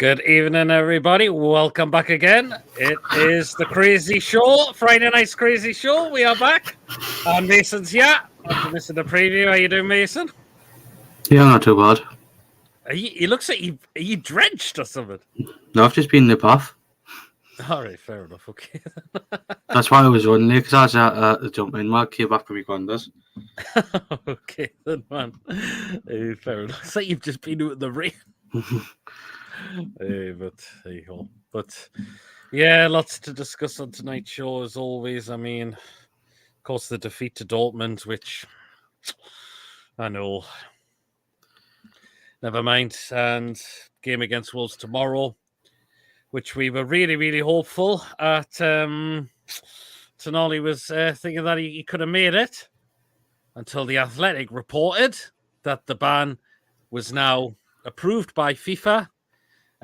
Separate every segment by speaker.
Speaker 1: Good evening, everybody. Welcome back again. It is the Crazy Show, Friday night's Crazy Show. We are back. And Mason's here. After missing the preview, how you doing, Mason?
Speaker 2: Yeah, not too bad.
Speaker 1: He looks like he drenched or something.
Speaker 2: No, I've just been in the bath.
Speaker 1: All right, fair enough. Okay.
Speaker 2: That's why I was running there, because I was at the jumping mark, came back from my granddad's.
Speaker 1: Okay, then, man. Fair enough. It's like you've just been out in the rain. But yeah, lots to discuss on tonight's show as always. I mean, of course, the defeat to Dortmund, which I know. Never mind. And game against Wolves tomorrow, which we were really, really hopeful at. Tonali was thinking that he could have made it until the Athletic reported that the ban was now approved by FIFA.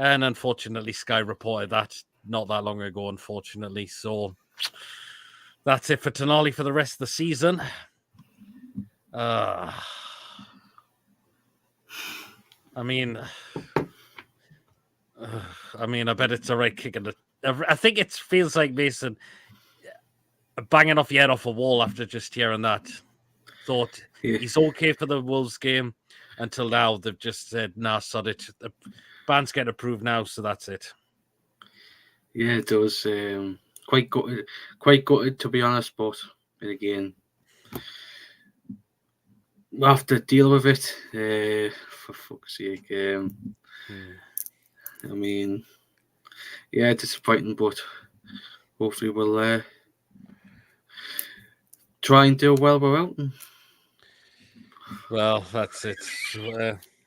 Speaker 1: And unfortunately, Sky reported that not that long ago, unfortunately. So that's it for Tonali for the rest of the season. I mean, I bet it's a right kick in the... I think it feels like Mason banging off your head off a wall after just hearing that. Thought he's okay for the Wolves game. Until now, they've just said, nah, sod it. The ban's getting approved now, so that's it.
Speaker 2: Yeah, it does. Quite gutted, to be honest, but again, we'll have to deal with it, for fuck's sake. I mean, yeah, disappointing, but hopefully we'll try and do well without them.
Speaker 1: Well, that's it.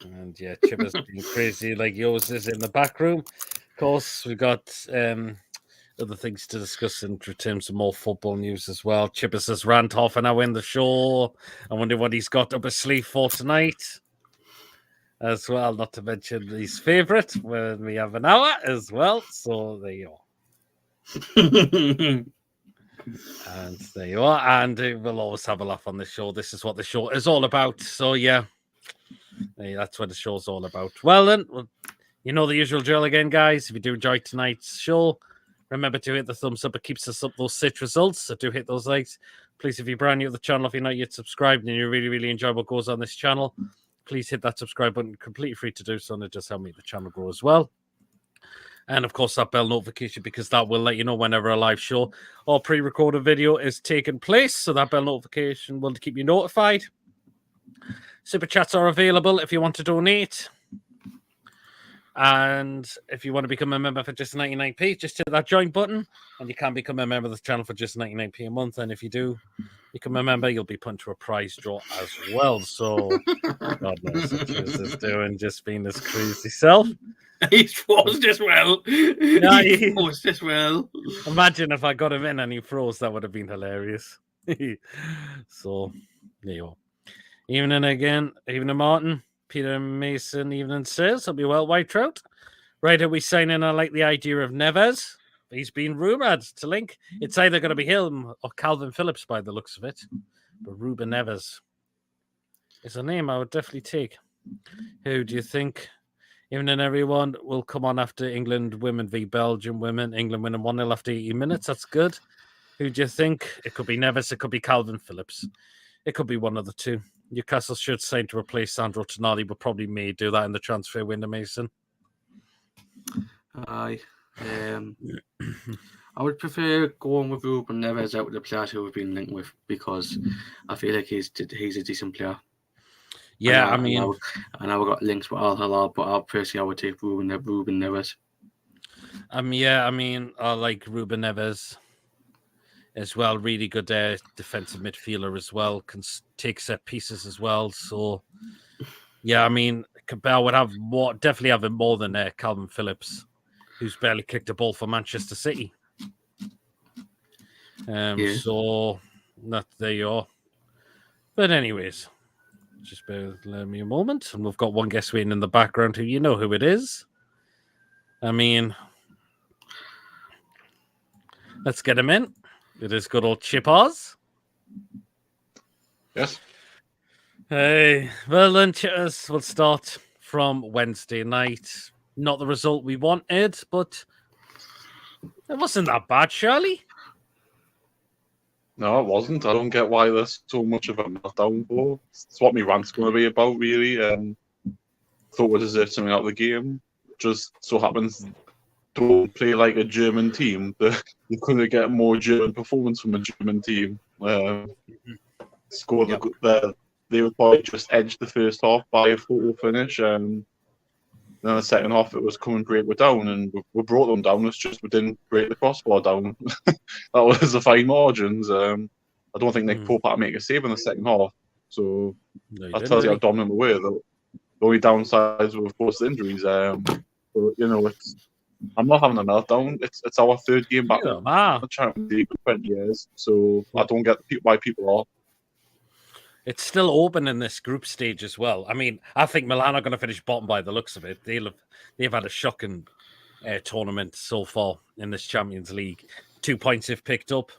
Speaker 1: And yeah, Chip has been crazy like yours is in the back room. Of course, we've got other things to discuss in terms of more football news as well. Chippers has rant off an hour in the show. I wonder what he's got up his sleeve for tonight as well. Not to mention his favourite when we have an hour as well. So there you are. And there you are. And we'll always have a laugh on this show. This is what the show is all about. So yeah, that's what the show's all about. Well then, you know the usual drill again, guys. If you do enjoy tonight's show, remember to hit the thumbs up. It keeps us up those sit results. So do hit those likes. Please, if you're brand new to the channel, if you're not yet subscribed and you really, really enjoy what goes on this channel, please hit that subscribe button. Completely free to do so, and it just helps make the channel grow as well. And of course, that bell notification, because that will let you know whenever a live show or pre-recorded video is taking place. So that bell notification will keep you notified. Super chats are available if you want to donate. And if you want to become a member for just 99p, just hit that join button and you can become a member of the channel for just 99p a month. And if you do become a member, you'll be put into a prize draw as well. So God knows what Chiz is doing, just being his crazy self.
Speaker 2: He's forced as well.
Speaker 1: Yeah,
Speaker 2: he's forced as well.
Speaker 1: Imagine if I got him in and he froze, that would have been hilarious. So there you are. Evening again, evening Martin. Peter Mason, evening says, I'll be well, White Trout. Right, are we signing? I like the idea of Neves. He's been rumoured to link. It's either going to be him or Calvin Phillips by the looks of it. But Ruben Neves is a name I would definitely take. Who do you think, evening everyone, will come on after England women v Belgium women? England winning 1-0 after 80 minutes. That's good. Who do you think? It could be Neves. It could be Calvin Phillips. It could be one of the two. Newcastle should sign to replace Sandro Tonali, but probably may do that in the transfer window, Mason.
Speaker 2: Aye. I would prefer going with Ruben Neves out of the players who we've been linked with, because I feel like he's a decent player.
Speaker 1: Yeah,
Speaker 2: I know we've got links with Al Hilal, but I would take Ruben Neves.
Speaker 1: I like Ruben Neves as well. Really good defensive midfielder as well. Can take set pieces as well. So, yeah, I mean, Cabell would have definitely have him more than Calvin Phillips, who's barely kicked a ball for Manchester City. So, there you are. But anyways, just bear with me a moment. And we've got one guest waiting in the background who you know who it is. I mean, let's get him in. It is good old Chip Oz.
Speaker 3: Yes.
Speaker 1: Hey, well then, we'll start from Wednesday night. not the result we wanted, but it wasn't that bad, surely.
Speaker 3: No, it wasn't. I don't get why there's so much of a meltdown for. It's what my rant's going to be about, really. Thought we deserved something out of the game. Just so happens don't play like a German team. You couldn't get more German performance from a German team. Score they would probably just edge the first half by a photo finish, and then the second half it was come and break it down, and we brought them down. It's just we didn't break the crossbar down. That was the fine margins. I don't think Nick Pope had to make a save in the second half, so that tells you how dominant we were. The only downsides were, of course, the injuries. But, I'm not having a meltdown. It's our third game back in the Champions League in 20 years, so I don't get why people are.
Speaker 1: It's still open in this group stage as well. I mean, I think Milan are going to finish bottom by the looks of it. They've had a shocking tournament so far in this Champions League. 2 points they've picked up,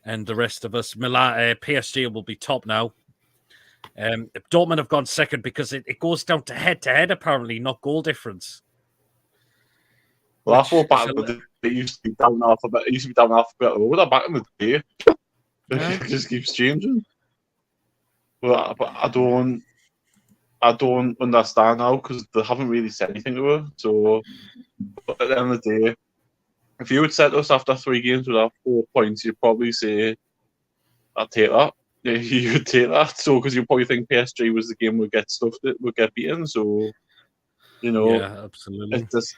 Speaker 1: and the rest of us, PSG will be top now. Dortmund have gone second because it goes down to head apparently, not goal difference.
Speaker 3: Well, I thought back in the day, it used to be down alphabet. It used to be down alphabet. What about back in the day? It just keeps changing. But I don't understand now because they haven't really said anything to her. So at the end of the day, if you would said us after 3 games with our 4 points, you'd probably say, "I'll take that." Yeah, you would take that. So because you probably think PSG was the game would get beaten. So
Speaker 1: yeah, absolutely.
Speaker 3: There's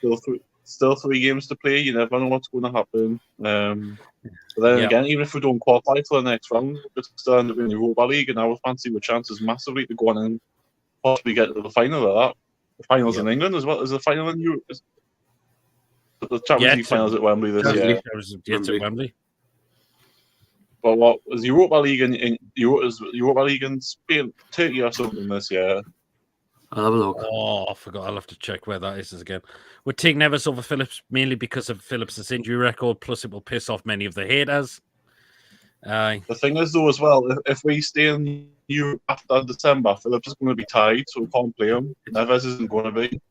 Speaker 3: still 3 games to play. You never know what's going to happen. But then again, even if we don't qualify for the next round, we're still end up in the Europa League, and I would fancy with chances massively to go on and possibly get to the final of that. The finals in England as well as the final in Europe. The Champions League finals at Wembley this year.
Speaker 1: At Wembley.
Speaker 3: But what was Europa League in Europa League in Spain, Turkey or something this year?
Speaker 2: I'll have a look.
Speaker 1: Oh, I forgot. I'll have to check where that is again. We're taking Neves over Phillips mainly because of Phillips' injury record, plus it will piss off many of the haters.
Speaker 3: The thing is, though, as well, if we stay in Europe after December, Phillips is going to be tied, so we can't play him. Neves isn't going to be.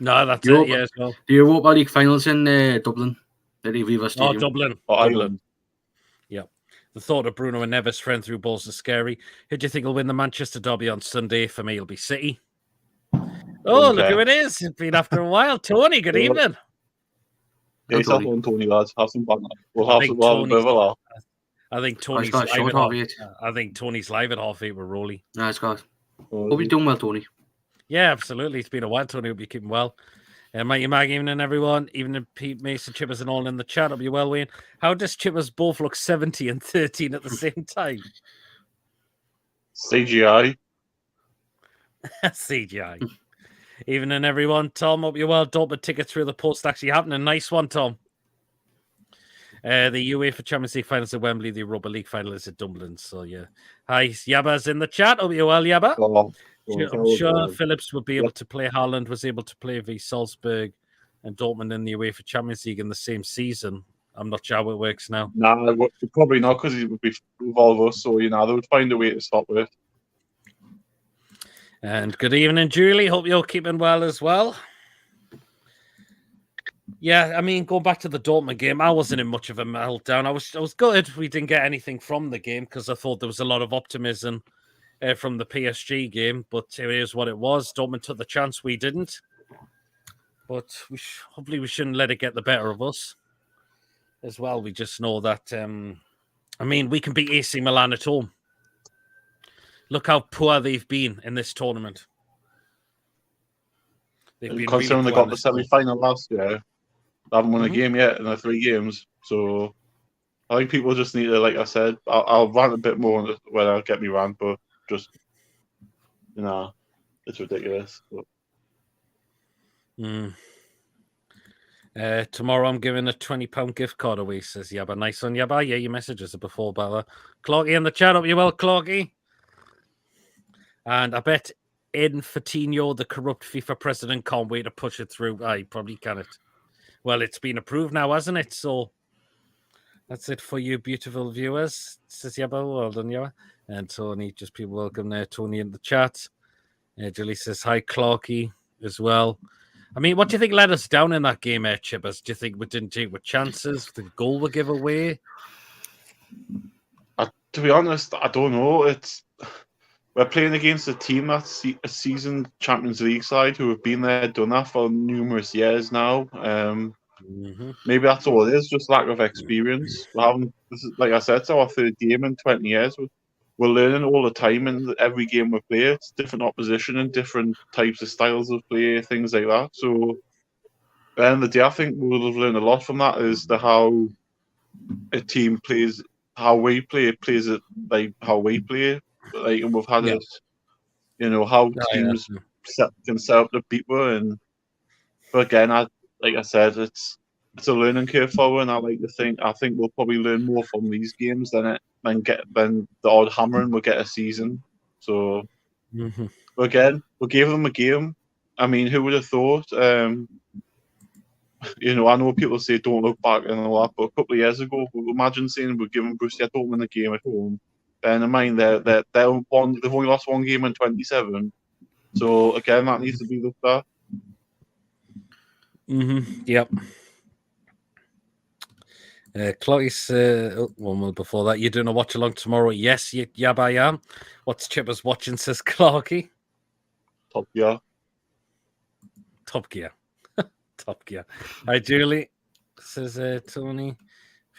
Speaker 1: No, that's it, yeah, as well.
Speaker 2: The Europa League finals in Dublin. The Aviva Stadium.
Speaker 1: Oh, Dublin.
Speaker 3: Ireland.
Speaker 1: Yeah. The thought of Bruno and Neves friend through balls is scary. Who do you think will win the Manchester derby on Sunday? For me, it'll be City. Oh, look who it is. It's been after a while. Tony, good evening.
Speaker 3: Yeah, yourself on Tony, lads. Have some fun. We'll have a bit of a laugh.
Speaker 1: I think Tony's live at Tony's live at 8:30 with Rolly.
Speaker 2: Nice, guys. Hope you're doing well, Tony.
Speaker 1: Yeah, absolutely. It's been a while, Tony. Hope you're keeping well. Mighty Mag, evening, everyone. Even Pete, Mason, Chippers, and all in the chat. Hope you're well, Wayne. How does Chippers both look 70 and 13 at the same time?
Speaker 3: CGI.
Speaker 1: CGI. Evening, everyone. Tom, hope you're well. Dortmund tickets through the post actually happening. Nice one, Tom. The UEFA Champions League finals at Wembley, the Europa League final is at Dublin. So, yeah. Hi, Yabba's in the chat. Hope you're well, Yabba. I'm sure Phillips would be able to play. Haaland was able to play v Salzburg and Dortmund in the UEFA Champions League in the same season. I'm not sure how it works now.
Speaker 3: Nah, probably not because he would be with all of us. So, they would find a way to stop it.
Speaker 1: And good evening, Julie. Hope you're keeping well as well. Yeah, I mean, going back to the Dortmund game, I wasn't in much of a meltdown. I was gutted we didn't get anything from the game because I thought there was a lot of optimism from the PSG game, but it is what it was. Dortmund took the chance, we didn't. But hopefully we shouldn't let it get the better of us as well. We just know that, we can beat AC Milan at home. Look how poor they've been in this tournament.
Speaker 3: Considering they got the semi-final last year, they haven't won a game yet in the 3 games. So I think people just need to, like I said, I'll rant a bit more when I get me rant, but just, it's ridiculous.
Speaker 1: Tomorrow I'm giving a £20 gift card away, says Yabba. Nice one, Yabba. Yeah, your messages are before Bella. Clarky in the chat. Hope you well, Clarky. And I bet Infantino, the corrupt FIFA president, can't wait to push it through. I probably can't. Well, it's been approved now, hasn't it? So that's it for you, beautiful viewers. Says Yabba. Well done, Yabba. And Tony, just people welcome there. Tony in the chat. Julie says hi, Clarky, as well. I mean, what do you think let us down in that game, Chippers? Do you think we didn't take with chances? The goal we give away?
Speaker 3: To be honest, I don't know. We're playing against a team that's a seasoned Champions League side who have been there, done that for numerous years now. Maybe that's all it is, just lack of experience. This is, like I said, it's our third game in 20 years. We're learning all the time in every game we play. It's different opposition and different types of styles of play, things like that. So at the end of the day, I think we'll have learned a lot from that as to how a team plays, how we play, it plays it like how we play. Like, and we've had it, how teams can set up the people. But again, like I said, it's a learning curve for us, and I think we'll probably learn more from these games than the odd hammering we'll get a season. So again, we gave them a game. I mean, who would have thought? I know people say don't look back and all that, but a couple of years ago, imagine saying we're giving Borussia Dortmund a game at home. Bearing in mind they've only lost one game in 27. So again, that needs to be looked at.
Speaker 1: Yep. Clotty, one more before that. You're doing a watch along tomorrow? Yes, yab I am. What's Chippers watching? Says Clarky.
Speaker 3: Top Gear.
Speaker 1: Top Gear. Top Gear. Hi, Julie. Says Tony.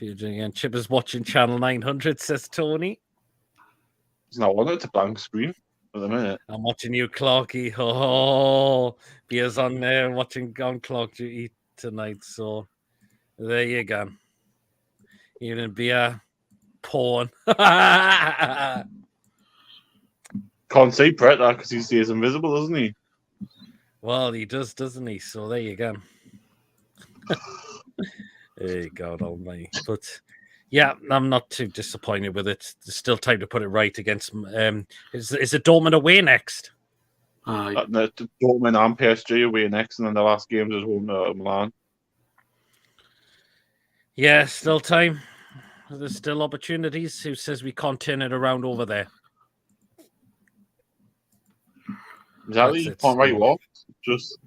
Speaker 1: Again, Chippers watching Channel 900. Says Tony.
Speaker 3: He's not on it. It's a blank screen at the minute.
Speaker 1: I'm watching you, Clarky. Oh, Beer's on there watching on Clark duty tonight. So there you go. Even Beer porn.
Speaker 3: Can't say Brett that because he stays invisible, doesn't he?
Speaker 1: Well, he does, doesn't he? So there you go. Hey, God almighty. But yeah, I'm not too disappointed with it. There's still time to put it right against. Is it Dortmund away next?
Speaker 3: Dortmund and PSG away next, and then the last game is home to Milan.
Speaker 1: Yeah, still time. There's still opportunities. Who says we can't turn it around over there?
Speaker 3: Exactly. You can't write off. Just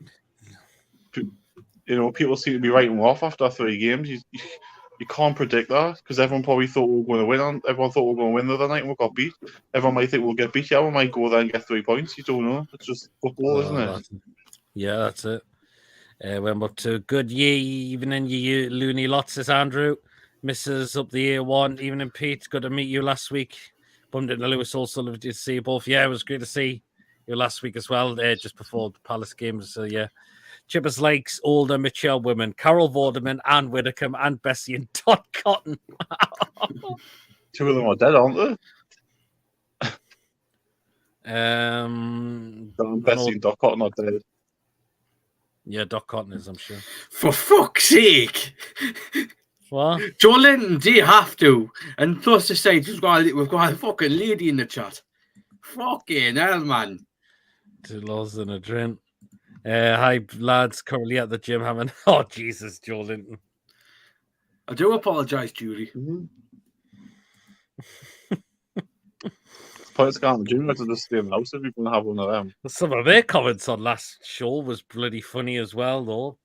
Speaker 3: people seem to be writing off after 3 games. You can't predict that because everyone probably thought we were going to win. Everyone thought we were going to win the other night and we got beat. Everyone might think we'll get beat. Yeah, we might go there and get 3 points. You don't know. It's just football, isn't it?
Speaker 1: Yeah, that's it. Went up to good evening, you loony lot, says Andrew. Mrs. up the A1. Evening, Pete. Good to meet you last week. Bumped into Lewis also. Lovely to see you both. Yeah, it was great to see you last week as well, just before the Palace games. So, yeah. Chippers likes older, mature women. Carol Vorderman, Anne Widdicombe, and Bessie and Dot Cotton.
Speaker 3: 2 of them are dead, aren't they? Bessie and Dot Cotton are dead.
Speaker 1: Yeah, Dot Cotton is, I'm sure.
Speaker 2: For fuck's sake!
Speaker 1: What?
Speaker 2: Joe Linton, do you have to? And plus to say, we've got a fucking lady in the chat. Fucking hell, man.
Speaker 1: 2 laws and a drink. Hi, lads. Currently at the gym having... Oh, Jesus, Joe Linton.
Speaker 2: I do apologise, Julie.
Speaker 3: Players can't the gym to just stay in the house if you're going to have one of them.
Speaker 1: Some of their comments on last show was bloody funny as well, though.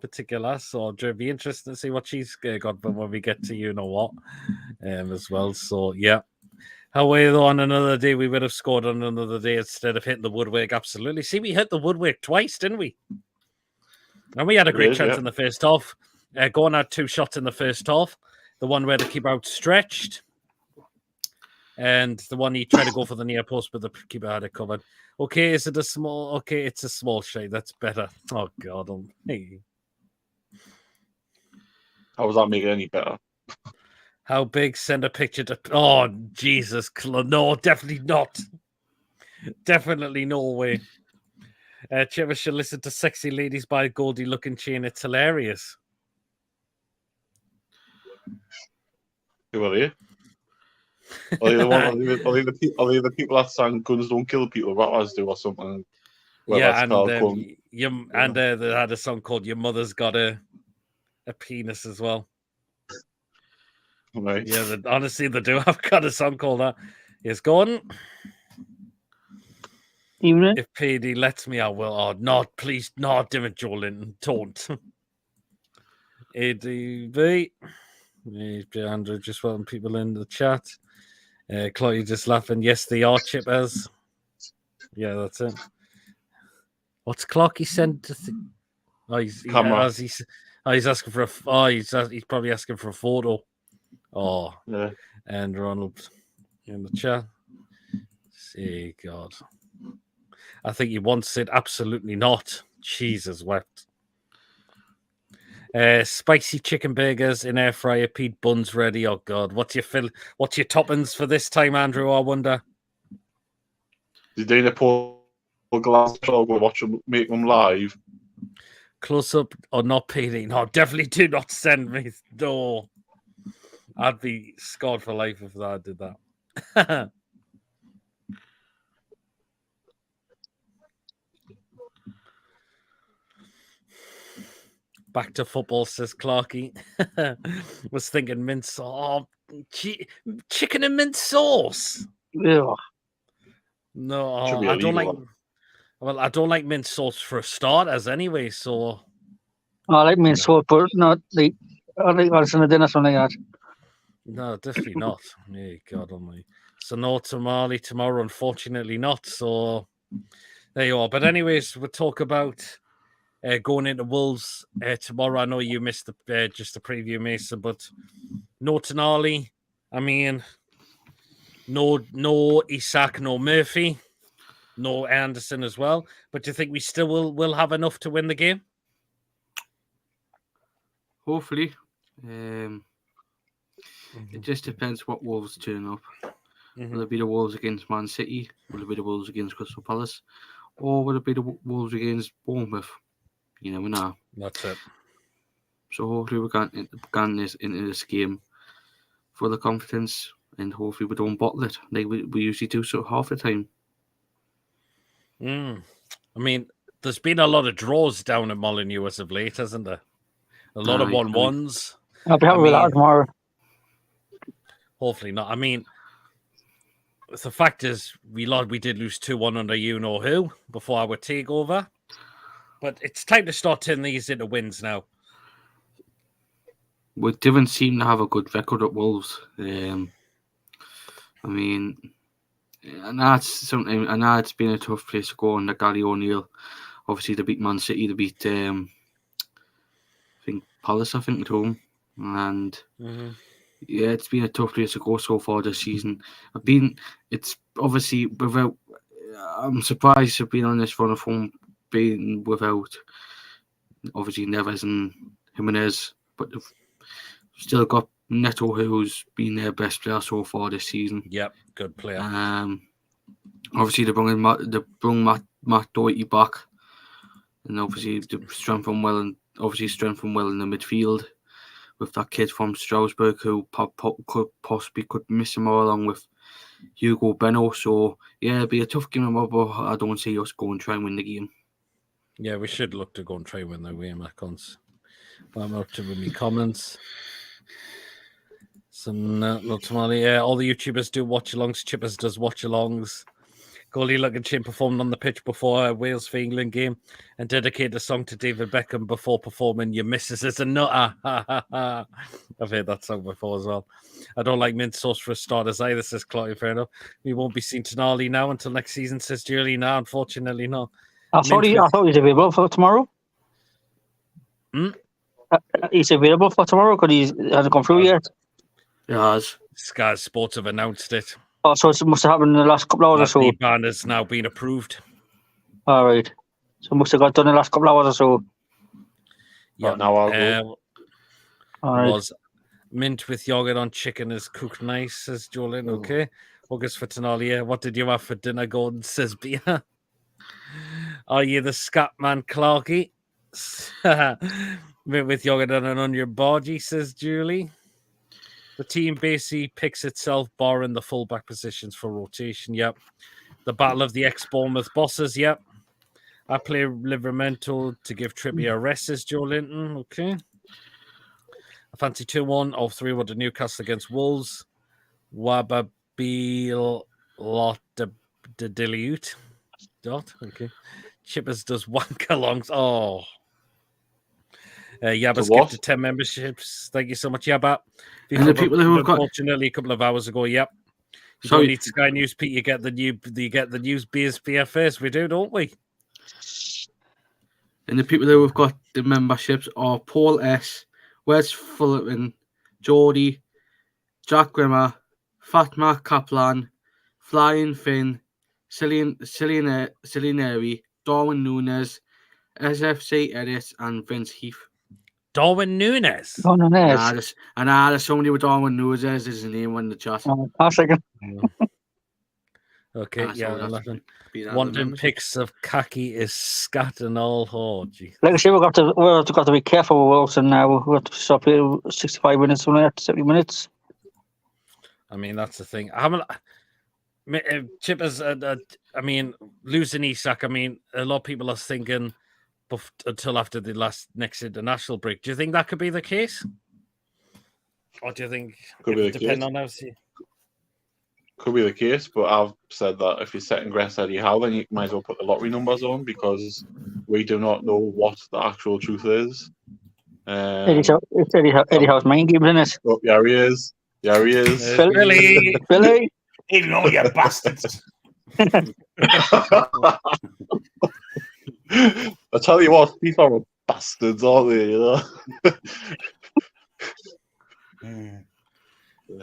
Speaker 1: Particular, so it'll be interesting to see what she's got. But when we get to what, as well. So yeah, however, though, on another day we would have scored on another day instead of hitting the woodwork. Absolutely. See, we hit the woodwork twice, didn't we? And we had a great chance in the first half. Gordon had 2 shots in the first half. The one where the keeper outstretched, and the one he tried to go for the near post, but the keeper had it covered. Okay, is it a small? Okay, it's a small shade. That's better. Oh God, hey.
Speaker 3: How does that make it any better?
Speaker 1: How big? Send a picture to... Oh, Jesus. No, definitely not. Definitely no way. Chipper should listen to Sexy Ladies by Goldie Looking Chain. It's hilarious.
Speaker 3: Who are they? Are they the people that sang Guns Don't Kill People, Rappers Do or something?
Speaker 1: Yeah, they had a song called Your Mother's Got a Penis as well.
Speaker 3: Right.
Speaker 1: Yeah, honestly, they do have got a song called that. Yes, Gordon.
Speaker 4: Evening.
Speaker 1: If PD lets me, I will. Oh, not please, not damn it, Joe Linton. Don't. ADB. Andrew just welcome people in the chat. Chloe just laughing. Yes, they are chippers. Yeah, that's it. What's Clarky sent to oh,
Speaker 3: Camera.
Speaker 1: he's asking for a he's probably asking for a photo. Oh,
Speaker 3: Yeah.
Speaker 1: and Ronald in the chat. Say God. I think he once said absolutely not. Jesus wept. Spicy chicken burgers in air fryer, Pete buns ready. Oh God, what's your toppings for this time, Andrew? I wonder.
Speaker 3: Did they pull glass or go watch them, make them live?
Speaker 1: Close up or not, PD? No, definitely do not send me. No, I'd be scarred for life if I did that. Back to football, says Clarky. Was thinking mint sauce. Oh, chicken and mint sauce.
Speaker 4: Yeah.
Speaker 1: No,
Speaker 3: Should be
Speaker 1: I don't like.
Speaker 3: illegal.
Speaker 1: Well, I don't like mint sauce for starters anyway. So
Speaker 4: I like mint sauce, but not like I like once in a dinner something like that.
Speaker 1: no, definitely not. Yeah, God almighty. So no tamale tomorrow, unfortunately not. So there you are. But anyways, we'll talk about going into Wolves tomorrow. I know you missed the just the preview, Mason, but no Tonali. I mean, no Isak, no Murphy, no Anderson as well. But do you think we still will have enough to win the game?
Speaker 2: Hopefully. It just depends what Wolves turn up. Will it be the Wolves against Man City? Will it be the Wolves against Crystal Palace? Or will it be the Wolves against Bournemouth? You never know.
Speaker 1: That's it.
Speaker 2: So hopefully we can into this game for the confidence, and hopefully we don't bottle it like we usually do so half the time.
Speaker 1: I mean, there's been a lot of draws down at Molineux as of late, hasn't there? A lot of 1-1s.
Speaker 4: I'll be happy with that tomorrow.
Speaker 1: Hopefully not. I mean, the fact is, we did lose 2-1 under you know who before our takeover. But it's time to start turning these into wins now.
Speaker 2: We didn't seem to have a good record at Wolves. I mean, and that's something. I know it's been a tough place to go under Gary O'Neill. Obviously, they beat Man City. They beat, I think Palace. I think at home, and yeah, it's been a tough place to go so far this season. It's obviously without. I'm surprised to be on this run of form, being without obviously Neves and Jimenez, but they've still got Neto, who's been their best player so far this season.
Speaker 1: Yep, good player.
Speaker 2: Obviously they brought Matt Doherty back, and obviously they strengthen well in the midfield with that kid from Strasbourg who could possibly miss him all along with Hugo Beno. So yeah, it'll be a tough game, but I don't see us going and try and win the game.
Speaker 1: Yeah, we should look to go and try and win the game, Macons. I'm up to with me comments. Some no tamale. Yeah, all the YouTubers do watch-alongs. Chippers does watch-alongs. Goalie looking chin performed on the pitch before a Wales v England game and dedicated a song to David Beckham before performing Your Missus is a Nutter. I've heard that song before as well. I don't like mint sauce for starters either, says Clotty. Fair enough. We won't be seeing Tonali now until next season, says Julie. No, unfortunately not.
Speaker 4: I thought he was available for tomorrow. He's available for tomorrow because he hasn't come through yet.
Speaker 2: He has.
Speaker 1: Sky Sports have announced it.
Speaker 4: Oh, so it must have happened in the last couple of hours or so.
Speaker 1: The ban has now been approved.
Speaker 4: All right. So it must have got done in the last couple of hours or so.
Speaker 1: Yeah.
Speaker 3: Now I'll go.
Speaker 1: Was mint with yogurt on chicken is cooked nice, says Jolene. Okay. August for Tonali. What did you have for dinner, Gordon? Says Bia. Are you the scat man, Clarky? Mint with yogurt and an onion bargy, says Julie. The team basically picks itself, barring the fullback positions for rotation. Yep. The battle of the ex-Bournemouth bosses. Yep. I play Livramento to give Trippier a rest, says Joe Linton. Okay. I fancy 2-1 of 3 with the Newcastle against Wolves. Wababil lot de Diliute. Dot. Okay. Chippers does wank alongs. Oh. Yabba's
Speaker 3: what?
Speaker 1: gifted 10 memberships. Thank you so much, Yabba.
Speaker 2: And the people who have got,
Speaker 1: Unfortunately, a couple of hours ago, yep. You
Speaker 2: Sorry.
Speaker 1: don't need Sky News, Pete. You get the news BSBF first. We do, don't we?
Speaker 2: and the people who have got the memberships are Paul S, Wes Fullerton, Geordie, Jack Grimmer, Fatma Kaplan, Flying Finn, Cillianeri, Darwin Nunes, SFC Edit, and Vince Heath.
Speaker 1: Darwin Nunes.
Speaker 4: Oh, no,
Speaker 2: There's somebody with Darwin Nunes is his name on the chat.
Speaker 4: I'll second.
Speaker 1: Okay,
Speaker 2: That's
Speaker 1: yeah,
Speaker 2: all that's
Speaker 1: 11.
Speaker 2: been out of the
Speaker 1: Wanting
Speaker 2: membership.
Speaker 1: pics of Kaki is scat and all. Oh, gee.
Speaker 4: Like I say, we've got to be careful with Wilson now. We've got to stop here 65 minutes from that, 70 minutes.
Speaker 1: I mean, that's the thing. Chippers, I mean, losing Isak, I mean, a lot of people are thinking until after the next international break. Do you think that could be the case? Or do you think
Speaker 3: Could be the
Speaker 1: depending
Speaker 3: case.
Speaker 1: on how see?
Speaker 3: Could be the case, but I've said that if you're setting Grass Eddie Howe, then you might as well put the lottery numbers on because we do not know what the actual truth is.
Speaker 4: It's Eddie Howe's mind game, isn't it?
Speaker 3: Oh, there he is. There he is.
Speaker 1: Billy.
Speaker 4: Billy.
Speaker 5: Even though you bastards.
Speaker 3: I tell you what, people are bastards, aren't they? You know?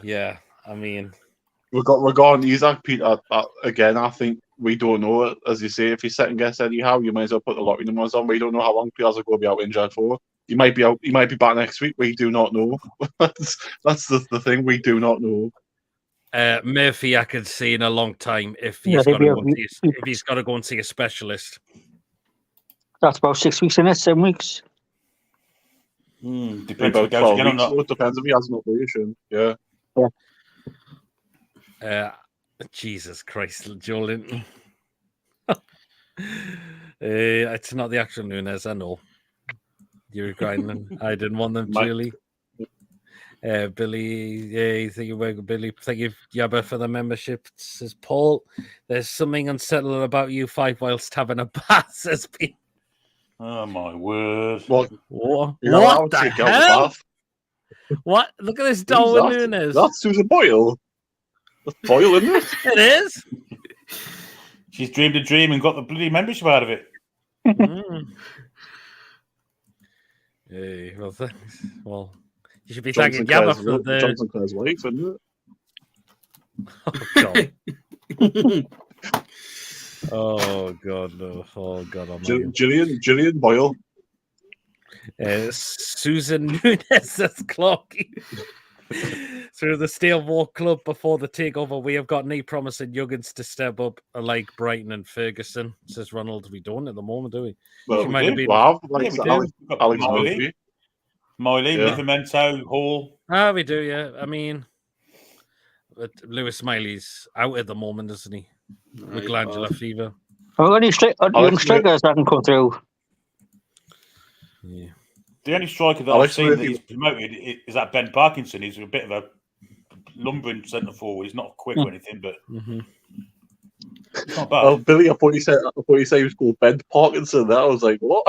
Speaker 1: Yeah, I mean,
Speaker 3: We're going Isaac Peter again. I think we don't know. As you say, if you second guess Eddie Howe, you might as well put the lottery numbers on. We don't know how long players are going to be out injured for. He might be out. He might be back next week. We do not know. that's the thing. We do not know.
Speaker 1: Murphy, I could see in a long time if
Speaker 4: Yeah,
Speaker 1: he's
Speaker 4: he'd
Speaker 1: got
Speaker 4: be
Speaker 1: to
Speaker 4: able-
Speaker 1: if he's got to go and see a specialist.
Speaker 4: That's about 6 weeks in it, 7 weeks.
Speaker 5: Depends if
Speaker 3: About
Speaker 5: he goes
Speaker 3: 12
Speaker 5: again or
Speaker 3: weeks.
Speaker 5: not.
Speaker 3: So it depends if he has an operation. Yeah.
Speaker 1: Jesus Christ, Joe Linton. It's not the actual Nunes, I know. You're grinding. I didn't want them,
Speaker 3: Mike.
Speaker 1: Julie. Billy, thank you, Billy. Thank you, Yabba, for the membership. Says Paul, there's something unsettling about you five whilst having a bath, says Pete.
Speaker 5: Oh my word!
Speaker 3: What?
Speaker 1: What
Speaker 3: What
Speaker 1: the
Speaker 3: take out the
Speaker 1: hell?
Speaker 3: bath?
Speaker 1: What? Look at this
Speaker 3: Who's
Speaker 1: Darwin
Speaker 3: that?
Speaker 1: Nunes.
Speaker 3: That's Susan Boyle. That's Boyle, isn't it?
Speaker 1: It is.
Speaker 5: She's dreamed a dream and got the bloody membership out of it.
Speaker 1: Hey, well, thanks. Well, you should be
Speaker 3: Johnson
Speaker 1: thanking Yabba
Speaker 3: Clare's,
Speaker 1: for the.
Speaker 3: Johnson Clare's wife, isn't
Speaker 1: Oh
Speaker 3: it?
Speaker 1: God. Oh God, no! Oh God,
Speaker 3: Gillian Boyle.
Speaker 1: Susan Nunes, that's Clocky. Through the Steel Walk Club before the takeover, we have got any promising youngins to step up like Brighton and Ferguson, says Ronald. We don't at the moment, do we?
Speaker 3: Well,
Speaker 1: She might have been.
Speaker 3: Wow,
Speaker 5: Yeah,
Speaker 3: like
Speaker 5: we do.
Speaker 3: Alex,
Speaker 5: We've got
Speaker 3: Alex
Speaker 5: Miley,
Speaker 3: Murphy.
Speaker 5: Miley,
Speaker 3: Yeah.
Speaker 5: Livramento, Hall.
Speaker 1: Ah, we do, yeah. I mean, but Lewis Smiley's out at the moment, isn't he? With glandular fever.
Speaker 4: Have we got any young
Speaker 3: Alex
Speaker 4: strikers that can come through?
Speaker 1: Yeah.
Speaker 5: The only striker that
Speaker 3: Alex
Speaker 5: I've seen
Speaker 3: Murphy.
Speaker 5: that he's promoted is that Ben Parkinson. He's a bit of a lumbering centre forward. He's not quick or anything, but it's not bad.
Speaker 3: Oh, Billy, I thought you said he was called Ben Parkinson. That I was like, what?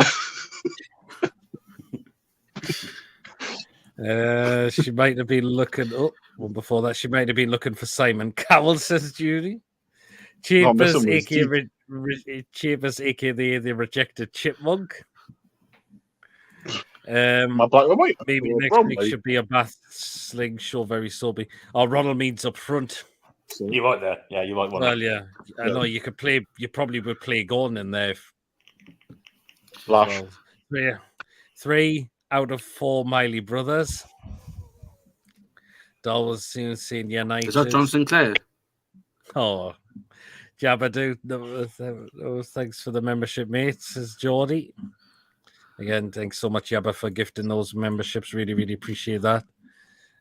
Speaker 1: She might have been looking up. Well, before that, she might have been looking for Simon Cowell, says Judy. Chambers,
Speaker 3: missing with his
Speaker 1: aka Chambers, aka the rejected chipmunk.
Speaker 3: My black and white.
Speaker 1: Maybe
Speaker 3: Well,
Speaker 1: next
Speaker 3: brown,
Speaker 1: week
Speaker 3: mate.
Speaker 1: should be a Bath sling show very soapy. Oh, Ronald Mead's up front.
Speaker 3: So,
Speaker 5: You're right there. Yeah, you might want
Speaker 1: Well,
Speaker 5: that.
Speaker 1: yeah. I know you could play. You probably would play Gordon in there.
Speaker 3: Flash.
Speaker 1: Well, yeah. 3 out of 4 Miley brothers. Doll was soon seen United.
Speaker 2: Is that John Sinclair?
Speaker 1: Oh, Jabba do. Thanks for the membership, mates. Says Geordie. Again, thanks so much, Yabba, for gifting those memberships. Really, really appreciate that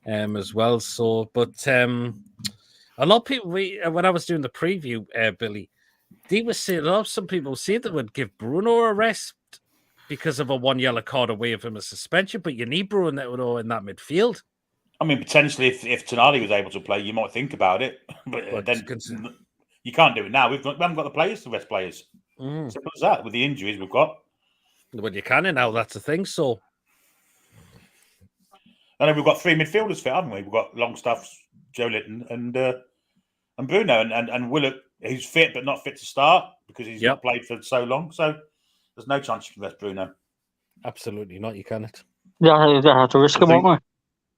Speaker 1: as well. So, but a lot of people, when I was doing the preview, Billy, they were saying, some people say they would give Bruno a rest because of a 1 yellow card away from a suspension, but you need Bruno in that midfield.
Speaker 5: I mean, potentially, if Tonali was able to play, you might think about it. But
Speaker 1: But
Speaker 5: then you can't do it now. We haven't got the players to rest players. Simple as that. With the injuries we've got,
Speaker 1: Well, you can now. That's the thing. So,
Speaker 5: and then we've got 3 midfielders fit, haven't we? We've got Longstaff, Joe Litton, and Bruno, and Willock. He's fit, but not fit to start because he's not played for so long. So there's no chance you can rest Bruno.
Speaker 1: absolutely not. You cannot.
Speaker 4: Yeah, they have to risk him, won't we?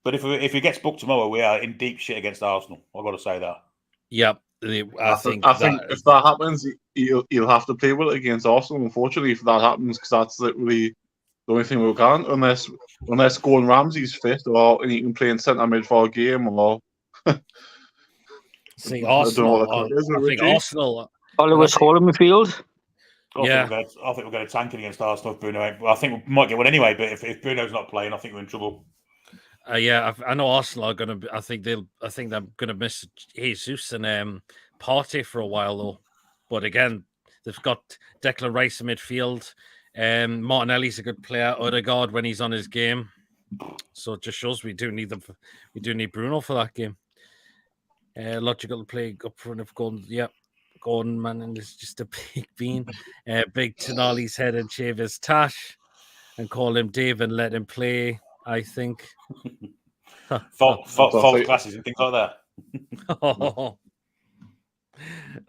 Speaker 5: But if he gets booked tomorrow, we are in deep shit against Arsenal. I've got to say that.
Speaker 1: Yep. I think
Speaker 3: if that happens, he'll have to play with it against Arsenal. Unfortunately, if that happens, because that's literally the only thing we can, unless Gordon Ramsay's fit, or and he can play in centre mid for a game, or
Speaker 1: see
Speaker 3: I don't know
Speaker 1: Arsenal.
Speaker 3: what the
Speaker 1: I think Arsenal.
Speaker 4: Oliver Hall in midfield.
Speaker 5: I think we're going to tank it against Arsenal if Bruno. I think we might get one anyway. But if Bruno's not playing, I think we're in trouble.
Speaker 1: Yeah, I know Arsenal are going to. I think they're going to miss Jesus and Partey for a while though. But again, they've got Declan Rice in midfield. Martinelli's a good player. Odegaard when he's on his game. So it just shows we do need them. We do need Bruno for that game. Logical to play up front of Gordon. Yep. Gordon, man, and it's just a big bean. Big Tonali's head and shave his tash and call him Dave and let him play, I think.
Speaker 5: False glasses and things like that.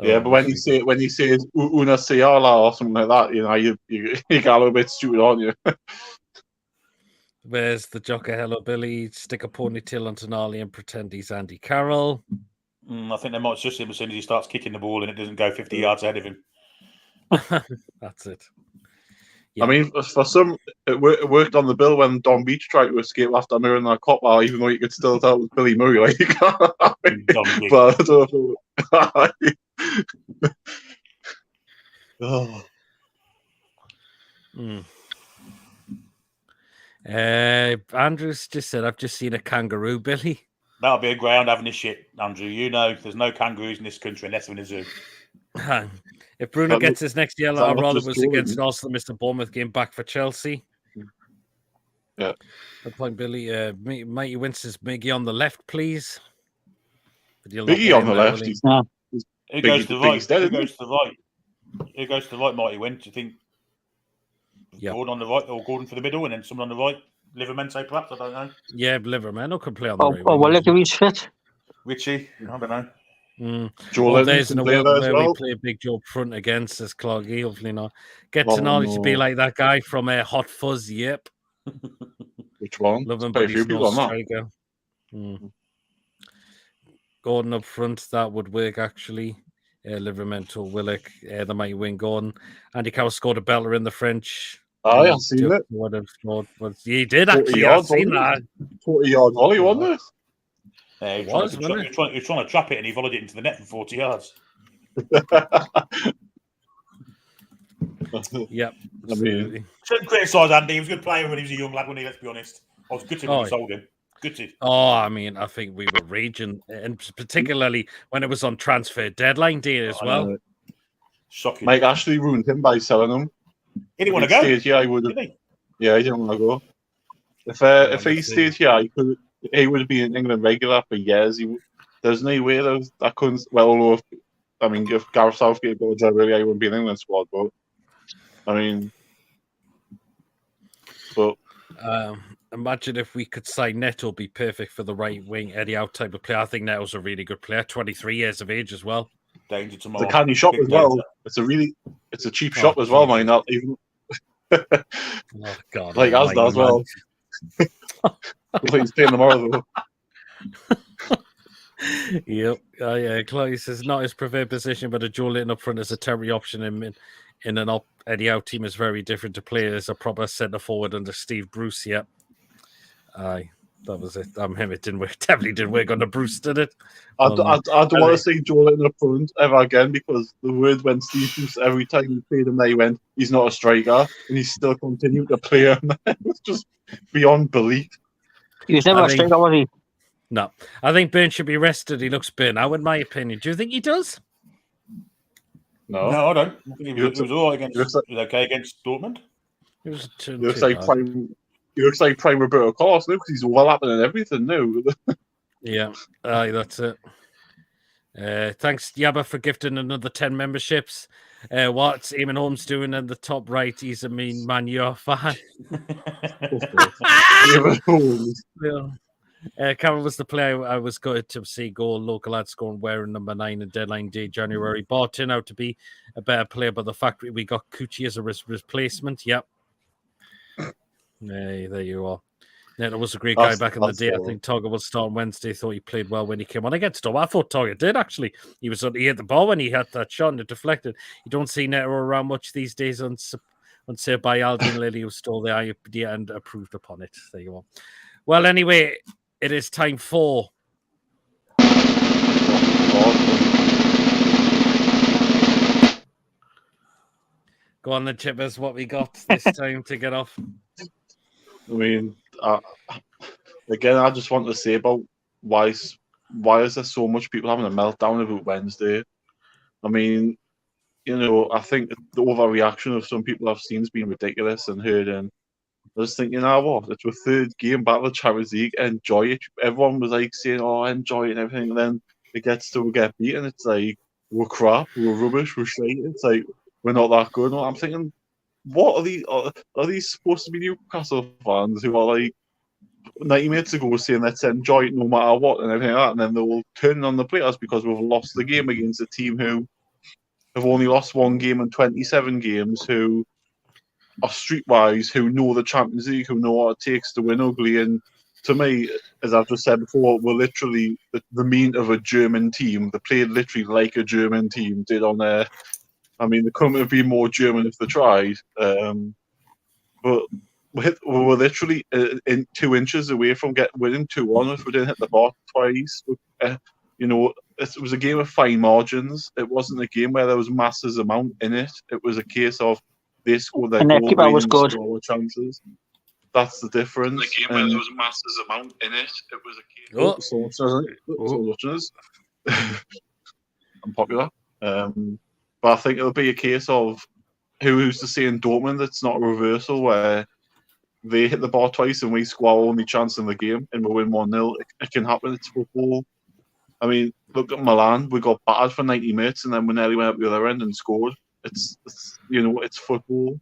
Speaker 3: Yeah, but when he says una seala or something like that, you get a little bit stupid, aren't you?
Speaker 1: Where's the Joker? Hello, Billy. Stick a ponytail on Tonali and pretend he's Andy Carroll.
Speaker 5: I think they might just him as soon as he starts kicking the ball and it doesn't go 50 yards ahead of him.
Speaker 1: That's it.
Speaker 3: Yeah. I mean, for some, it worked on the bill when Don Beach tried to escape after mirroring that cop out, even though you could still tell it was Billy Murray. Like, but I don't
Speaker 1: know. Andrews just said, I've just seen a kangaroo, Billy.
Speaker 5: That'll be a ground having a shit, Andrew. You know, there's no kangaroos in this country unless we're in a zoo.
Speaker 1: If Bruno gets his next yellow, I'd rather it was against Arsenal, Mr. Bournemouth game back for Chelsea.
Speaker 3: Yeah.
Speaker 1: Good point, Billy. Mighty Win says Miggy on the left, please.
Speaker 3: Miggy on the left.
Speaker 5: Who goes to the right? Who goes to the right? Who goes to the right, Mighty Win? Do you think Gordon on the right or Gordon for the middle and then someone on the right? Livermente, perhaps? I don't know.
Speaker 1: Yeah, Livermento could play on the right.
Speaker 4: Well, if he's fit.
Speaker 5: Richie? I don't know.
Speaker 1: There's in a world where we play a big job front against us, Cloggy. Hopefully not. Get Tonali to be like that guy from Hot Fuzz. Yep.
Speaker 3: Which one?
Speaker 1: Love him, but he's no striker. Gordon up front, that would work actually. Livermento, Willock, the mighty win Gordon. Andy Carroll scored a belter in the French.
Speaker 3: Oh, I've seen it.
Speaker 1: Would have scored, but he did actually. I've seen that.
Speaker 3: 40-yard volley, wasn't it?
Speaker 5: He was trying to trap it and he volleyed it into the net from 40 yards.
Speaker 1: Yep.
Speaker 5: Shouldn't criticise Andy. He was a good player when he was a young lad, wasn't he? Let's be honest. I was gutted when we sold him. Gutted.
Speaker 1: Oh, I mean, I think we were raging, and particularly when it was on transfer deadline day as well.
Speaker 5: Shocking.
Speaker 3: Mike Ashley ruined him by selling him.
Speaker 5: He didn't want to go.
Speaker 3: Yeah, he would have. Yeah, he didn't want to go. If he stayed here, he would have been in England regular for years. There's no way that couldn't. Well, if Gareth Southgate got a job earlier, he wouldn't be in the England squad. But
Speaker 1: imagine if we could sign Neto, be perfect for the right wing Eddie Howe type of player. I think Neto's a really good player, 23 years of age as well.
Speaker 5: Danger tomorrow.
Speaker 3: It's a candy shop as well. It's a cheap shop as well, mate. Not even.
Speaker 1: Oh God!
Speaker 3: Like Asda as well. He's paying tomorrow though.
Speaker 1: Yep. Yeah. Chloe says not his preferred position, but a Joe Litton up front is a temporary option in an Eddie Howe team is very different to play as a proper centre forward under Steve Bruce. Yep. Aye. That was it. It didn't work. Definitely didn't work under Bruce, did it?
Speaker 3: I don't want to see Joe Litton up front ever again because the word when Steve Bruce every time he played him, they went, he's not a striker, and he still continued to play him. It's just beyond belief.
Speaker 4: He was never a striker, was he?
Speaker 1: No, I think Burn should be rested. He looks burnt out, in my opinion. Do you think he does?
Speaker 3: No,
Speaker 5: I don't. He was all right against. Okay against Dortmund.
Speaker 1: He was
Speaker 3: looks like prime. He looks like prime Roberto Carlos now because he's well happening and everything now.
Speaker 1: Yeah, that's it. Thanks, Yabba, for gifting another 10 memberships. What's Eamon Holmes doing in the top right? He's a mean Man U fan. Cameron was the player I was good to see goal. Local lad scoring wearing number 9 in deadline day January. Bought turned out to be a better player, but the fact we got Coochie as a replacement. Yep. There you are. Neto was a great guy back in the day. I think Togger will start on Wednesday. Thought he played well when he came on against him. I thought Togger did actually. He hit the ball when he had that shot and it deflected. You don't see Neto around much these days until by Aldian Lily, who stole the idea and approved upon it. There you are. Well, anyway, it is time for go on the Chippers. What we got this time to get off?
Speaker 3: I mean, again, I just want to say about why is there so much people having a meltdown about Wednesday? I mean, I think the overreaction of some people I've seen has been ridiculous and heard, and I was thinking, what? It's your third game back of the Champions League. Enjoy it. Everyone was like saying, "Oh, enjoy it," and everything. And then it gets to get beaten. It's like we're crap, we're rubbish, we're shite. It's like we're not that good. I'm thinking, what are these? Are these supposed to be Newcastle fans who are like 90 minutes ago saying let's enjoy it no matter what and everything like that, and then they'll turn on the players because we've lost the game against a team who have only lost one game in 27 games, who are streetwise, who know the Champions League, who know what it takes to win ugly. And to me, as I've just said before, we're literally the mean of a German team. They played literally like a German team did on there. I mean, they couldn't have been more German if they tried. But we're literally in 2 inches away from winning 2-1 if we didn't hit the bar twice. It was a game of fine margins. It wasn't a game where there was massive amount in it. It was a case of they scored their goal,
Speaker 4: was good.
Speaker 3: Score chances. That's the difference.
Speaker 6: The game where there was massive amount in it. It was a case.
Speaker 3: I'm popular. But I think it'll be a case of who's to say in Dortmund it's not a reversal where they hit the bar twice and we score our only chance in the game and we win 1-0. It can happen. It's football. I mean, look at Milan. We got battered for 90 minutes and then we nearly went up the other end and scored. It's football.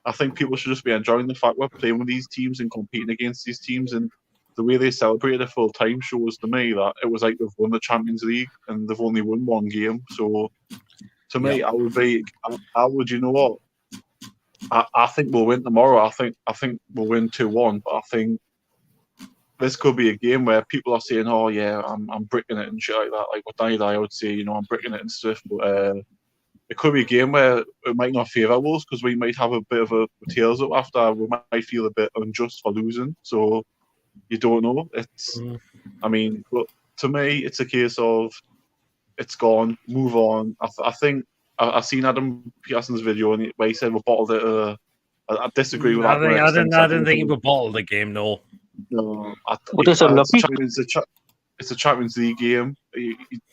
Speaker 3: I think people should just be enjoying the fact we're playing with these teams and competing against these teams, and the way they celebrated it full time shows to me that it was like they've won the Champions League and they've only won one game. So to me, I would, you know what? I think we'll win tomorrow. I think we'll win 2-1, but I think this could be a game where people are saying, "Oh yeah, I'm bricking it" and shit like that. Like what I would say, I'm bricking it and stuff. But it could be a game where it might not favour Wolves because we might have a bit of a tails up after. We might feel a bit unjust for losing. So you don't know. I mean, but to me, it's a case of it's gone, move on. I think I've seen Adam Pearson's video where he said we bottled it. I disagree with that.
Speaker 1: I didn't think he would bottle the game. No.
Speaker 3: It's a Champions League game.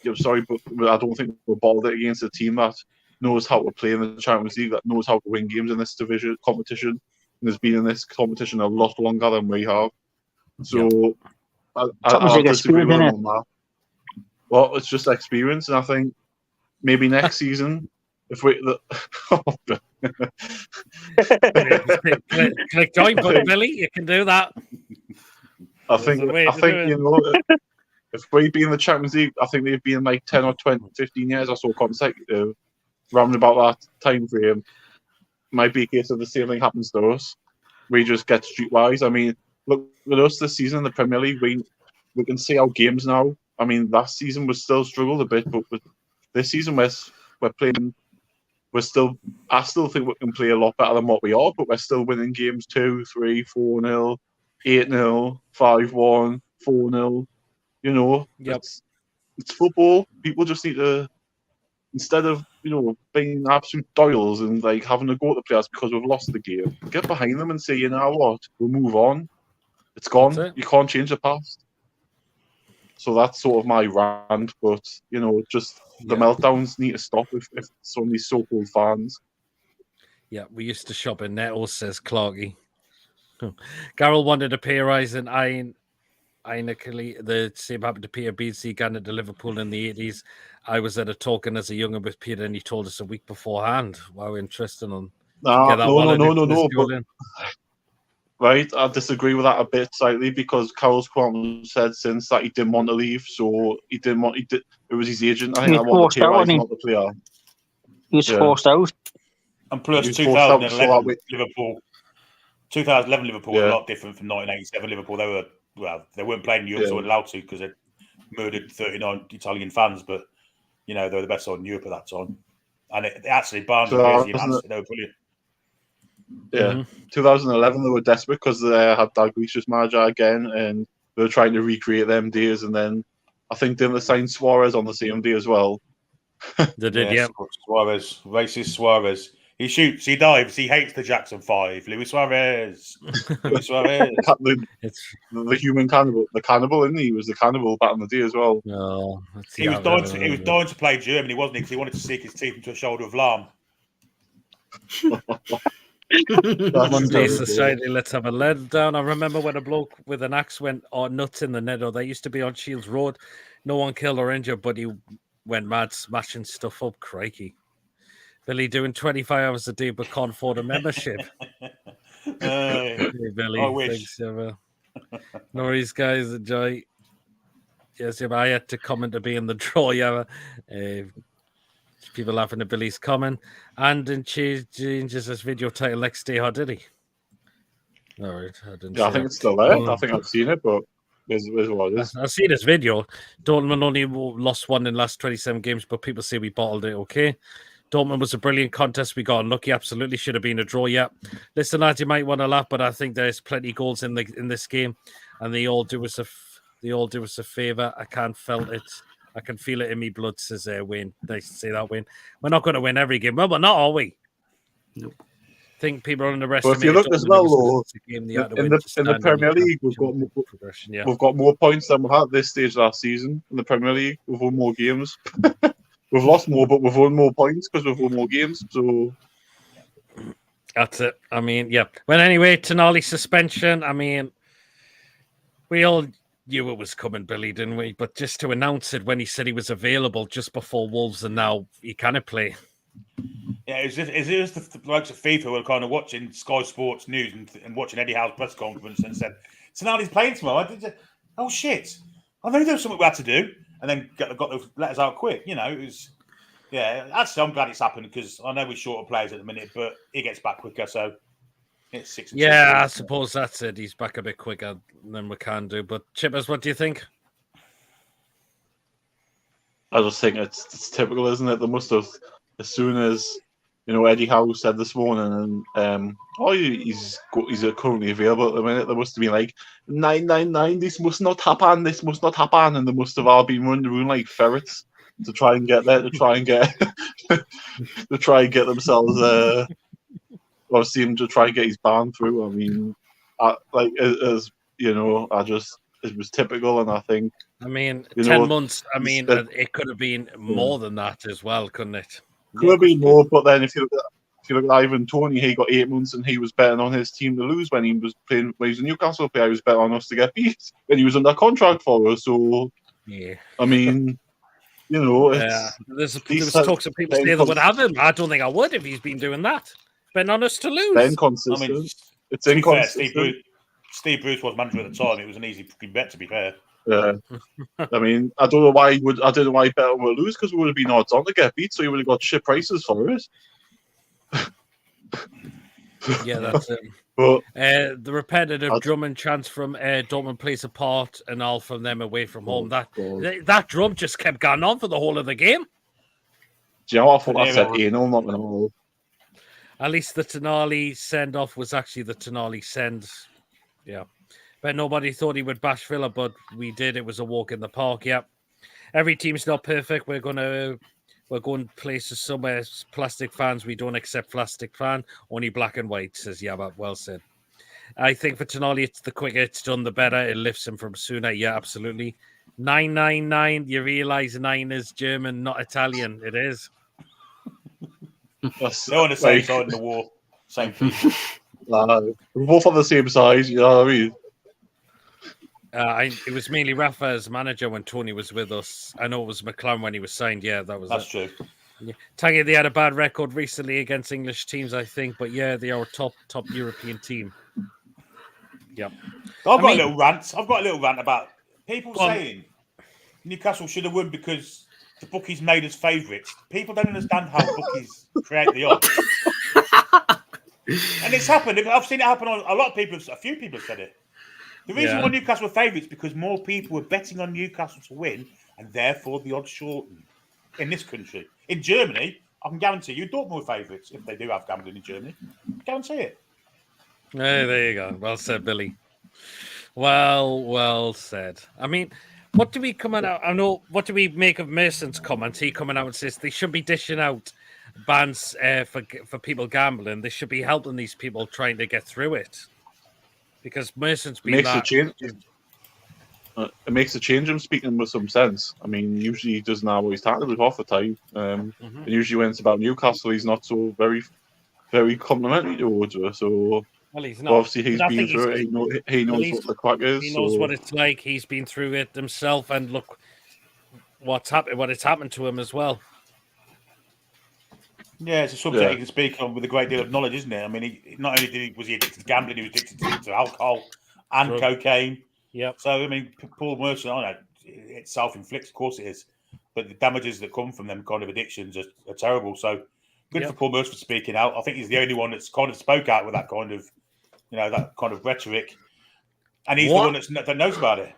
Speaker 3: I'm sorry, but I don't think we bottled it against a team that knows how to play in the Champions League, that knows how to win games in this competition, and has been in this competition a lot longer than we have. So I disagree with him on that. Well, it's just experience, and I think maybe next season, if we
Speaker 1: click join button, Billy, you can do that.
Speaker 3: I think if we be in the Champions League, I think they've been like 10 or 20, 15 years or so consecutive, round about that time frame. Might be a case of the same thing happens to us. We just get streetwise. I mean, look at us this season in the Premier League. We can see our games now. I mean, last season we still struggled a bit, but this season we're playing. I still think we can play a lot better than what we are, but we're still winning games 2, 3, 4-0, 8-0, 5-1, 4-0. It's football. People just need to, instead of being absolute doyles and like having to go at the players because we've lost the game, get behind them and say, you know what, we'll move on. It's gone. You can't change the past. So that's sort of my rant, but just the meltdowns need to stop if some of these so-called fans.
Speaker 1: Yeah, we used to shop in Nettles, says Clarky. Garrel wanted a pay rise, and ironically, the same happened to Peter Beardsley going to Liverpool in the 80s. I was at a talking as a younger with Peter, and he told us a week beforehand. Wow, interesting. On
Speaker 3: No. But, right, I disagree with that a bit slightly because Carlos Quantum said since that he didn't want to leave, so he didn't want. It was his agent. I think
Speaker 4: He
Speaker 3: that
Speaker 4: was
Speaker 3: wanted to
Speaker 4: forced
Speaker 3: pay
Speaker 4: out,
Speaker 3: rise,
Speaker 4: wasn't he?
Speaker 3: not the player.
Speaker 4: He was forced out.
Speaker 5: And plus,
Speaker 3: He was forced out,
Speaker 5: 2011
Speaker 3: so
Speaker 5: Liverpool. 2011 Liverpool was
Speaker 3: Yeah.
Speaker 5: a lot different from 1987 Liverpool. They weren't playing in Europe, so they weren't allowed to because they murdered 39 Italian fans. But they were the best side in Europe at that time. And it actually Barnes and Beardsley enhanced it. They were brilliant.
Speaker 3: Yeah, 2011 they were desperate because they had Dalglish as manager again, and they were trying to recreate them days. And then I think didn't they sign Suarez on the same day as well?
Speaker 1: They did, yeah.
Speaker 5: Suarez, racist Suarez. He shoots, he dives, he hates the Jackson 5. Luis Suarez. Luis Suarez.
Speaker 3: The human cannibal, the cannibal, isn't he? He was the cannibal back in the day as well.
Speaker 1: No,
Speaker 5: he was dying to play Germany, wasn't he? Because he wanted to sink his teeth into a shoulder of lamb.
Speaker 1: Monday Society, let's have a lead down. I remember when a bloke with an axe went nuts in the Nether. They used to be on Shields Road. No one killed or injured, but he went mad smashing stuff up. Crikey. Billy doing 25 hours a day but can't afford a membership. Hey, Billy,
Speaker 5: I wish.
Speaker 1: Thanks, no worries, guys. Enjoy. Yes, I had to comment to be in the draw, people laughing at Billy's comment. And in changes this video title next day, how did he? All right,
Speaker 3: I think it's still there. I think I've seen it, but there's what it is.
Speaker 1: I've seen this video. Dortmund only lost one in the last 27 games, but people say we bottled it. Okay. Dortmund was a brilliant contest. We got unlucky. Absolutely should have been a draw. Yeah. Listen, lads, you might want to laugh, but I think there's plenty of goals in this game, and they all do us a favor. I can't feel it. I can feel it in me blood, says Wayne. Nice to say that, Wayne. We're not going to win every game. Well, we're not, are we?
Speaker 2: Nope.
Speaker 1: I think people are underestimating.
Speaker 3: But if you look as well, though, in the Premier League, we've got more points than we had at this stage last season. In the Premier League, we've won more games. We've lost more, but we've won more points because we've won more games. So
Speaker 1: that's it. I mean, yeah. Well, anyway, Tonali suspension. I mean, we all knew it was coming, Billy, didn't we? But just to announce it when he said he was available just before Wolves, and now he can't play.
Speaker 5: Yeah, it's the likes of FIFA were kind of watching Sky Sports News and watching Eddie Howe's press conference and said, Tonali's playing tomorrow. Oh, shit. I know there was something we had to do. And then got the letters out quick. It was, actually, I'm glad it's happened because I know we're short of players at the minute, but he gets back quicker. So it's 6 and 6.
Speaker 1: Yeah, I suppose that's it. He's back a bit quicker than we can do. But Chippers, what do you think?
Speaker 3: I just think it's typical, isn't it? They must have, as soon as Eddie Howe said this morning, and he's currently available at the minute. They must have been like 999. This must not happen. This must not happen, and they must have all been running around like ferrets to try and get there, to try and get themselves. Obviously, him to try and get his ban through. I mean, it was typical, and I think.
Speaker 1: I mean, 10 months. I mean, it could have been more than that as well, couldn't it?
Speaker 3: Could have been more, but then if you look at Ivan Toney, he got 8 months and he was betting on his team to lose when he was playing. When he was a Newcastle player, he was betting on us to get beat, and he was under contract for us. So,
Speaker 1: yeah,
Speaker 3: I mean,
Speaker 1: there's talks of people say they would have him. I don't think I would if he's been doing that. Betting on us to lose.
Speaker 3: It's inconsistent. I mean, it's inconsistent.
Speaker 5: Fair, Steve Bruce was manager at the time. It was an easy bet, to be fair.
Speaker 3: Yeah, I mean, I don't know why he bet on we'll lose because we would have been odds on to get beat, so he would have got shit prices for it.
Speaker 1: Yeah, that's it.
Speaker 3: But
Speaker 1: the repetitive drum chants from Dortmund plays a part, and all from them away from home. That drum just kept going on for the whole of the game.
Speaker 3: Do you know what I thought? I said anal, not normal.
Speaker 1: At least the Tonali send off was actually the Tonali send. Yeah. But nobody thought he would bash Villa, but we did. It was a walk in the park. Yeah. Every team's not perfect. We're going places somewhere. Plastic fans, we don't accept plastic fan. Only black and white, says Yabba. Well said. I think for Tonali, it's the quicker it's done, the better. It lifts him from sooner. Yeah, absolutely. 999. You realise 9 is German, not Italian. It is.
Speaker 5: They're on the same side in the war. Same thing.
Speaker 3: We're both on the same side. You know what I mean?
Speaker 1: It was mainly Rafa as manager when Tony was with us. I know it was McLaren when he was signed. Yeah,
Speaker 5: That's true.
Speaker 1: Yeah. Tangy, they had a bad record recently against English teams, I think, but yeah, they are a top European team. Yep.
Speaker 5: I've got a little rant. I've got a little rant about people
Speaker 1: Go on.
Speaker 5: saying Newcastle should have won because the bookies made us favourites. People don't understand how bookies create the odds. And it's happened. I've seen it happen on a lot of people. A few people have said it. The reason why Newcastle were favourites is because more people were betting on Newcastle to win, and therefore the odds shortened. In this country, in Germany, I can guarantee you Dortmund were favourites if they do have gambling in Germany. Guarantee it.
Speaker 1: Hey, there you go. Well said, Billy. Well said. I mean, what do we come out? I know. What do we make of Mason's comments? He coming out and says they should be dishing out bans for people gambling. They should be helping these people trying to get through it. Because Mason's been
Speaker 3: it makes a change him speaking with some sense. I mean, usually he doesn't know what he's talking about half the time. And usually when it's about Newcastle, he's not so very, very complimentary towards her. So
Speaker 1: he's not.
Speaker 3: Obviously, he's been through it. He knows what the crack is.
Speaker 1: He knows what it's like. He's been through it himself, and look what's happened. What has happened to him as well.
Speaker 5: Yeah, it's a subject he can speak on with a great deal of knowledge, isn't it? I mean, not only was he addicted to gambling, he was addicted to alcohol and cocaine.
Speaker 1: Yep.
Speaker 5: So, I mean, Paul Merson, I know it's self-inflicted, of course it is, but the damages that come from them kind of addictions are terrible. So, good for Paul Merson for speaking out. I think he's the only one that's kind of spoke out with that kind of, that kind of rhetoric, and he's the one that knows about it.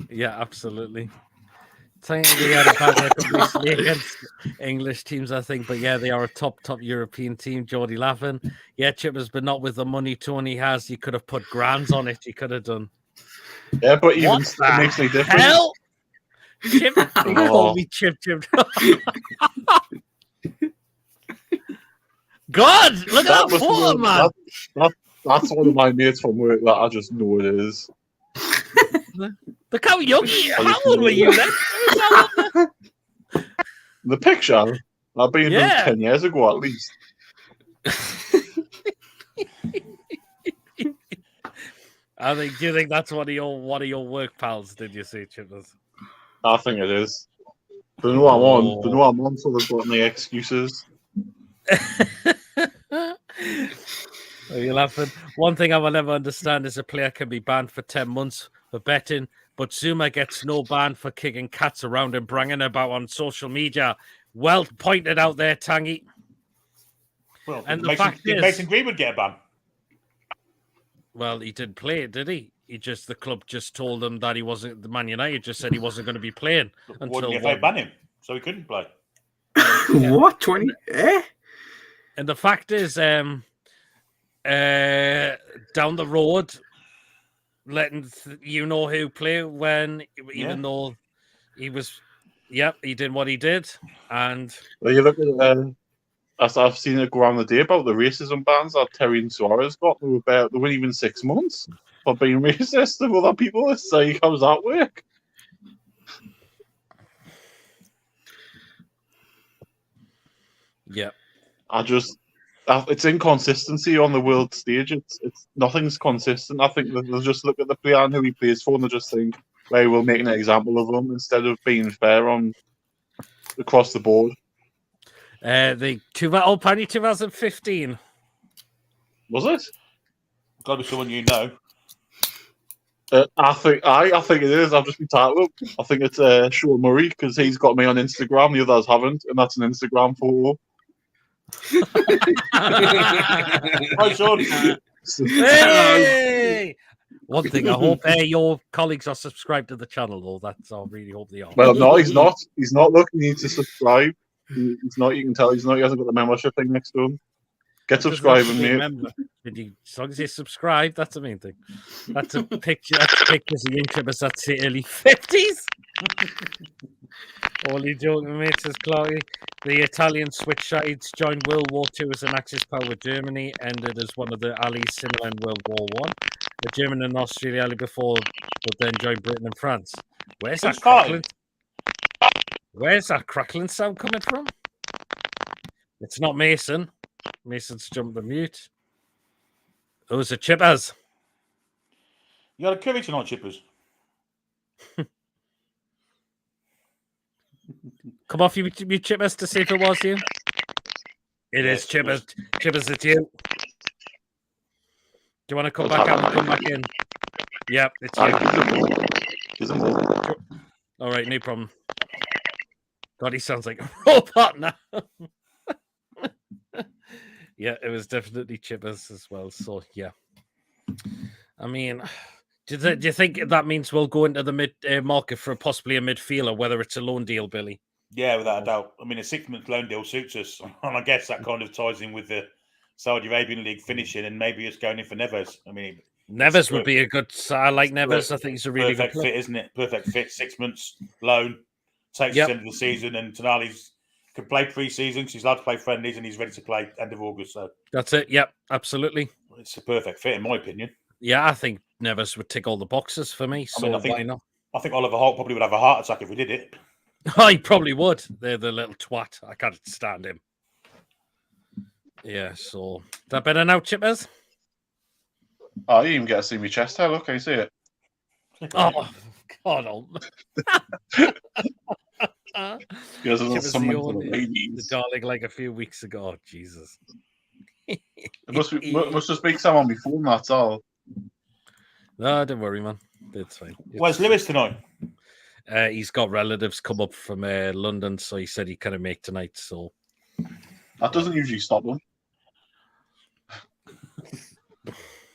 Speaker 1: Yeah, absolutely. They had a bad record recently against English teams, I think, but yeah, they are a top European team. Geordie laughing. Yeah, Chippers, but not with the money Tony has. He could have put grands on it. He could have done.
Speaker 3: Yeah, but even it makes no difference.
Speaker 1: Hell? Chip, he called me Chip. God, look at that photo, man.
Speaker 3: That's one of my mates from work that I just know it is.
Speaker 1: Look how young he is. How old were you then?
Speaker 3: The picture? I've been doing 10 years ago at least.
Speaker 1: Do you think that's one of your work pals? Did you see, Chippers?
Speaker 3: I think it is. They know I'm on. They know I'm on, so they've got any excuses.
Speaker 1: Are you laughing? One thing I will never understand is a player can be banned for 10 months for betting, but Zuma gets no ban for kicking cats around and bragging about on social media. Well pointed out there, Tangy.
Speaker 5: Well, and the fact is, Mason Green would get a ban.
Speaker 1: Well, he didn't play it, did he? The club just told him that he wasn't. The Man United just said he wasn't going to be playing until
Speaker 5: they ban him, so he couldn't play.
Speaker 2: What 20?
Speaker 1: And the fact is, down the road, letting who play when, even though he was, he did what he did, and
Speaker 3: well, you look at as I've seen it go around the day about the racism bans that Terry and Suarez got. They weren't even 6 months for being racist to other people. It's like, how does that work?
Speaker 1: Yeah,
Speaker 3: it's inconsistency on the world stage. It's nothing's consistent. I think they'll just look at the player and who he plays for, and they just think, "Well, we'll make an example of him," instead of being fair on across the board.
Speaker 1: Apparently 2015
Speaker 3: was it?
Speaker 5: Got to be someone you know.
Speaker 3: I think it is. I've just been talking. I think it's Sean Murray because he's got me on Instagram. The others haven't, and that's an Instagram photo.
Speaker 5: Hi, Sean.
Speaker 1: Hey! One thing, I hope your colleagues are subscribed to the channel, though. I really hope they are.
Speaker 3: Well, no, he's not. He's not. Look, he needs to subscribe. He's not. You can tell he's not. He hasn't got the membership thing next to him. Get subscribing, mate.
Speaker 1: As long as you subscribe, that's the main thing. That's a picture. That's pictures of YouTubers. That's the early 50s. Only joking, mate, says Clarky. The Italian switch sides joined World War II as an Axis power with Germany, ended as one of the allies similar in World War One. The German and Australia before, but then joined Britain and France. Where's that crackling sound coming from? It's not Mason. Mason's jumped the mute. Those are Chippers.
Speaker 5: You got a curry tonight, Chippers?
Speaker 1: Come off, you Chippers, to see if it was you. It is Chippers. Chippers, it's you. Do you want to come back out and come back in? Yep, it's you. All right, no problem. God, he sounds like a robot now. Yeah, it was definitely Chippers as well. So, yeah. I mean, do you think that means we'll go into the mid market for possibly a midfielder, whether it's a loan deal, Billy?
Speaker 5: Yeah, without a doubt. I mean, a 6-month loan deal suits us. And I guess that kind of ties in with the Saudi Arabian League finishing and maybe it's going in for Neves. I mean,
Speaker 1: Neves would be a good. I like Neves. I think he's a really
Speaker 5: perfect
Speaker 1: good
Speaker 5: fit, isn't it? Perfect fit. 6 months loan, takes us into the season, and Tonali's can play pre-season because he's allowed to play friendlies and he's ready to play end of August. So
Speaker 1: that's it. Yep, absolutely.
Speaker 5: It's a perfect fit, in my opinion.
Speaker 1: Yeah, I think Neves would tick all the boxes for me. So why not?
Speaker 5: I think Oliver Holt probably would have a heart attack if we did it.
Speaker 1: Oh, he probably would. They're the little twat. I can't stand him. Yeah, so is that better now, Chippers?
Speaker 3: Oh, you even get to see my chest hair. Look, can you see it?
Speaker 1: Oh, God. The darling like a few weeks ago. Oh, Jesus.
Speaker 3: It must just be someone before, that's all.
Speaker 1: No, don't worry, man. It's fine.
Speaker 5: Where's Lewis tonight?
Speaker 1: He's got relatives come up from London, so he said he couldn't make tonight. So
Speaker 3: that doesn't usually stop them.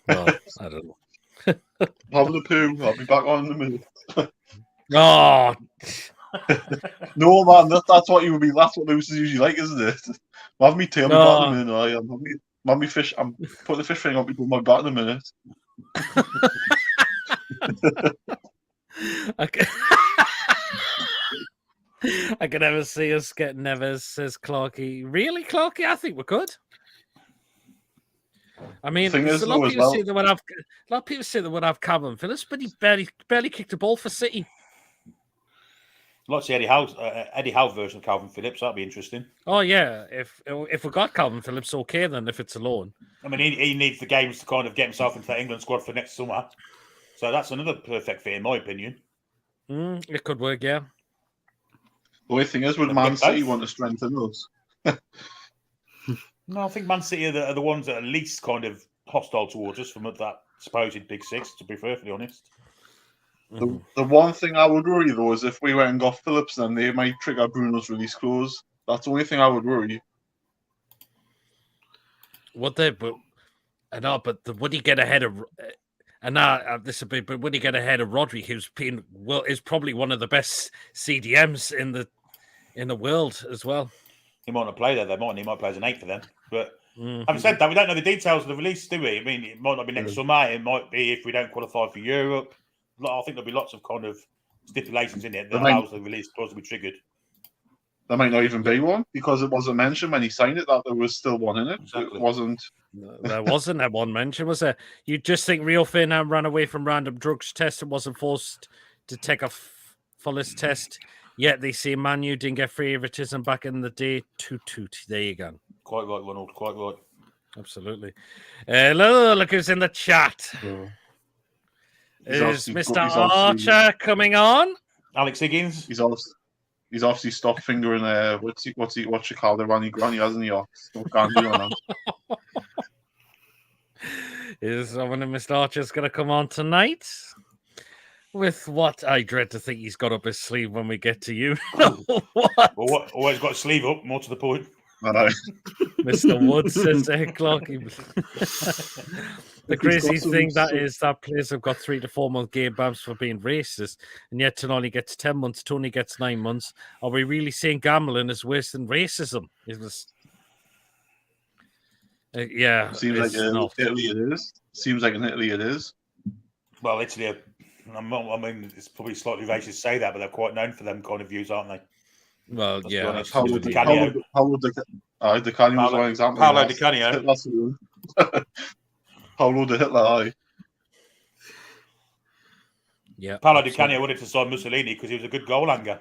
Speaker 1: Well, I don't know.
Speaker 3: Have the poo. I'll be back on in a minute.
Speaker 1: Oh
Speaker 3: no, man, that's what you would be. That's what Lewis is usually like, isn't it? Have me tail back in a minute. Have me fish. I'm putting the fish thing on people my back in a minute.
Speaker 1: I can never see us get Neves, says Clarky. Really, Clarky? I think we could. I mean, a lot of people say they would have Calvin Phillips, but he barely kicked a ball for City.
Speaker 5: I'd like to see Eddie Howe version of Calvin Phillips. That'd be interesting.
Speaker 1: Oh yeah, if we got Calvin Phillips, okay then. If it's a loan,
Speaker 5: I mean, he needs the games to kind of get himself into the England squad for next summer. So that's another perfect fit, in my opinion.
Speaker 1: It could work, yeah.
Speaker 3: The only thing is, would Man City want to strengthen us?
Speaker 5: No, I think Man City are the ones that are least kind of hostile towards us from that supposed Big Six, to be perfectly honest.
Speaker 3: The one thing I would worry, though, is if we went and got Phillips, then they might trigger Bruno's release clause. That's the only thing I would worry.
Speaker 1: Would they? But I know, but would he get ahead of... but would he get ahead of Rodri, who's been is probably one of the best CDMs in the world as well?
Speaker 5: He might not play there. He might play as an 8 for them. But having said that, we don't know the details of the release, do we? I mean, it might not be next summer. It might be if we don't qualify for Europe. I think there'll be lots of kind of stipulations in it that allows the release clause to be triggered.
Speaker 3: There might not even be one because it wasn't mentioned when he signed it that there was still one in it. Exactly. It wasn't.
Speaker 1: There wasn't a one mention, was there? You just think Rio Ferdinand ran away from random drugs test and wasn't forced to take a fullest test. Yet they say Manu didn't get favoritism back in the day. Toot. There you go.
Speaker 5: Quite right, Ronald. Quite right.
Speaker 1: Absolutely. Look who's in the chat. Is Mr. Archer coming on?
Speaker 5: Alex Higgins.
Speaker 3: He's obviously stopped fingering what you call the Ronnie Granny, hasn't he? Can't do that.
Speaker 1: Is someone in Mr. Archer's going to come on tonight? With what I dread to think he's got up his sleeve when we get to you. What?
Speaker 5: Well, he's got a sleeve up, more to the point.
Speaker 3: I know.
Speaker 1: Mr. Wood says Clarky. The crazy thing that players have got 3 to 4 month game bans for being racist, and yet Tonali gets 10 months, Tony gets 9 months. Are we really saying gambling is worse than racism? It was, yeah.
Speaker 3: Seems like in Italy it is. Seems like in Italy it is.
Speaker 5: Well, Italy, I mean, it's probably slightly racist to say that, but they're quite known for them kind of views, aren't they?
Speaker 1: Well, yeah.
Speaker 3: Paolo Di Canio was one example.
Speaker 5: Paolo Di Canio.
Speaker 3: Paolo de Hitler,
Speaker 1: Yeah.
Speaker 5: Paolo Di Canio wanted to sign Mussolini because he was a good goal hanger.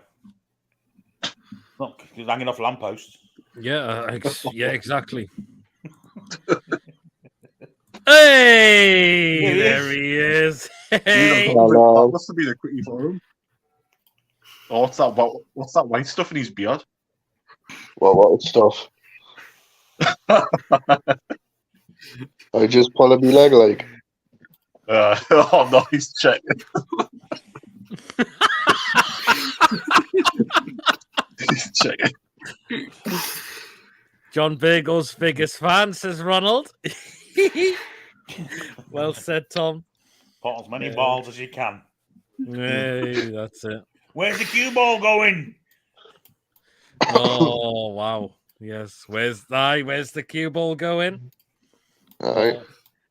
Speaker 5: He was hanging off lampposts.
Speaker 1: Yeah, yeah, exactly. Hey, there he is. Hey.
Speaker 3: That must have been a quickie for him. Oh, what's that white stuff in his beard?
Speaker 7: What stuff? I just pull my leg like.
Speaker 3: Oh no, he's checking. He's checking.
Speaker 1: John Virgo's biggest fan, says Ronald. Well said, Tom.
Speaker 5: Pot as many balls as you can.
Speaker 1: Hey, that's it.
Speaker 5: Where's the cue ball going?
Speaker 1: Oh, wow. Yes. Where's the cue ball going?
Speaker 7: All right.
Speaker 1: Oh,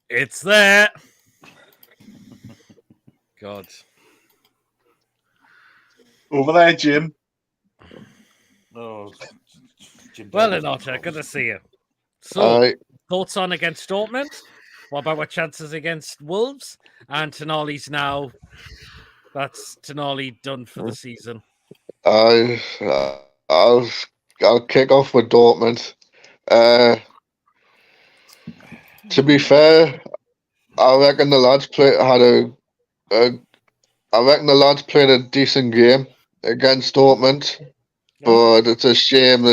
Speaker 1: it's there. God.
Speaker 3: Over there, Jim.
Speaker 5: Oh, Jim
Speaker 1: Well,
Speaker 5: Davis.
Speaker 1: Enocha, good to see you. So,
Speaker 7: All right.
Speaker 1: thoughts on against Dortmund? What about our chances against Wolves? And Tonali's now. That's Tonali done for the season.
Speaker 7: I'll kick off with Dortmund. To be fair, I reckon the lads played a decent game against Dortmund, but it's a shame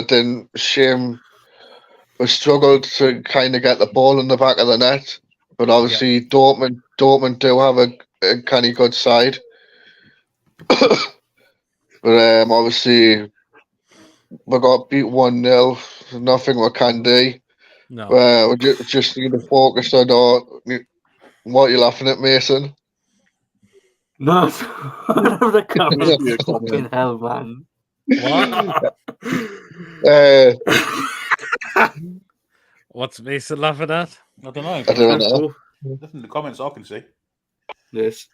Speaker 7: we struggled to kind of get the ball in the back of the net. But obviously, Dortmund do have a kind of good side. But obviously, we got beat 1-0. Nothing we can do.
Speaker 1: No.
Speaker 7: We just need to focus on what are you laughing at, Mason?
Speaker 2: No, the comments. Fucking hell, man.
Speaker 1: What? What's Mason laughing at?
Speaker 5: I don't know.
Speaker 7: I don't know.
Speaker 5: Nothing in the comments I can see.
Speaker 2: Yes.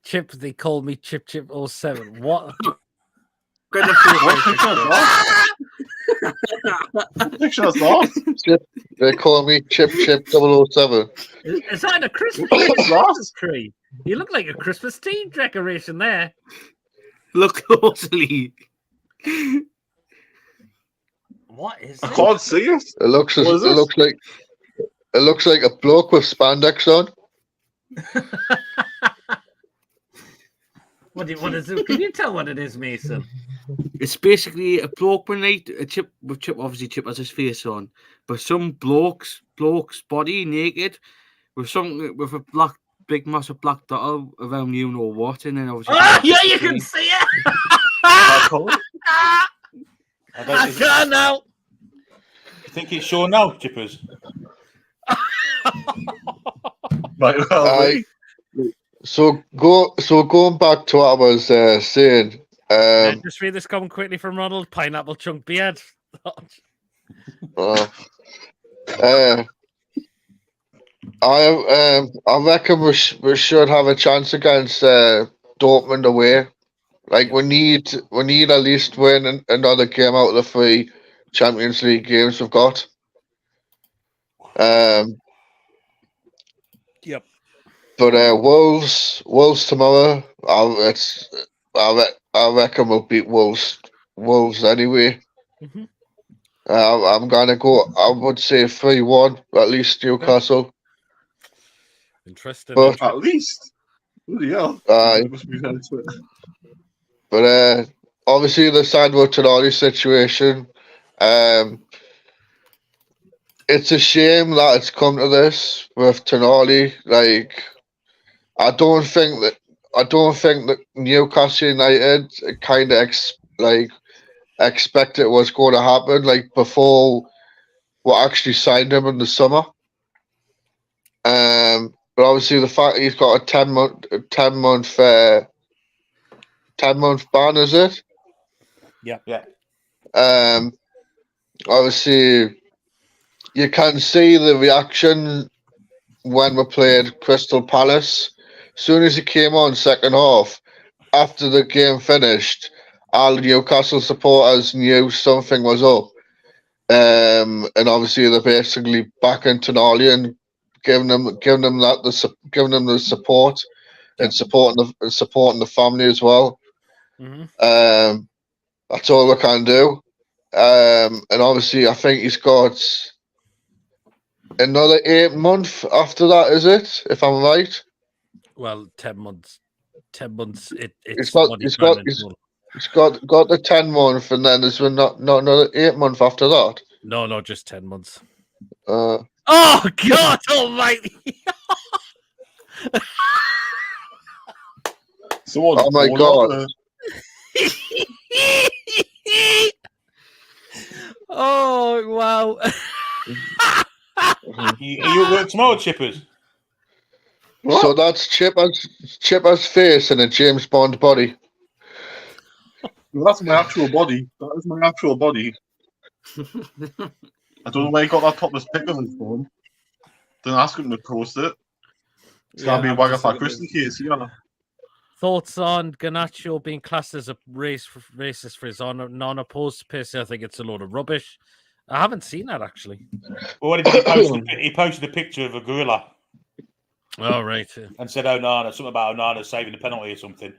Speaker 1: Chip, they called me Chip 07. What?
Speaker 3: What picture is that?
Speaker 7: They call me Chip 007.
Speaker 1: Is that a Christmas tree? You look like a Christmas tree decoration there.
Speaker 2: Look closely.
Speaker 1: What is
Speaker 3: I
Speaker 1: it?
Speaker 3: can't see it.
Speaker 7: It looks
Speaker 3: What is this?
Speaker 7: like a bloke with spandex on.
Speaker 1: What is it? Can you tell what it is, Mason?
Speaker 2: It's basically a bloke beneath a Chip. With Chip, obviously, Chip has his face on, but some bloke's body naked with a big massive black dot around you know what, and then obviously.
Speaker 1: Yeah, you can see it. I can't now.
Speaker 5: You think it's sure now, Chippers?
Speaker 3: Might well be.
Speaker 7: So going back to what I was saying.
Speaker 1: Just read this comment quickly from Ronald. Pineapple chunk beard.
Speaker 7: I reckon we should have a chance against Dortmund away. Like we need at least win another game out of the 3 Champions League games we've got.
Speaker 1: Yep.
Speaker 7: But Wolves tomorrow. I reckon we'll beat Wolves anyway.
Speaker 1: Mm-hmm.
Speaker 7: I'm gonna go. I would say 3-1 at least Newcastle.
Speaker 1: Interesting.
Speaker 7: But
Speaker 3: At least. Bloody hell. Must be very sweet.
Speaker 7: But obviously the Sandro Tonali situation. It's a shame that it's come to this with Tonali. Like, I don't think that Newcastle United kind of expect it was going to happen. Like before we actually signed him in the summer. But obviously the fact he's got a 10 month ban, is it?
Speaker 5: Yeah.
Speaker 7: Obviously, you can see the reaction when we played Crystal Palace. As soon as he came on second half, after the game finished, all Newcastle supporters knew something was up. And obviously they're basically backing Tonali and giving them the support and supporting the family as well.
Speaker 1: Mm-hmm.
Speaker 7: That's all we can do. And obviously I think he's got another 8 months after that, is it? If I'm right.
Speaker 1: Well, 10 months. 10 months. It's
Speaker 7: He's got It's got the 10-month, and then there's been not another 8-month after that.
Speaker 1: No, just 10 months.
Speaker 7: Uh,
Speaker 1: Oh God Almighty!
Speaker 3: Someone's
Speaker 7: Oh my
Speaker 3: born
Speaker 7: God.
Speaker 3: out
Speaker 1: Oh wow!
Speaker 5: Are you at work tomorrow, Chippers?
Speaker 7: so that's Chipper's face in a James Bond body.
Speaker 3: Well, that's my actual body. That is my actual body. I don't know where he got that topless pic of his phone. Didn't ask him to post it. It's gotta be
Speaker 1: I'm
Speaker 3: Wagga
Speaker 1: just
Speaker 3: for
Speaker 1: looking at
Speaker 3: Christmas case, yeah.
Speaker 1: Thoughts on Garnacho being classed as a racist for his non-opposed piss? I think it's a load of rubbish. I haven't seen that actually.
Speaker 5: Well, what he did, he posted a picture of a gorilla
Speaker 1: Oh right.
Speaker 5: and said Onana, something about Onana saving the penalty or something.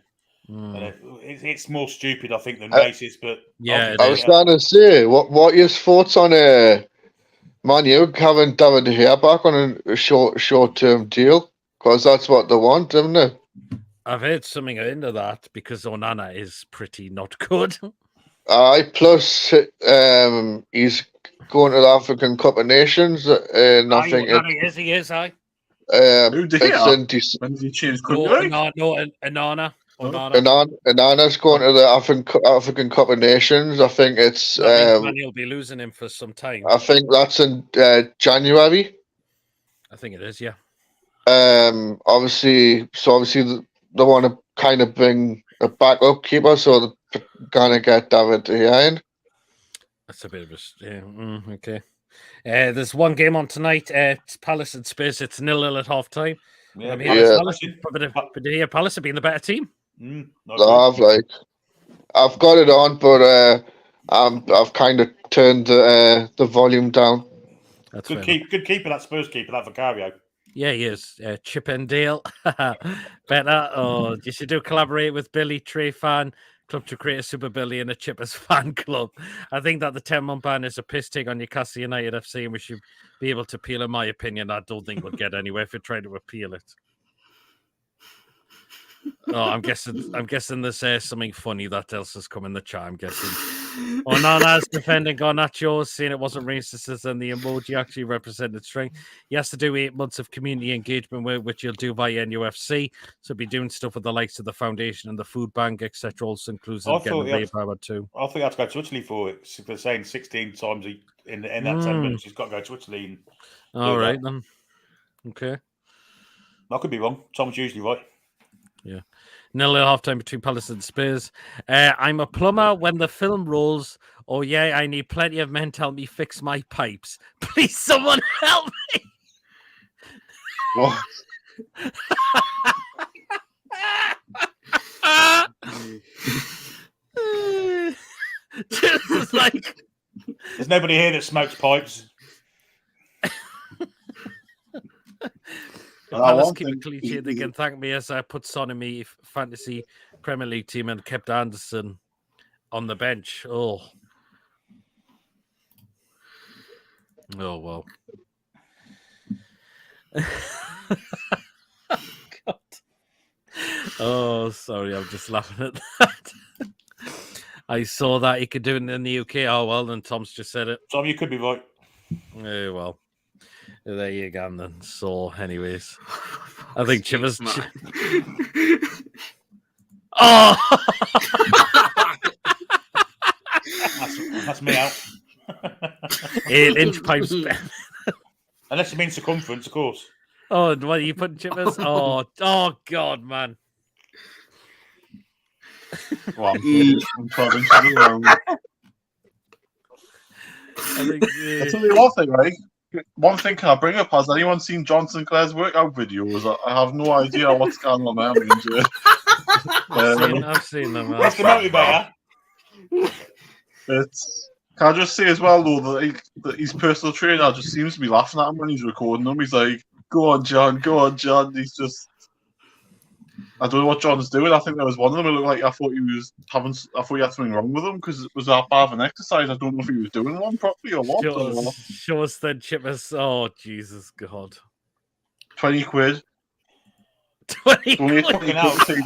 Speaker 1: Mm.
Speaker 5: And it's more stupid, I think, than racist. But
Speaker 1: Yeah,
Speaker 7: I was trying to say, what are your thoughts on Man U having David De Gea back on a short-term deal? Because that's what they want, isn't it?
Speaker 1: I've heard something into that because Onana is pretty not good.
Speaker 7: Plus, he's going to the African Cup of Nations, and I think
Speaker 1: he is.
Speaker 3: Who De
Speaker 7: it's
Speaker 3: Gea?
Speaker 7: in December.
Speaker 3: When did he change
Speaker 1: No,
Speaker 3: country?
Speaker 1: Onana.
Speaker 7: Anana's going to the African Cup of Nations. I think it's.
Speaker 1: That means he'll be losing him for some time.
Speaker 7: I think that's in January.
Speaker 1: I think it is, yeah.
Speaker 7: Obviously, they want to kind of bring a backup keeper, so they're gonna get David De Gea in.
Speaker 1: That's a bit of a okay. There's one game on tonight. It's Palace and Spurs. It's 0-0 at half time.
Speaker 5: yeah,
Speaker 1: I'm here Palace, Palace have been the better team.
Speaker 7: I've got it on, but I've kind of turned the volume down.
Speaker 1: That's
Speaker 5: good keeper, that Spurs keeper, that Vicario.
Speaker 1: Yeah, he is. Chip and Dale. Better. Oh, you should collaborate with Billy Trey fan club to create a Super Billy and a Chippers fan club. I think that the 10-month ban is a piss take on Newcastle United FC, and we should be able to appeal. In my opinion, I don't think we'll get anywhere if we try to appeal it. Oh, I'm guessing there's something funny that else has come in the chat. I'm guessing. Onana's defending Garnacho, saying it wasn't racist and the emoji actually represented strength. He has to do 8 months of community engagement, which he'll do via NUFC. So be doing stuff with the likes of the foundation and the food bank, etc. Also includes getting a power too.
Speaker 5: I think that's go to Italy for it. They're saying 16 times in that 10 minutes. He's got to go to Italy.
Speaker 1: All right then. Okay.
Speaker 5: I could be wrong. Tom's usually right.
Speaker 1: Yeah. 0 at halftime between Palace and Spurs. I'm a plumber when the film rolls. Oh, yeah, I need plenty of men tell me fix my pipes. Please, someone help me.
Speaker 3: What?
Speaker 1: Just like...
Speaker 5: There's nobody here that smokes pipes.
Speaker 1: Palace keep it clean sheet. They can thank me as I put Son in me fantasy Premier League team and kept Anderson on the bench. Oh well. God. Oh, sorry, I'm just laughing at that. I saw that he could do it in the UK. Oh well, then Tom's just said it.
Speaker 5: Tom, you could be right.
Speaker 1: Yeah, well. There you go, then. So, anyways, I think Chivers. Oh,
Speaker 5: that's me out.
Speaker 1: 8-inch pipes.
Speaker 5: Unless you mean circumference, of course.
Speaker 1: Oh, what are you putting Chivers? Oh, God, man.
Speaker 3: Well, I'm 12 inches around.
Speaker 1: I think,
Speaker 3: I'll tell you one thing, right? One thing can I bring up? Has anyone seen John Sinclair's workout videos? I have no idea what's going on there.
Speaker 1: I've seen them.
Speaker 5: That's the motivator.
Speaker 3: Can I just say as well, though, that his personal trainer just seems to be laughing at him when he's recording them. He's like, go on, John. He's just... I don't know what John's doing. I think there was one of them. It looked like I thought he had something wrong with him because it was that bad of an exercise. I don't know if he was doing one properly or what.
Speaker 1: Show us then, Chippers. Oh, Jesus God.
Speaker 3: 20 quid.
Speaker 1: 20
Speaker 3: Only a
Speaker 1: quid.
Speaker 3: fucking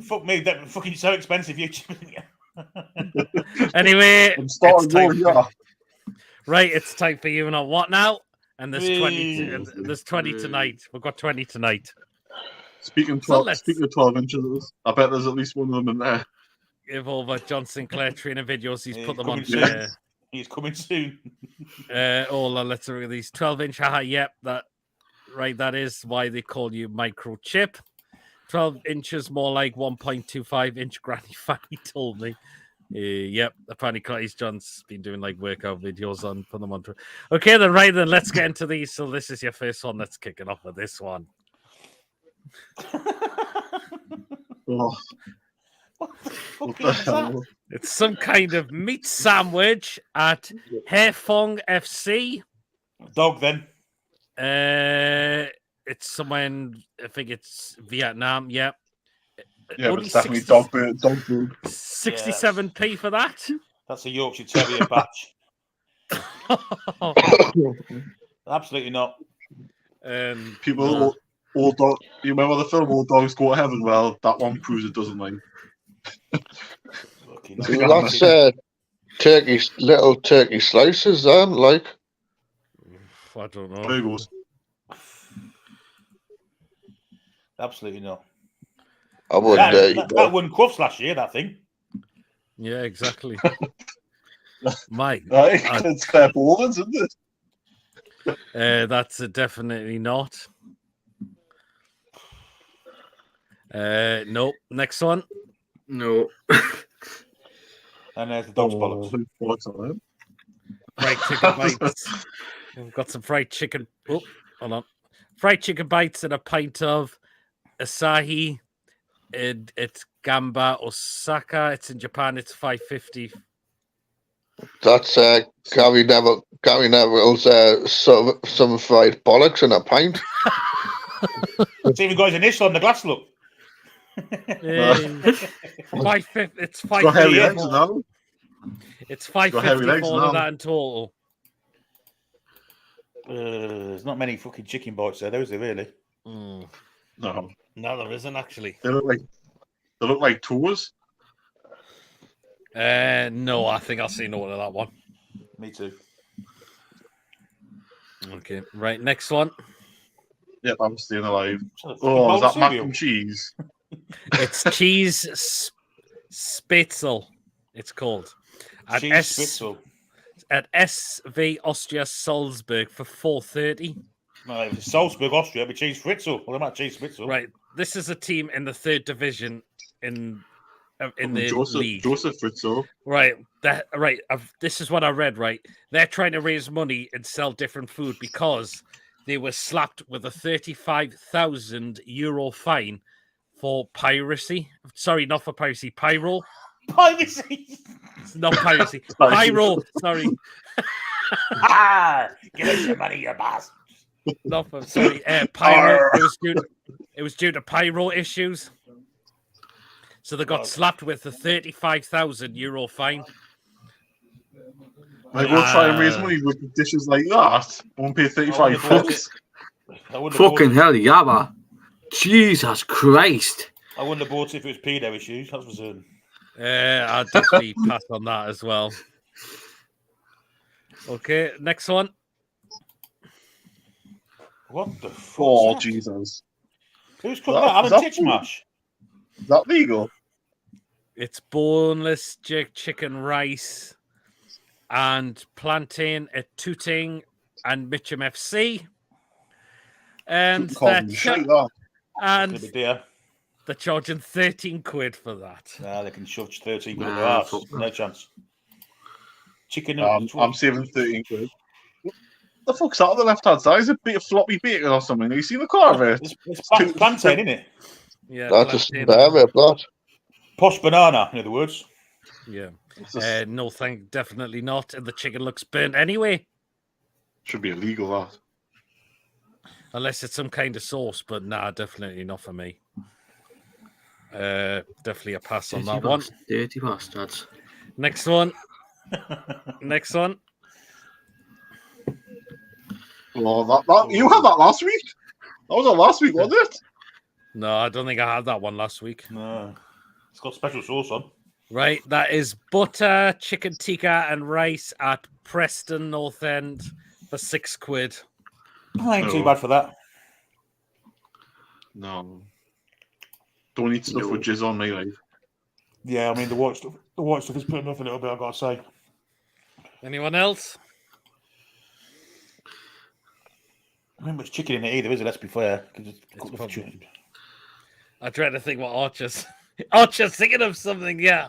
Speaker 5: Fuck me, that fucking so expensive. You.
Speaker 1: Anyway,
Speaker 3: I'm starting
Speaker 1: it's time
Speaker 3: going, yeah.
Speaker 1: right, it's time for you know what now? And there's 20.
Speaker 5: Whee!
Speaker 1: There's 20 tonight. We've got 20 tonight.
Speaker 3: Speaking
Speaker 1: So
Speaker 3: 12, speaking of 12 inches, I bet there's at least one of them in there.
Speaker 1: Give over John Sinclair training videos. He's put them on.
Speaker 5: Soon. He's coming soon.
Speaker 1: Let's look at these 12-inch. Yep, that is why they call you microchip. 12 inches more like 1.25 inch Granny Fanny told me. Yep, apparently Clay's John's been doing like workout videos on for them on. Okay, then let's get into these. So this is your first one. Let's kick it off with this one.
Speaker 3: Oh,
Speaker 5: What the hell?
Speaker 1: It's some kind of meat sandwich at Haifong FC.
Speaker 5: Dog then.
Speaker 1: It's somewhere in, I think it's Vietnam. Yep.
Speaker 3: Yeah, but
Speaker 1: Only
Speaker 3: it's definitely
Speaker 1: 60
Speaker 3: dog food.
Speaker 1: 67p for that.
Speaker 5: That's a Yorkshire Terrier batch. Absolutely not.
Speaker 3: People, all dog. You remember the film All Dogs Go to Heaven? Well, that one proves it doesn't like.
Speaker 7: That's little turkey slices, like.
Speaker 1: I don't know.
Speaker 3: Bagels.
Speaker 5: Absolutely not.
Speaker 7: I wouldn't.
Speaker 5: That won Crufts last year, that thing.
Speaker 1: Yeah, exactly. Mike,
Speaker 3: It's Claire Bowlan's, isn't it?
Speaker 1: that's definitely not. Nope. Next one.
Speaker 2: No.
Speaker 5: And there's the dog's bollocks.
Speaker 1: Fried chicken bites. We've got some fried chicken. Oh, hold on. Fried chicken bites and a pint of Asahi. It's Gamba Osaka. It's in Japan. It's $5.50.
Speaker 7: That's Gary Neville's some fried bollocks in a pint.
Speaker 5: It's even got his initial on the glass, look.
Speaker 1: $5.50. It's
Speaker 3: Got hairy
Speaker 1: $5.50.
Speaker 3: legs now.
Speaker 1: It's
Speaker 3: Got hairy
Speaker 1: $5.50
Speaker 3: legs
Speaker 1: for all
Speaker 3: now.
Speaker 1: of that in total.
Speaker 5: There's not many fucking chicken bites there, is there really?
Speaker 1: Mm.
Speaker 3: No,
Speaker 1: No, there isn't actually.
Speaker 3: they look like tours.
Speaker 1: No, I think I'll say no to that one.
Speaker 5: Me too.
Speaker 1: Okay, right. Next one.
Speaker 3: Yep, I'm staying alive.
Speaker 5: Bowl
Speaker 3: Oh, is
Speaker 5: of
Speaker 3: that mac
Speaker 5: cereal.
Speaker 3: and cheese?
Speaker 1: It's cheese spitzel. It's called at
Speaker 5: Cheese spitzel.
Speaker 1: at SV Austria Salzburg for $4.30.
Speaker 5: No, it was Salzburg, Austria, but cheese fritzel. What about cheese spitzel?
Speaker 1: Right. This is a team in the third division in the league.
Speaker 3: Joseph Fritzl.
Speaker 1: Right. This is what I read. Right. They're trying to raise money and sell different food because they were slapped with a €35,000 fine for piracy. Sorry, not for piracy. Pyro.
Speaker 5: Piracy.
Speaker 1: It's not piracy. Pyro. Sorry.
Speaker 5: Give us your money, you bastard.
Speaker 1: Not for sorry. Pyro. It was due to pyro issues. So they got slapped with a €35,000 fine.
Speaker 3: Like, we'll try and raise money with dishes like that. Won't pay 35 bucks.
Speaker 2: Fucking hell, Yabba. Jesus Christ.
Speaker 5: I wouldn't have bought it if it was pedo issues. That's for certain.
Speaker 1: I'll definitely pass on that as well. Okay, next one.
Speaker 5: What the fuck?
Speaker 3: Oh, Jesus.
Speaker 5: Who's cooked that? Alan Titchmarsh.
Speaker 3: Is that legal?
Speaker 1: It's boneless chicken rice and plantain at Tooting and Mitcham FC. And they're charging 13 quid for that.
Speaker 5: Nah, they can shove 13 quid in their ass. No chance. Chicken.
Speaker 3: I'm saving 13 quid. What the fuck's that on the left hand side? Is it a bit of floppy bacon or something? Have you seen the car of it?
Speaker 5: It's plantain, isn't it?
Speaker 1: Yeah,
Speaker 7: That's just that.
Speaker 5: Posh banana, in other words.
Speaker 1: Yeah. No, definitely not. And the chicken looks burnt anyway.
Speaker 3: Should be illegal, that.
Speaker 1: Unless it's some kind of sauce, but nah, definitely not for me. Definitely a pass on that one.
Speaker 2: Dirty bastards.
Speaker 1: Next one. Next one.
Speaker 3: Oh, that you had that last week? That was our last week, wasn't it?
Speaker 1: No, I don't think I had that one last week.
Speaker 5: No. It's got special sauce on.
Speaker 1: Right, that is butter, chicken tikka, and rice at Preston North End for £6.
Speaker 5: Ain't too bad for that.
Speaker 3: No. Don't eat stuff with jizz on me, like.
Speaker 5: Yeah, I mean the white stuff is putting off a little bit, I've got to say.
Speaker 1: Anyone else?
Speaker 5: I mean, much chicken in it either, is it? Let's be fair.
Speaker 1: I try to think what Archer's thinking of something, yeah.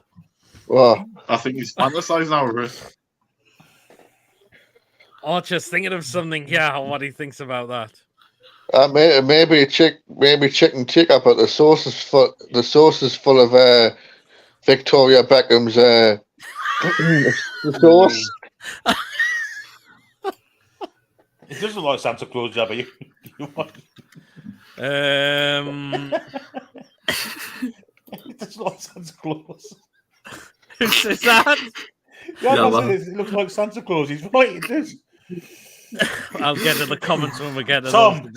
Speaker 7: Well,
Speaker 3: I think he's fantasizing now, Chris.
Speaker 1: Archer's thinking of something, yeah, what he thinks about that.
Speaker 7: maybe chicken tikka, but the sauce is full of Victoria Beckham's sauce.
Speaker 5: It doesn't look like Santa Claus, Jabba. It doesn't look like Santa Claus.
Speaker 1: Who says that?
Speaker 5: Yeah, it looks like Santa Claus. He's right, it does.
Speaker 1: I'll get in the comments when we get to
Speaker 5: Tom.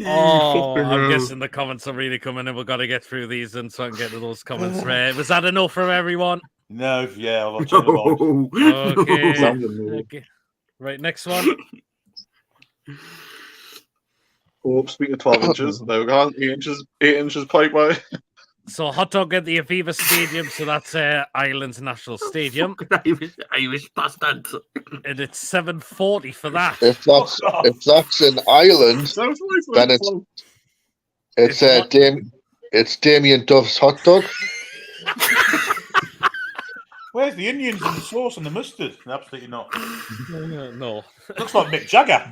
Speaker 1: I'm guessing the comments are really coming in. We've got to get through these and so I can get to those comments. Was that enough from everyone?
Speaker 5: No, yeah. I'll check them out.
Speaker 1: Okay. Right, next one.
Speaker 3: Oh, speaking of 12 inches, there we go. 8 inches pipe way.
Speaker 1: So hot dog at the Aviva Stadium, so that's Ireland's national stadium.
Speaker 2: Irish bastard.
Speaker 1: And it's $7.40 for that.
Speaker 7: If that's in Ireland, then it's Damien Duff's hot dog.
Speaker 5: Where's the onions and the sauce and the mustard? Absolutely not.
Speaker 1: No.
Speaker 5: Looks like Mick Jagger.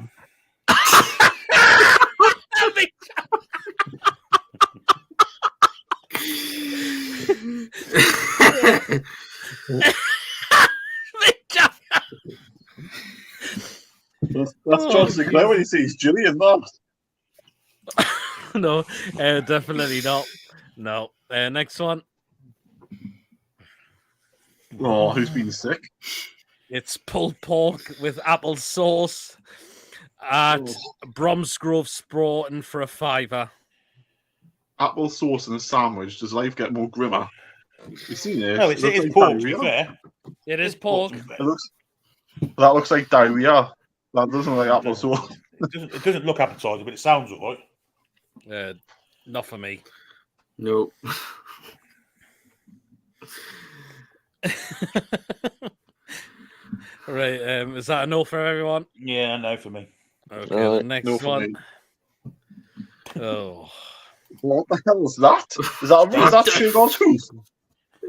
Speaker 3: That's John Sinclair when he sees Gillian, that.
Speaker 1: No, definitely not. No. Next one.
Speaker 3: Oh, who's been sick?
Speaker 1: It's pulled pork with apple sauce at Bromsgrove Sproughton for £5.
Speaker 3: Apple sauce in a sandwich. Does life get more grimmer? You seen it?
Speaker 5: No, it is
Speaker 3: like
Speaker 5: pork, to be fair.
Speaker 1: It is pork.
Speaker 3: That looks like diarrhea. That doesn't look like apple sauce.
Speaker 5: It doesn't look appetizing, but it sounds all right.
Speaker 1: Not for me.
Speaker 2: No.
Speaker 1: Right, is that a no for everyone?
Speaker 5: Yeah, no for me.
Speaker 1: Okay, the next
Speaker 3: no for
Speaker 1: one.
Speaker 3: me.
Speaker 1: Oh.
Speaker 3: What the hell is that? Is that Sugar's hoof?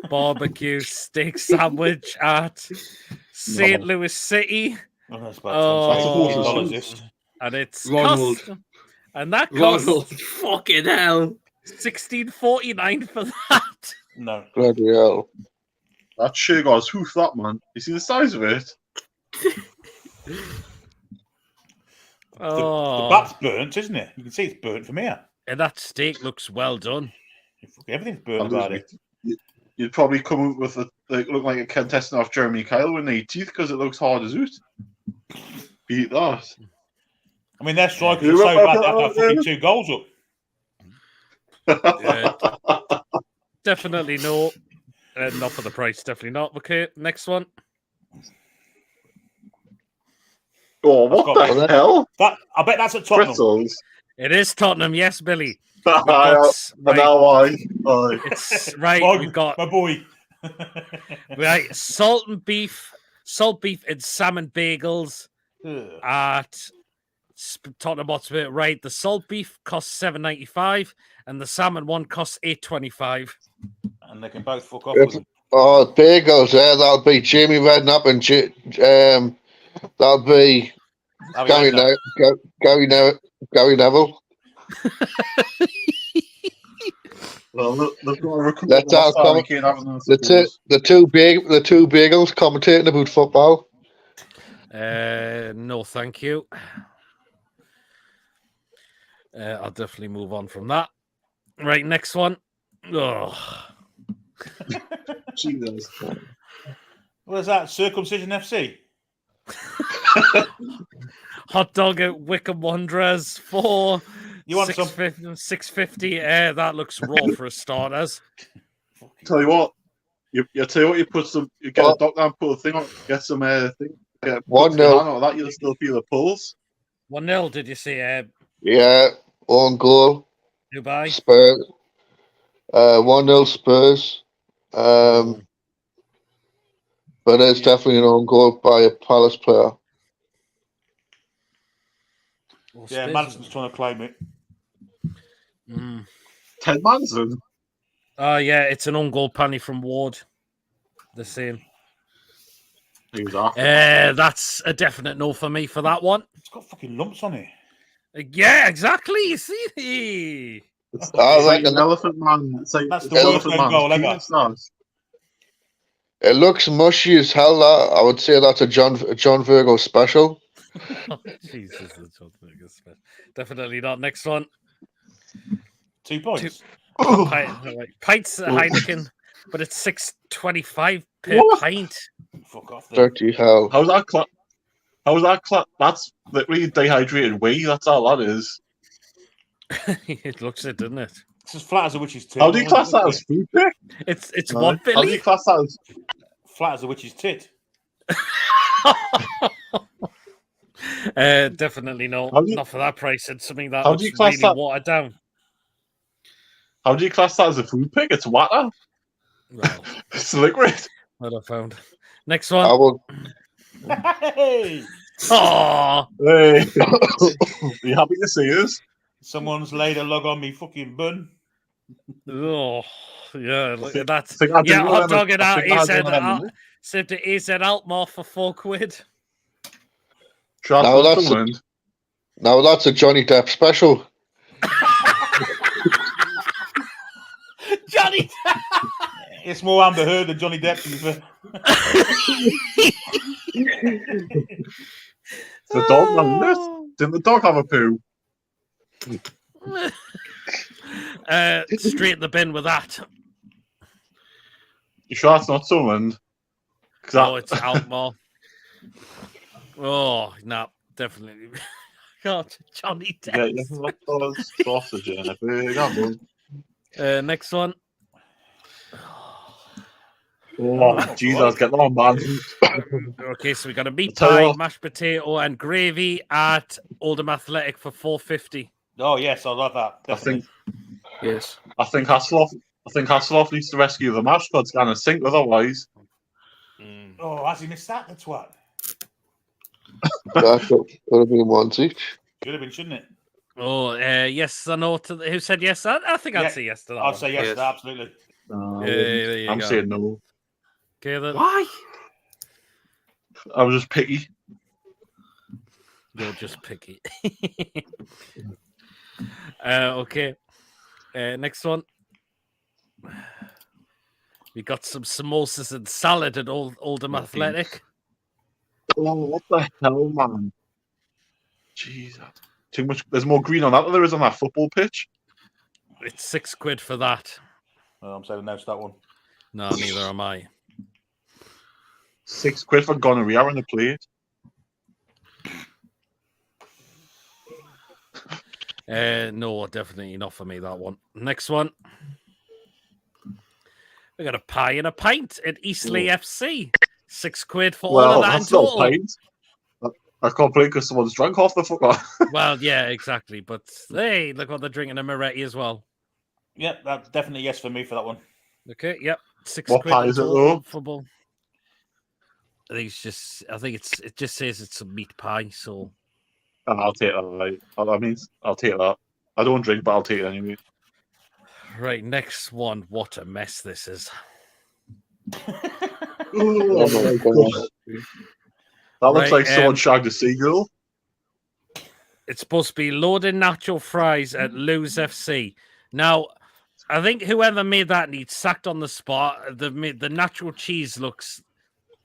Speaker 1: Barbecue steak sandwich at St. Louis City.
Speaker 5: Oh, that's about $20,
Speaker 1: and it's
Speaker 2: Ronald.
Speaker 1: And that costs
Speaker 2: Ronald, fucking hell.
Speaker 1: $16.49 for that.
Speaker 5: No.
Speaker 7: Bloody hell.
Speaker 3: That's Sugar's hoof, that man. You see the size of it?
Speaker 5: The back's burnt, isn't it? You can see it's burnt from here.
Speaker 1: And that steak looks well done.
Speaker 5: Everything's burnt about it.
Speaker 3: You'd probably come up with look like a contestant off Jeremy Kyle with 8 teeth because it looks hard as oot. Beat that.
Speaker 5: I mean, their strikers are so bad they have fucking 2 goals up.
Speaker 1: Definitely no. Not for the price, definitely not. Okay, next one.
Speaker 3: Oh, what the hell?
Speaker 5: I bet that's at Tottenham.
Speaker 3: Pretzels.
Speaker 1: It is Tottenham, yes, Billy.
Speaker 3: It's
Speaker 1: right. We've got
Speaker 5: my boy.
Speaker 1: Right, salt beef and salmon bagels at Tottenham Hotspur. Right, the salt beef costs $7.95 and the salmon one costs $8.25.
Speaker 5: And they can both fuck off.
Speaker 7: Bagels, that'll be Jamie Redknapp and that'll be Gary Neville.
Speaker 3: Well, they've got a recruit.
Speaker 7: The two bagels commentating about football.
Speaker 1: No, thank you. I'll definitely move on from that. Right, next one. Oh.
Speaker 3: Jesus.
Speaker 5: What is that? Circumcision FC?
Speaker 1: Hot dog at Wickham Wanderers for
Speaker 5: You want some?
Speaker 1: 650. That looks raw for a starters.
Speaker 3: Tell you what, you tell you what, you get a doctor and put a thing on, get some thing, get put your hand on that, you'll still feel the pulse.
Speaker 1: 1-0, did you see?
Speaker 7: Yeah, own goal.
Speaker 1: Dubai.
Speaker 7: Spurs. 1-0 Spurs. But it's definitely an own goal by a Palace player.
Speaker 5: Yeah, Manson's trying to claim it.
Speaker 3: Ted Manson?
Speaker 1: Oh, yeah, it's an own goal penny from Ward. The same.
Speaker 3: Who's after?
Speaker 1: That's a definite no for me for that one.
Speaker 5: It's got fucking lumps on it.
Speaker 1: Yeah, exactly. You see?
Speaker 3: It's like an elephant man. It's like
Speaker 5: That's the worst goal ever.
Speaker 7: It looks mushy as hell. That I would say that's a John Virgo special.
Speaker 1: Jesus, the John Virgo special. Definitely not. Next one.
Speaker 5: 2 points.
Speaker 1: Pints at Heineken, but it's $6.25 per pint.
Speaker 5: Fuck off.
Speaker 7: Dirty hell.
Speaker 3: How's that That's literally dehydrated whey. That's all that is.
Speaker 1: It looks it, doesn't it?
Speaker 5: It's as flat as a witch's tit.
Speaker 3: How do you class that as food pick?
Speaker 1: It's what, Billy?
Speaker 3: How do you class that as
Speaker 5: flat as a witch's tit?
Speaker 1: Definitely no. Not for that price. It's something that looks really watered down.
Speaker 3: How do you class that as a food pick? It's water.
Speaker 1: Well,
Speaker 3: it's liquid.
Speaker 1: What I found. Next one.
Speaker 7: I will.
Speaker 5: Hey!
Speaker 1: Oh!
Speaker 3: Hey! Are you happy to see us?
Speaker 5: Someone's laid a log on me fucking bun.
Speaker 1: Oh, yeah, look at that.
Speaker 3: Yeah,
Speaker 1: hot dog it out. He said to AZ Altmore for £4.
Speaker 7: Now that's a Johnny Depp special.
Speaker 1: Johnny Depp.
Speaker 5: It's more Amber Heard than Johnny Depp.
Speaker 3: The dog on this. Didn't the dog have a poo?
Speaker 1: Straight in the bin with that.
Speaker 3: You sure that's not Sunderland?
Speaker 1: No, it's Altmore. Oh, no, definitely. God, Johnny Depp.
Speaker 3: Yeah, sausage in it.
Speaker 1: Next one.
Speaker 3: Oh, Jesus, get on, man.
Speaker 1: Okay, so we got a meat pie, mashed potato, and gravy at Oldham Athletic for $4.50.
Speaker 5: Oh yes, I love that. Definitely.
Speaker 3: I think Hasselhoff needs to rescue the mash squad's gonna sink otherwise.
Speaker 5: Oh, has he missed that? That's what.
Speaker 7: That could have been once each.
Speaker 5: Should have been, shouldn't it?
Speaker 1: Oh, yes or no to who said yes? I think I'd say yes to that.
Speaker 5: I'd say yes to that, absolutely.
Speaker 3: I'm saying no.
Speaker 1: Okay, then.
Speaker 3: Why? I was just picky.
Speaker 1: You're just picky. Okay. Next one. We got some samosas and salad at Oldham Athletic.
Speaker 3: Oh, what the hell, man? Jesus. Too much. There's more green on that than there is on that football pitch.
Speaker 1: It's £6 for that.
Speaker 5: Oh, I'm saying no to that one.
Speaker 1: No, neither am I.
Speaker 3: £6 for gonorrhea on the plate.
Speaker 1: No, definitely not for me, that one. Next one. We got a pie and a pint at Eastleigh FC. £6 for all of that in total.
Speaker 3: Pint. I can't play because someone's drunk off the football.
Speaker 1: Well, yeah, exactly. But hey, look what they're drinking a Moretti as well.
Speaker 5: Yep, that's definitely yes for me for that one.
Speaker 1: Okay, yep. £6
Speaker 3: what pie is it though?
Speaker 1: Football. I think it just says it's a meat pie, so
Speaker 3: I'll take that. Right. I'll take that. I don't drink, but I'll take it anyway.
Speaker 1: Right, next one. What a mess this is.
Speaker 3: Oh my God. That looks like someone shagged a seagull.
Speaker 1: It's supposed to be loaded nacho fries at Lewes FC. Now, I think whoever made that needs sacked on the spot. The natural cheese looks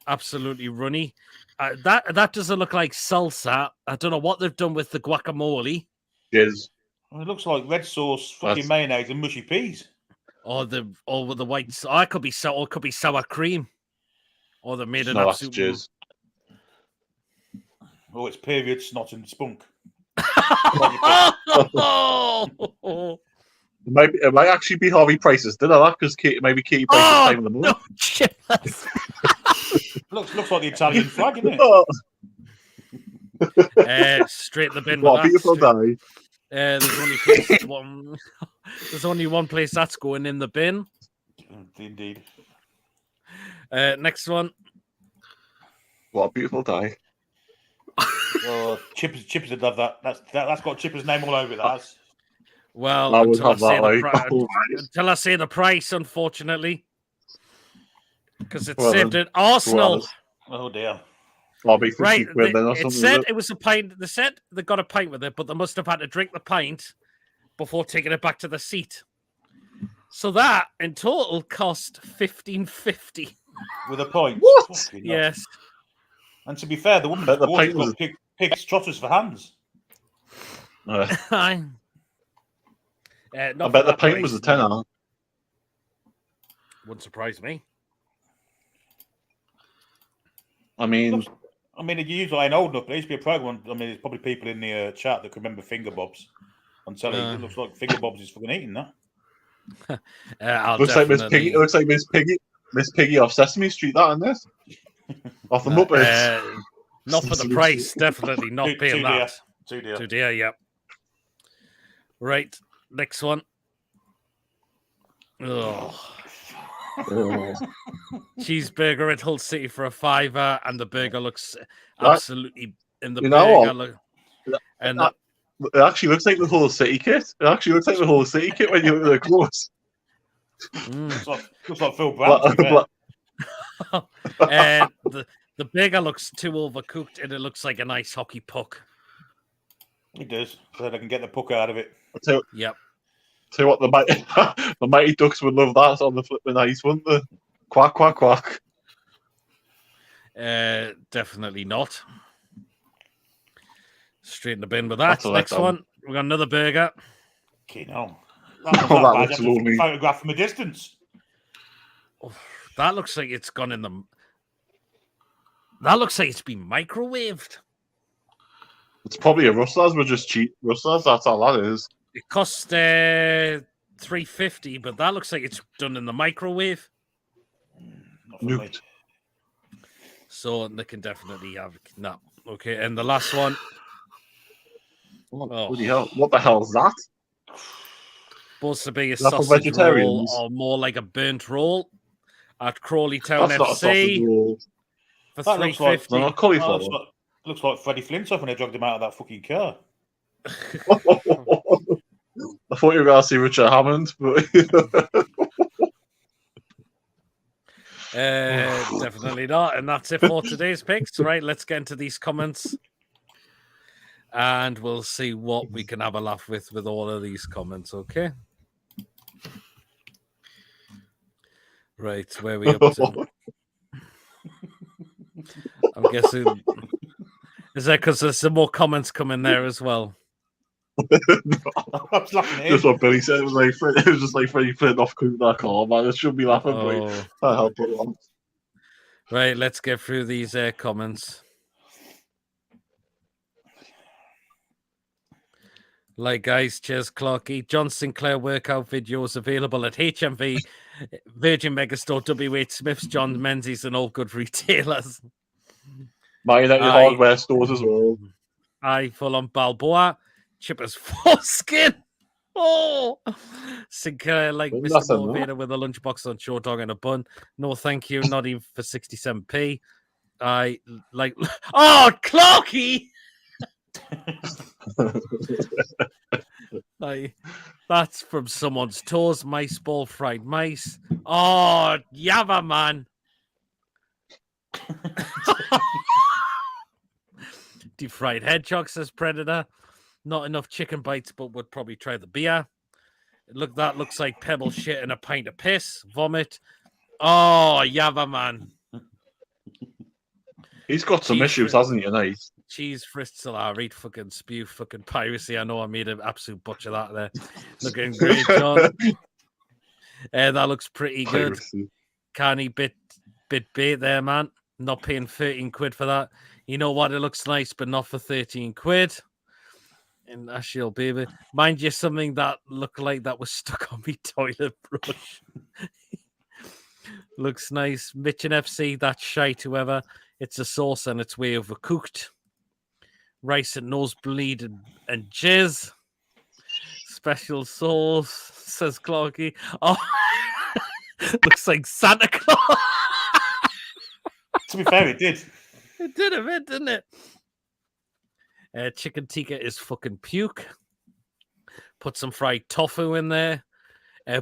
Speaker 1: absolutely runny. That doesn't look like salsa. I don't know what they've done with the guacamole.
Speaker 3: Yes.
Speaker 5: Well, it looks like red sauce, fucking mayonnaise, and mushy peas.
Speaker 1: Or with the white. Oh, it could be sour cream. Or they made an absolute.
Speaker 3: Jizz.
Speaker 5: Oh, it's period, snot, and spunk.
Speaker 3: It might actually be Harvey Price's dinner, that, because maybe Katie Price at the time of the month.
Speaker 1: No, chippers.
Speaker 5: looks like the Italian flag, isn't it?
Speaker 1: Straight in the bin.
Speaker 3: What a beautiful day.
Speaker 1: There's only one place that's going in the bin.
Speaker 5: Indeed.
Speaker 1: Next one.
Speaker 3: What a beautiful day.
Speaker 5: Oh, Chippers would love that. That's got Chippers' name all over it. That's.
Speaker 1: Well,
Speaker 3: I would
Speaker 1: until I,
Speaker 3: have
Speaker 1: say
Speaker 3: that,
Speaker 1: the
Speaker 3: like,
Speaker 1: until I say the price, unfortunately, because it
Speaker 3: Well,
Speaker 1: saved it. Arsenal.
Speaker 5: Oh dear.
Speaker 3: I'll be
Speaker 1: Right,
Speaker 3: quid then or
Speaker 1: it
Speaker 3: something.
Speaker 1: said it was a pint. They said they got a pint with it, but they must have had to drink the pint before taking it back to the seat. So that in total cost $15.50.
Speaker 5: With a point.
Speaker 3: What?
Speaker 1: Yes.
Speaker 5: And to be fair, the woman
Speaker 3: But the
Speaker 5: has
Speaker 3: pint was-
Speaker 5: got pig's trotters for hands.
Speaker 1: I
Speaker 3: bet the pint was a tenner.
Speaker 1: Wouldn't surprise me.
Speaker 3: I mean,
Speaker 5: You use I ain't old enough, but there used to be a program. I mean, there's probably people in the chat that can remember Finger Bobs. I'm telling you, it looks like Finger Bobs is fucking eating that.
Speaker 3: looks like Miss Piggy. It looks like Miss Piggy off Sesame Street. That in this, off the Muppets.
Speaker 1: Not for the price, definitely not paying that.
Speaker 5: Too dear.
Speaker 1: Too dear, yep. Right, next one. Oh. Cheeseburger at Hull City for $5, and the burger looks absolutely in the burger. And
Speaker 3: it actually looks like the whole City kit. It actually looks like the whole City kit when you look at the clothes.
Speaker 5: Looks like Phil Brown.
Speaker 1: The burger looks too overcooked, and it looks like an ice hockey puck.
Speaker 5: It does, so they can get the puck out of it.
Speaker 1: Yep.
Speaker 3: Tell you what, the Mighty Ducks would love that on the flipping ice, wouldn't they? Quack, quack, quack.
Speaker 1: Definitely not. Straight in the bin with that. Next one, we got another burger.
Speaker 5: Okay, no.
Speaker 3: That looks lovely.
Speaker 5: Photograph from a distance.
Speaker 1: Oh, that looks like it's gone in the. That looks like it's been microwaved.
Speaker 3: It's probably a Rustlers. We're just cheap Rustlers. That's all that is.
Speaker 1: It cost $3.50, but that looks like it's done in the microwave.
Speaker 3: Nuked.
Speaker 1: So they can definitely have no. Okay, and the last one.
Speaker 3: Bloody hell! What the hell is that?
Speaker 1: Supposed to be a
Speaker 3: for
Speaker 1: sausage roll
Speaker 3: vegetarians?
Speaker 1: or more like a burnt roll at Crawley Town
Speaker 3: That's not a sausage
Speaker 1: FC
Speaker 3: roll.
Speaker 1: for
Speaker 5: That looks like-
Speaker 1: $3.50.
Speaker 3: No, not cauliflower.
Speaker 5: Looks like Freddie Flintoff when they dragged him out of that fucking car.
Speaker 3: I thought you were going to see Richard Hammond, but
Speaker 1: Definitely not. And that's it for today's picks. Right, let's get into these comments. And we'll see what we can have a laugh with all of these comments, okay? Right, where are we up to? I'm guessing... Is that because there's some more comments coming there as well?
Speaker 5: I was laughing at
Speaker 3: That's
Speaker 5: him.
Speaker 3: what Billy said. It was just like Freddie Flintoff couldn't that call, man. It should be laughing, but
Speaker 1: Oh.
Speaker 3: I help it along.
Speaker 1: Right, let's get through these comments. Like, guys, cheers, Clarky. John Sinclair workout videos available at HMV, Virgin Megastore, W.H. Smith's, John Menzies, and all good retailers.
Speaker 3: My United hardware stores as well.
Speaker 1: Aye, full on Balboa. Chipper's foreskin. Oh, Sinclair like
Speaker 3: Well,
Speaker 1: Mr.
Speaker 3: nothing,
Speaker 1: Motivator with a lunchbox on short dog and a bun. No, thank you. Not even for 67p. I like. Oh, Clarky. That's from someone's toes. Mice ball, fried mice. Oh, Yava man. Deep fried hedgehog, says Predator. Not enough chicken bites, but would probably try the beer. That looks like pebble shit and a pint of piss. Vomit. Oh, Yava man.
Speaker 3: He's got some issues, hasn't he, Nice?
Speaker 1: Cheese fristel, I read fucking spew, fucking piracy. I know I made an absolute butcher that there. Looking great, John. That looks pretty good.
Speaker 3: Piracy.
Speaker 1: Canny bit bait there, man. Not paying 13 quid for that. You know what? It looks nice, but not for 13 quid. And Ashiel baby. Mind you, something that looked like that was stuck on me toilet brush. Looks nice. Mitchin FC, that's shite, whoever. It's a sauce and it's way overcooked. Rice and nosebleed and jizz. Special sauce, says Clarky. Oh, looks like Santa Claus.
Speaker 5: To be fair, it did.
Speaker 1: It did a bit, didn't it? Chicken tikka is fucking puke. Put some fried tofu in there.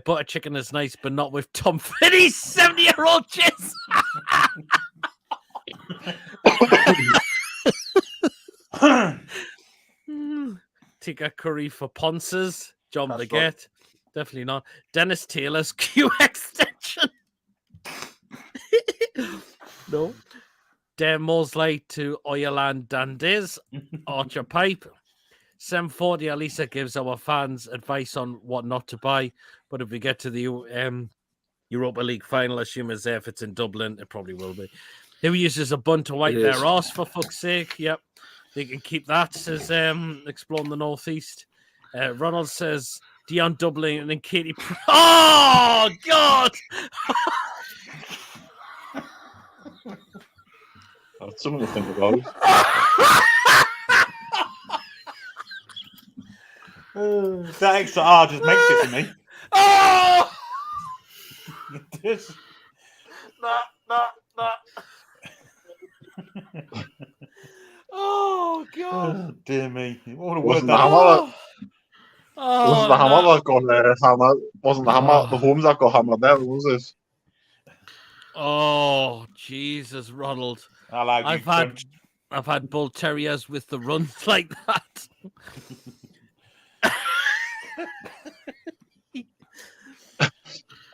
Speaker 1: Butter chicken is nice, but not with Tom Finney's 70-year-old jizz. Tikka curry for Ponces. John Baguette. Definitely not. Dennis Taylor's Q extension. No. Dan Mosley to Oireland Dandiz. Archer Pipe. 740 Alisa gives our fans advice on what not to buy. But if we get to the Europa League final, assume as if it's in Dublin, it probably will be. Who uses a bun to wipe their arse, for fuck's sake? Yep. They can keep that, says Exploring the Northeast. Ronald says Dion Dublin and then Katie. Oh, God!
Speaker 3: That's something to think about.
Speaker 5: That extra R just makes it for me.
Speaker 1: Oh!
Speaker 5: This.
Speaker 1: No. Oh, God.
Speaker 5: Oh, dear me. What a
Speaker 3: Wasn't
Speaker 5: word
Speaker 3: the
Speaker 5: that
Speaker 3: hammer
Speaker 1: Oh,
Speaker 3: wasn't the hammer
Speaker 1: no.
Speaker 3: that got hammered? Wasn't the hammer the homes that got hammered there, was it?
Speaker 1: Oh, Jesus, Ronald.
Speaker 5: I like you,
Speaker 1: I've had bull terriers with the runs like that.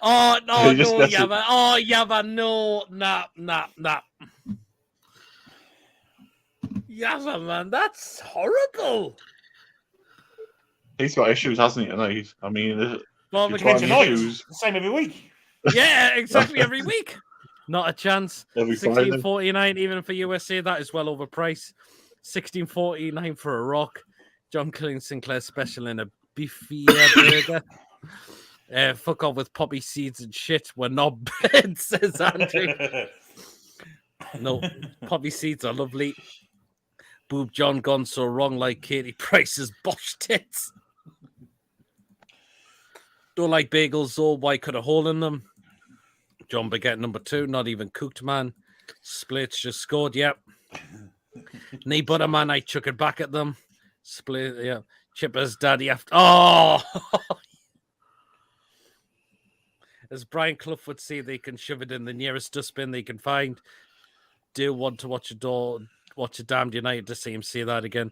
Speaker 1: Oh, no,
Speaker 3: He just gets it.
Speaker 1: Yabba. Oh, Yabba, no. Nah. Yabba, man, that's horrible.
Speaker 3: He's got issues, hasn't he, tonight? I mean,
Speaker 1: Well,
Speaker 3: You're
Speaker 1: because
Speaker 3: trying
Speaker 5: Tonight,
Speaker 3: issues.
Speaker 5: the same every week.
Speaker 1: yeah, exactly, every week. Not a chance.
Speaker 3: Every Friday.
Speaker 1: 16.49 even for USA. That is well overpriced. 16.49 for a rock. John Clean Sinclair special in a beefier burger. Fuck off with poppy seeds and shit. We're not bad, says Andrew. No, poppy seeds are lovely. Boob John gone so wrong like Katie Price's Bosch tits. Don't like bagels though. Why cut a hole in them? John Baguette number 2, not even cooked, man. Splits just scored, yep. Knee butter, man, I chuck it back at them. Split, yeah. Chipper's daddy after. Oh! As Brian Clough would say, they can shove it in the nearest dustbin they can find. Do want to watch a damned United to see him say that again.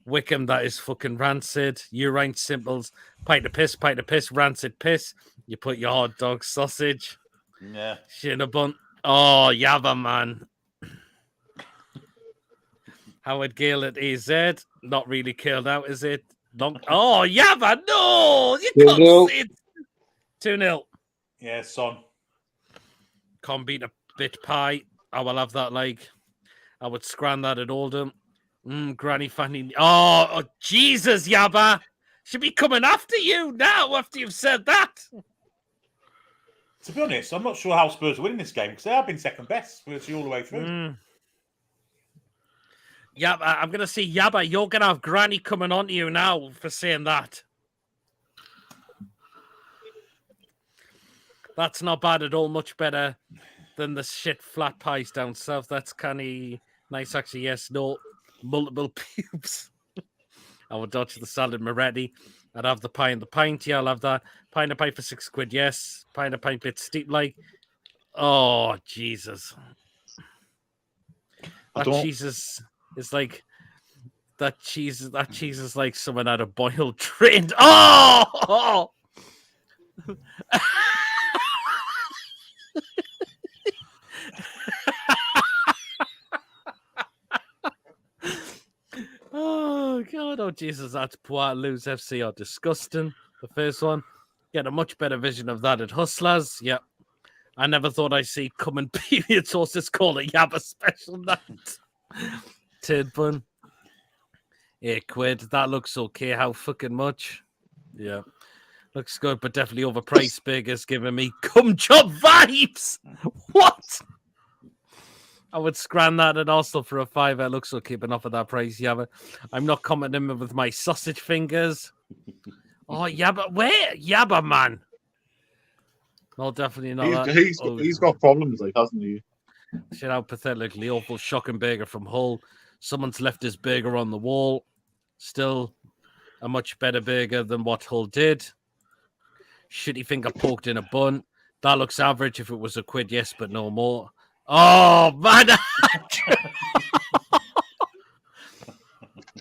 Speaker 1: Wickham, that is fucking rancid. Urine simples. Pint of piss, rancid piss. You put your hot dog sausage.
Speaker 5: Yeah.
Speaker 1: Shit in a bun. Oh, Yabba, man. Howard Gale at AZ. Not really killed out, is it? Oh, Yabba, no! You can't
Speaker 7: 2-0.
Speaker 1: say it. 2-0.
Speaker 5: Yeah, son.
Speaker 1: Can't beat a bit pie. I will have that like. I would scran that at Oldham. Granny Fanny. Oh, Jesus, Yabba. Should be coming after you now after you've said that.
Speaker 5: To be honest, I'm not sure how Spurs are winning this game because they have been second best virtually all the way through.
Speaker 1: Yabba, I'm going to say, Yabba, you're going to have Granny coming on to you now for saying that. That's not bad at all. Much better than the shit flat pies down south. That's kind of nice, actually. Yes, no, multiple pubes. I would dodge the salad Moretti. I'd have the pie and the pint. Yeah, I'll have that. Pie and a pint for £6. Yes. Pie and a pint bit steep like. Oh, Jesus. That cheese is like that cheese is like someone had a boiled trained. Oh! Oh, God. Oh, Jesus. That's Poilou's FC are disgusting. The first one. Get a much better vision of that at Hustlers. Yep. I never thought I'd see common period sources call a Yabba special night. Turd bun. £8. That looks okay. How fucking much? Yeah. Looks good, but definitely overpriced. Burgers giving me cum job vibes. What? I would scran that and also for a £5. It looks okay, but not for that price. Yeah, but I'm not commenting with my sausage fingers. Oh, yeah, but where? Yabba, man. No, definitely not that.
Speaker 3: He's got problems, like, hasn't he?
Speaker 1: Shit, how pathetically awful. Shocking burger from Hull. Someone's left his burger on the wall. Still a much better burger than what Hull did. Shitty finger poked in a bun. That looks average. If it was a quid, yes, but no more. Oh, man.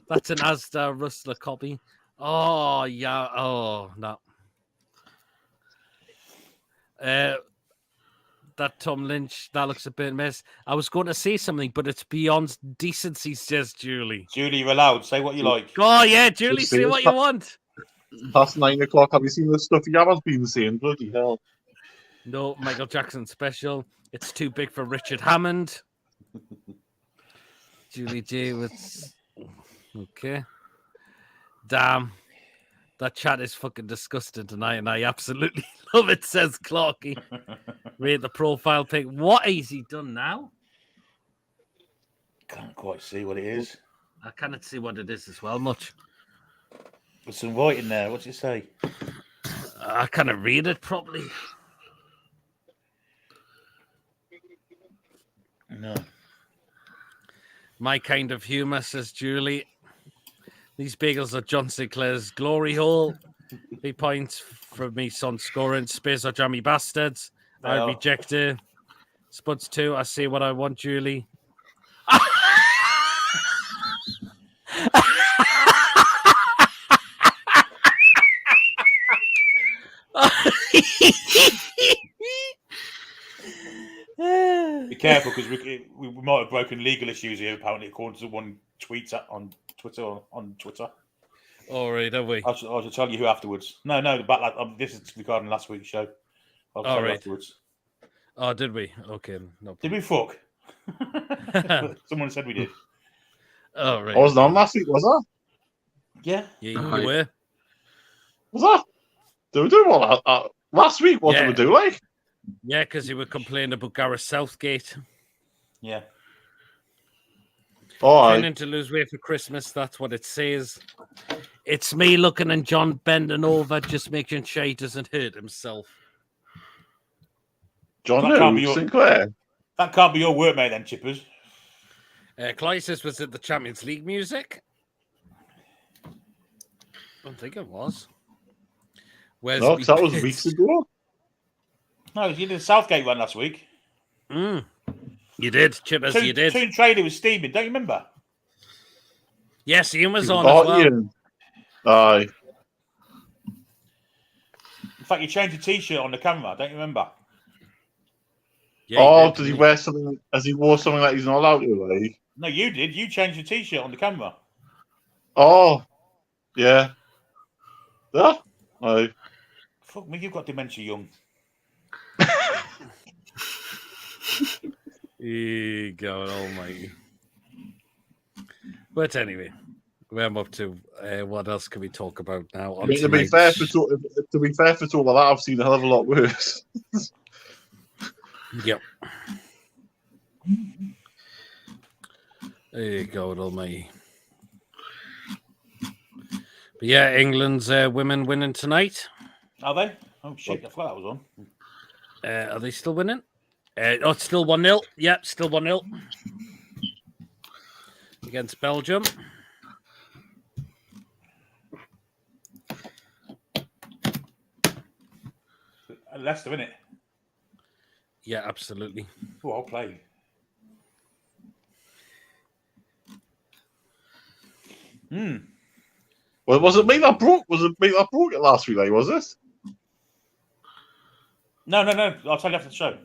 Speaker 1: That's an Asda Rustler copy. Oh, yeah. Oh, no. That Tom Lynch, that looks a bit mess. I was going to say something, but it's beyond decency, says Julie.
Speaker 5: Julie, you're allowed. Say what you like.
Speaker 1: Oh, yeah, Julie, say what you want.
Speaker 3: Past 9 o'clock. Have you seen the stuff Yabba's been saying? Bloody hell.
Speaker 1: No, Michael Jackson special. It's too big for Richard Hammond. Julie J was... Okay. Damn. That chat is fucking disgusting tonight, and I absolutely love it, says Clarky. Read the profile pic. What has he done now?
Speaker 5: Can't quite see what it is.
Speaker 1: I cannot see what it is as well much.
Speaker 5: There's some white in there. What's it say?
Speaker 1: I cannot read it properly.
Speaker 5: No.
Speaker 1: My kind of humour, says Julie. These bagels are John Sinclair's glory hole. 3 points from me, son scoring. Space or jammy bastards. I reject it. Spuds 2. I say what I want, Julie.
Speaker 5: Be careful because we might have broken legal issues here. Apparently, according to one tweet on Twitter.
Speaker 1: All right, have we?
Speaker 5: I shall tell you who afterwards. No, but this is regarding last week's show. I'll tell you afterwards.
Speaker 1: Oh, did we? Okay. No.
Speaker 5: Did we fuck? Someone said we did.
Speaker 1: Oh, right.
Speaker 3: I wasn't on last week, was I?
Speaker 5: Yeah.
Speaker 1: Yeah, you were.
Speaker 3: Was I? Did we do what? Last week, what did we do, like?
Speaker 1: Yeah, because you were complaining about Gareth Southgate.
Speaker 5: Yeah.
Speaker 1: Planning to lose weight for Christmas, that's what it says. It's me looking and John bending over, just making sure he doesn't hurt himself.
Speaker 3: John Sinclair?
Speaker 5: That can't be your workmate then, Chippers.
Speaker 1: Clyde says, was it the Champions League music? I don't think it was.
Speaker 3: No, because that was weeks ago.
Speaker 5: No, you did the Southgate one last week.
Speaker 1: You did, Chippers, you did.
Speaker 5: Toon Trader was steaming, don't you remember?
Speaker 1: Yes, Ian was on as well.
Speaker 3: Ian. Aye.
Speaker 5: In fact, you changed your T-shirt on the camera, don't you remember?
Speaker 3: Yeah, did he wear something? Has he wore something that he's not allowed to, like?
Speaker 5: No, you did. You changed your T-shirt on the camera.
Speaker 3: Oh, yeah. Yeah? Aye.
Speaker 5: Fuck me, you've got dementia young.
Speaker 1: God almighty. But anyway, we're up to what else can we talk about now?
Speaker 3: I mean, to be fair for all of that, I've seen a hell of a lot worse.
Speaker 1: Yep. God almighty. But yeah, England's women winning tonight.
Speaker 5: Are they? Oh shit, I forgot that was on.
Speaker 1: Are they still winning? It's still 1-0. Yep, still 1-0 against Belgium.
Speaker 5: Leicester, isn't it?
Speaker 1: Yeah, absolutely.
Speaker 5: Oh, I'll play.
Speaker 3: Well, was it me that broke? Was it me that broke it last week? Like, was it?
Speaker 5: No. I'll tell you after the show.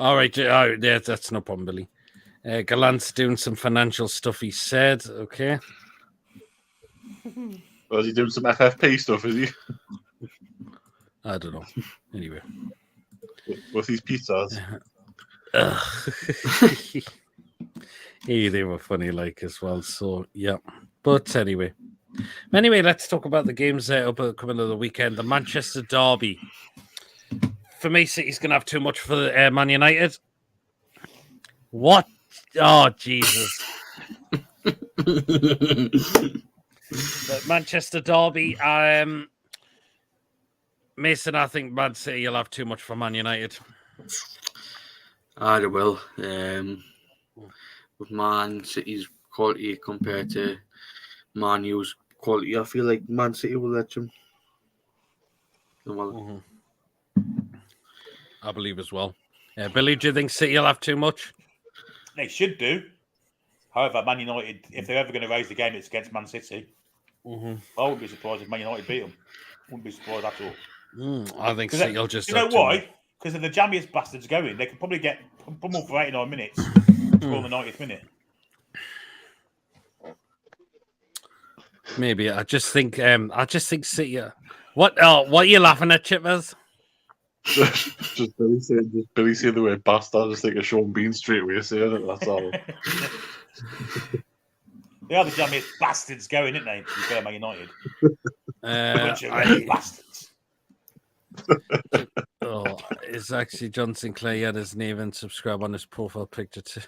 Speaker 1: All right. Oh, yeah, that's no problem, Billy. Gallant's doing some financial stuff, he said. Okay.
Speaker 3: Or is he doing some FFP stuff, is he?
Speaker 1: I don't know. Anyway.
Speaker 3: With his pizzas.
Speaker 1: Yeah, they were funny like as well. So yeah, but anyway, let's talk about the games that are coming of the weekend. The Manchester derby. For me, City's going to have too much for Man United. What? Oh Jesus! The Manchester derby. Mason, I think Man City will have too much for Man United.
Speaker 2: I will. With Man City's quality compared to Man U's quality, I feel like Man City will let them. Well,
Speaker 1: I believe as well. Billy, do you think City will have too much?
Speaker 5: They should do. However, Man United, if they're ever going to raise the game, it's against Man City. I wouldn't be surprised if Man United beat them. Wouldn't be surprised at all.
Speaker 1: I think City will just.
Speaker 5: You know why? Because if the jammiest bastards going, they can probably get pummeled for 89 minutes, score in the 90th minute.
Speaker 1: Maybe I just think City. What are you laughing at, Chippers?
Speaker 3: just Billy saying the word bastard. I just think of Sean Bean straight away saying it. That's all.
Speaker 5: They are the jammiest bastards going, aren't they? To be fair, Man United. Bastards.
Speaker 1: It's actually John Sinclair. He had his name and subscribe on his profile picture too.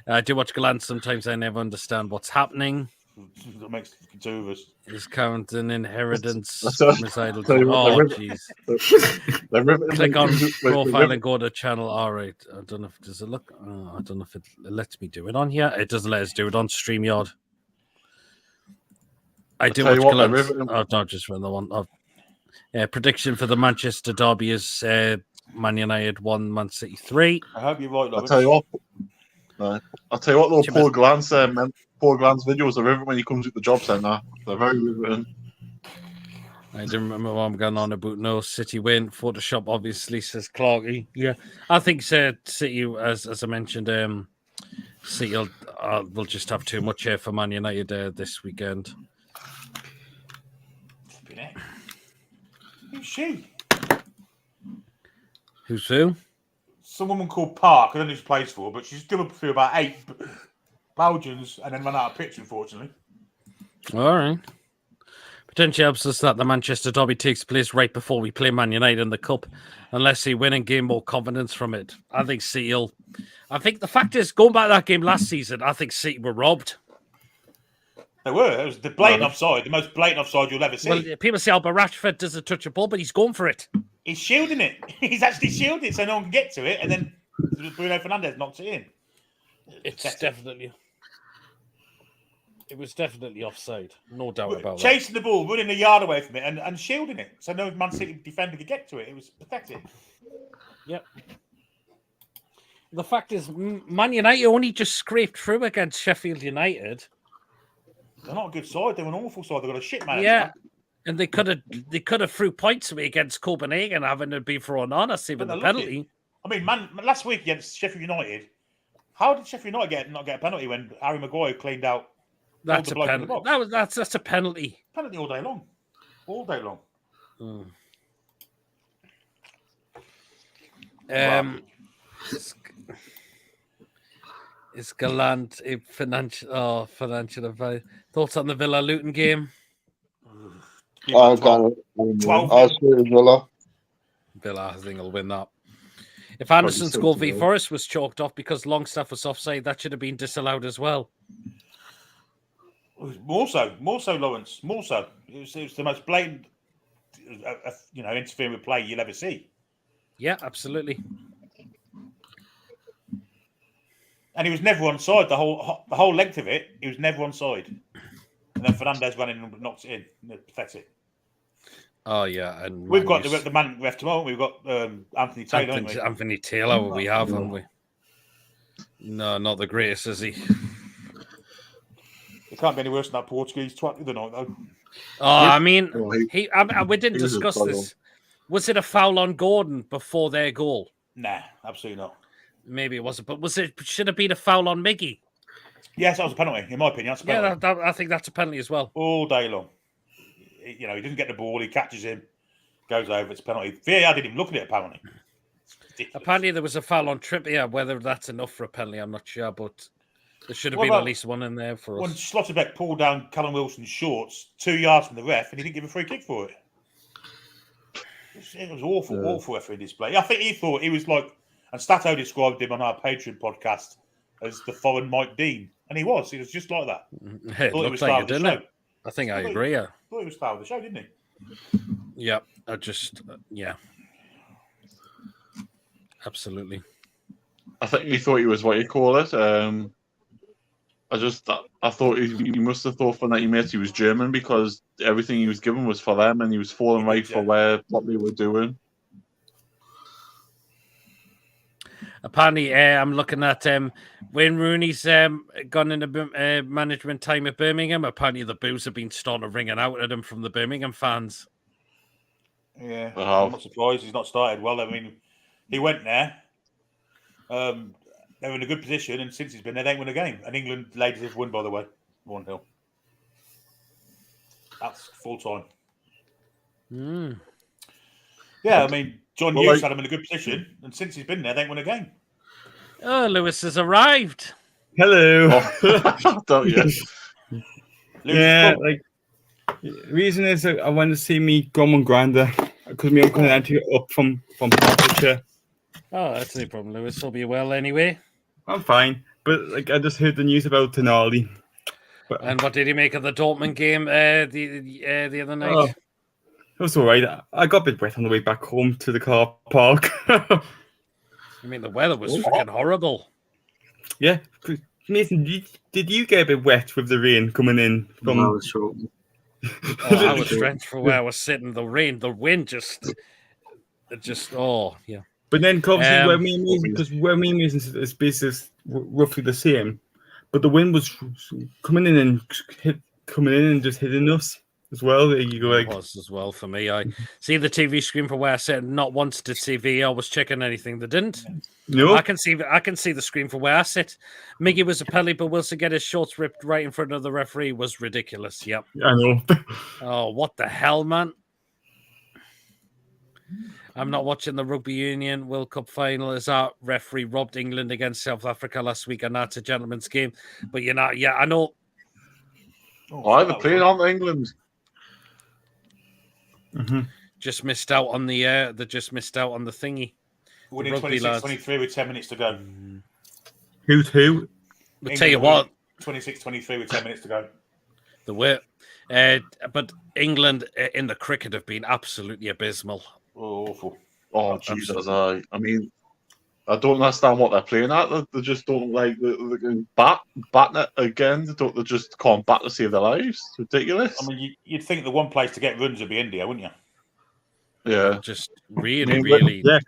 Speaker 1: I do watch Glance sometimes. I never understand what's happening.
Speaker 5: That makes two of us.
Speaker 1: Is current an inheritance
Speaker 3: That's
Speaker 1: recital?
Speaker 3: Oh,
Speaker 1: jeez. Click on profile and go to channel. All right. I don't know if does it look. I don't know if it lets me do it on here. It doesn't let us do it on StreamYard. I do watch Glance. Oh, no, just for the one. Prediction for the Manchester derby is Man United 1, Man City 3.
Speaker 5: I hope you're right, Lawrence.
Speaker 3: I'll tell you what, though, Paul Glance videos are riveting when he comes at the job centre. They're very riveting.
Speaker 1: I didn't remember what I'm going on about. No, City win. Photoshop, obviously, says Clarky. Yeah, I think City, as I mentioned, City will just have too much here for Man United this weekend.
Speaker 5: Who's she?
Speaker 1: Who's who?
Speaker 5: Some woman called Park. I don't know who she plays for, but she's still up for about 8 Belgians and then ran out of pitch, unfortunately.
Speaker 1: All right. Potentially helps us that the Manchester derby takes place right before we play Man United in the Cup, unless they win and gain more confidence from it. I think City will. I think the fact is, going back to that game last season, I think City were robbed.
Speaker 5: They were. It was the blatant offside, the most blatant offside you'll ever see.
Speaker 1: Well, people say, but Rashford doesn't touch a ball, but he's going for it.
Speaker 5: He's shielding it. He's actually shielding it so no one can get to it, and then Bruno Fernandes knocks it in. It was definitely offside. No doubt about that. Chasing the ball, running a yard away from it, and shielding it so no Man City defender could get to it. It was pathetic.
Speaker 1: Yep. The fact is, Man United only just scraped through against Sheffield United.
Speaker 5: They're not a good side. They're an awful side. They've got a shit manager.
Speaker 1: Yeah, and they could have threw points away against Copenhagen, having to be thrown on us even the penalty.
Speaker 5: I mean, last week against Sheffield United, how did Sheffield United not get a penalty when Harry Maguire cleaned out?
Speaker 1: That's a penalty. That's a penalty.
Speaker 5: Penalty all day long. All day long.
Speaker 1: Is Gallant a financial advice? Thoughts on the Villa Luton game?
Speaker 7: I've got it. I'll say Villa.
Speaker 1: Villa, I think, will win that. If Anderson's goal v Forest was chalked off because Longstaff was offside, that should have been disallowed as well.
Speaker 5: More so, Lawrence. More so. It was the most blatant, interfering with play you'll ever see.
Speaker 1: Yeah, absolutely.
Speaker 5: And he was never onside the whole length of it. He was never onside. And then Fernandes ran in and knocked it in. Pathetic.
Speaker 1: Oh yeah, and
Speaker 5: we've got the man left tomorrow. We've got Anthony Taylor.
Speaker 1: Anthony Taylor, we have, haven't we? No, not the greatest, is he?
Speaker 5: It can't be any worse than that Portuguese twat the other night, though.
Speaker 1: Oh, I mean, we didn't discuss this. Was it a foul on Gordon before their goal?
Speaker 5: Nah, absolutely not.
Speaker 1: Maybe it wasn't, but should have been a foul on Miggy?
Speaker 5: Yes, that was a penalty, in my opinion. That's a penalty.
Speaker 1: Yeah, I think that's a penalty as well.
Speaker 5: All day long. He doesn't get the ball, he catches him, goes over, it's a penalty. VAR didn't even look at it, apparently.
Speaker 1: Apparently there was a foul on Trippier. Whether that's enough for a penalty, I'm not sure, but There should have
Speaker 5: What
Speaker 1: been at
Speaker 5: about
Speaker 1: least one in there for
Speaker 5: when
Speaker 1: us.
Speaker 5: Slotterbeck pulled down Callum Wilson's shorts 2 yards from the ref and he didn't give a free kick for it. It was awful, awful referee display. I think he thought he was like, and Stato described him on our Patreon podcast as the foreign Mike Dean. And he was just like that.
Speaker 1: Hey, it
Speaker 5: Thought he
Speaker 1: looks
Speaker 5: was
Speaker 1: like
Speaker 5: star
Speaker 1: it,
Speaker 5: of the
Speaker 1: didn't
Speaker 5: show.
Speaker 1: it? I think I
Speaker 5: Thought he-
Speaker 1: agree. Yeah.
Speaker 5: Thought he was star of the show, didn't he?
Speaker 1: Yeah. I just, yeah. Absolutely.
Speaker 3: I think he thought he was what you call it. I thought he must have thought for 90 minutes he was German because everything he was given was for them and he was falling right for what they were doing.
Speaker 1: Apparently, I'm looking at Wayne Rooney's gone into management time at Birmingham. Apparently, the boos have been starting to ringing out at him from the Birmingham fans.
Speaker 5: Yeah, I'm not surprised he's not started well. I mean, he went there. They're in a good position, and since he's been there, they ain't won a game. And England ladies have won, by the way, 1-0. That's full time. Yeah, I mean, John Hughes had him in a good position, and since he's been there, they ain't won a game.
Speaker 1: Oh, Lewis has arrived.
Speaker 8: Hello.
Speaker 3: Don't you?
Speaker 8: Yeah, like the reason is I want to see me Grom and Grander because my uncle had to get up from Hertfordshire.
Speaker 1: Oh, that's no problem, Lewis. He'll be well anyway.
Speaker 8: I'm fine, but like I just heard the news about Tonali.
Speaker 1: And what did he make of the Dortmund game the other night?
Speaker 8: Oh, it was all right. I got a bit wet on the way back home to the car park.
Speaker 1: I mean, the weather was freaking horrible.
Speaker 8: Yeah, Mason, did you get a bit wet with the rain coming in from?
Speaker 2: No, I was sure.
Speaker 1: I was drenched for where I was sitting. The wind just, yeah.
Speaker 8: But then, obviously, where me and Mason is basically roughly the same, but the wind was coming in and just hitting us as well. There you go.
Speaker 1: It was as well for me. I see the TV screen for where I sit. Not once did TV was checking anything. They didn't.
Speaker 8: No,
Speaker 1: I can see the screen for where I sit. Miggy was a penalty, but Wilson get his shorts ripped right in front of the referee was ridiculous. Yep.
Speaker 8: I know.
Speaker 1: Oh, what the hell, man! I'm not watching the Rugby Union World Cup final as our referee robbed England against South Africa last week, and that's a gentleman's game. But I know.
Speaker 3: They're playing on England.
Speaker 1: Just missed out on the they just missed out on the thingy.
Speaker 5: Winning 26-23 with 10 minutes to go.
Speaker 8: Who's who?
Speaker 1: I'll tell you what.
Speaker 5: 26-23 with 10 minutes to go.
Speaker 1: The way, but England in the cricket have been absolutely abysmal.
Speaker 5: Oh, awful.
Speaker 3: Oh, Jesus. I mean, I don't understand what they're playing at. They just don't like the batting it again. They just can't bat to save their lives. It's ridiculous.
Speaker 5: I mean, you'd think the one place to get runs would be India, wouldn't you?
Speaker 3: Yeah,
Speaker 1: just really.
Speaker 8: Yeah,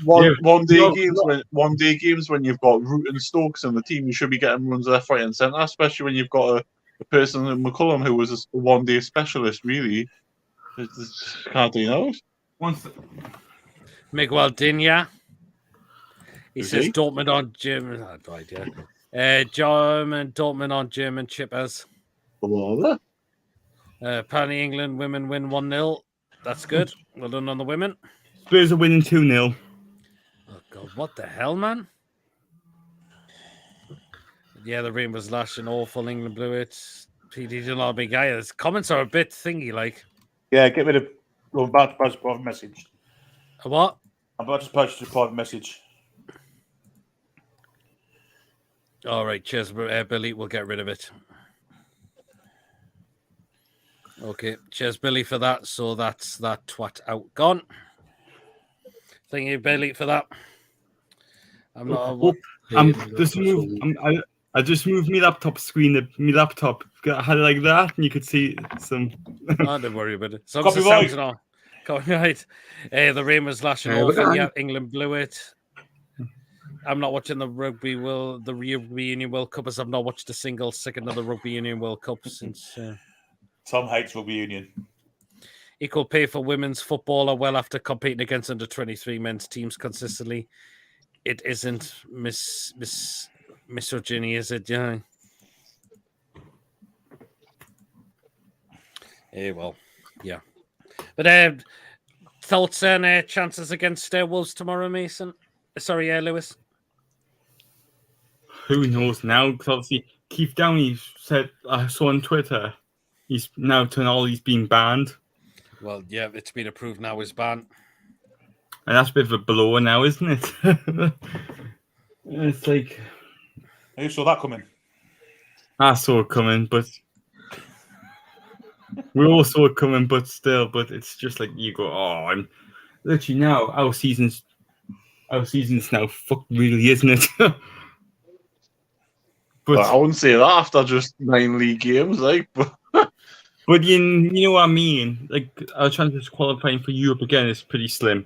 Speaker 3: one day games when you've got Root and Stokes in the team, you should be getting runs left, right, and centre. Especially when you've got a person in McCullum who was a one-day specialist. Really, can't do that.
Speaker 1: Miguel Dinya. He says Dortmund on German. I died, yeah. Dortmund on German chippers. Apparently England women win 1-0. That's good. Well done on the women.
Speaker 8: Spurs are winning 2-0.
Speaker 1: Oh God, what the hell, man? Yeah, the rain was lashing awful. England blew it. PD did not a big guy. His comments are a bit thingy, like.
Speaker 5: Yeah, get rid of. I'm about to post a private message.
Speaker 1: A what?
Speaker 5: I'm about to post a private message.
Speaker 1: All right, cheers, Billy. We'll get rid of it. Okay, cheers, Billy, for that. So that's that twat out gone. Thank you, Billy, for that. I'm not.
Speaker 8: I just moved my laptop screen. My laptop I had it like that, and you could see some.
Speaker 1: Oh, don't worry about it. So copyright. Copyright. The rain was lashing over. Yeah, England blew it. I'm not watching the Rugby Union World Cup as I've not watched a single second of the Rugby Union World Cup since.
Speaker 5: Tom hates Rugby Union.
Speaker 1: Equal pay for women's footballer well after competing against under 23 men's teams consistently. It isn't misogyny, is it? Yeah. Well, yeah. But thoughts and chances against Wolves tomorrow, Mason? Sorry, Lewis.
Speaker 8: Who knows now? Because obviously Keith Downey said, I saw on Twitter, he's now turned all he's been banned.
Speaker 1: Well, yeah, it's been approved now as banned.
Speaker 8: And that's a bit of a blow now, isn't it? It's like...
Speaker 5: Who saw that coming?
Speaker 8: I saw it coming, but... we all saw it coming, but still, but it's just like you go, oh, I'm... Literally now, our season's now fucked, really, isn't it?
Speaker 3: But I wouldn't say that after just 9 league games, like.
Speaker 8: But you know what I mean? Like, our chances of qualifying for Europe again is pretty slim.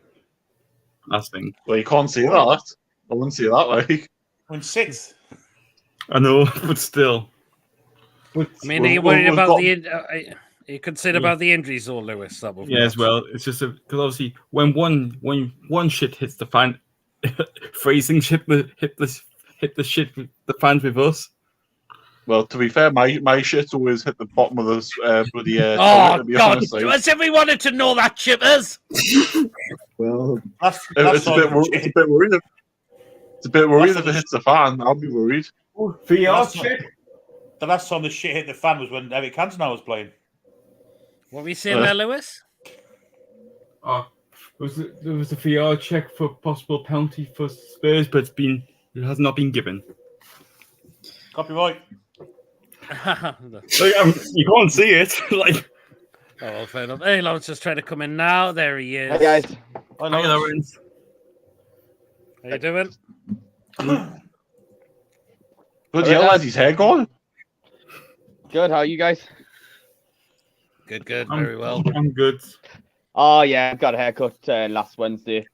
Speaker 8: I think.
Speaker 3: Well, you can't say that. I wouldn't say that, like.
Speaker 5: We're in 6th.
Speaker 8: I know, but still.
Speaker 1: I mean, are you worried about are you concerned about the injuries, though, Lewis?
Speaker 8: Yeah, as well. It's just because obviously when one shit hits the fan, phrasing hit the shit the fans with us.
Speaker 3: Well, to be fair, my shit's always hit the bottom of this bloody.
Speaker 1: Oh God! Has everyone wanted to know that, Chippers?
Speaker 3: Well, it's a bit worrying. It's a bit worrying if it hits the fan. I'll be worried.
Speaker 5: The last time the shit hit the fan was when Eric Cantona was playing.
Speaker 1: What were you saying there, Lewis?
Speaker 8: Oh, there was a VR check for possible penalty for Spurs, but it has not been given.
Speaker 5: Copyright.
Speaker 8: You can't see it. Like,
Speaker 1: oh, well, fair enough. Hey, Lawrence just trying to come in now. There he is.
Speaker 9: Hi guys.
Speaker 8: Hi, Lawrence.
Speaker 1: How you doing?
Speaker 3: Bloody hell, has his hair gone?
Speaker 9: Good. How are you guys?
Speaker 1: Good. Very well.
Speaker 8: I'm good.
Speaker 9: Oh yeah, I got a haircut last Wednesday.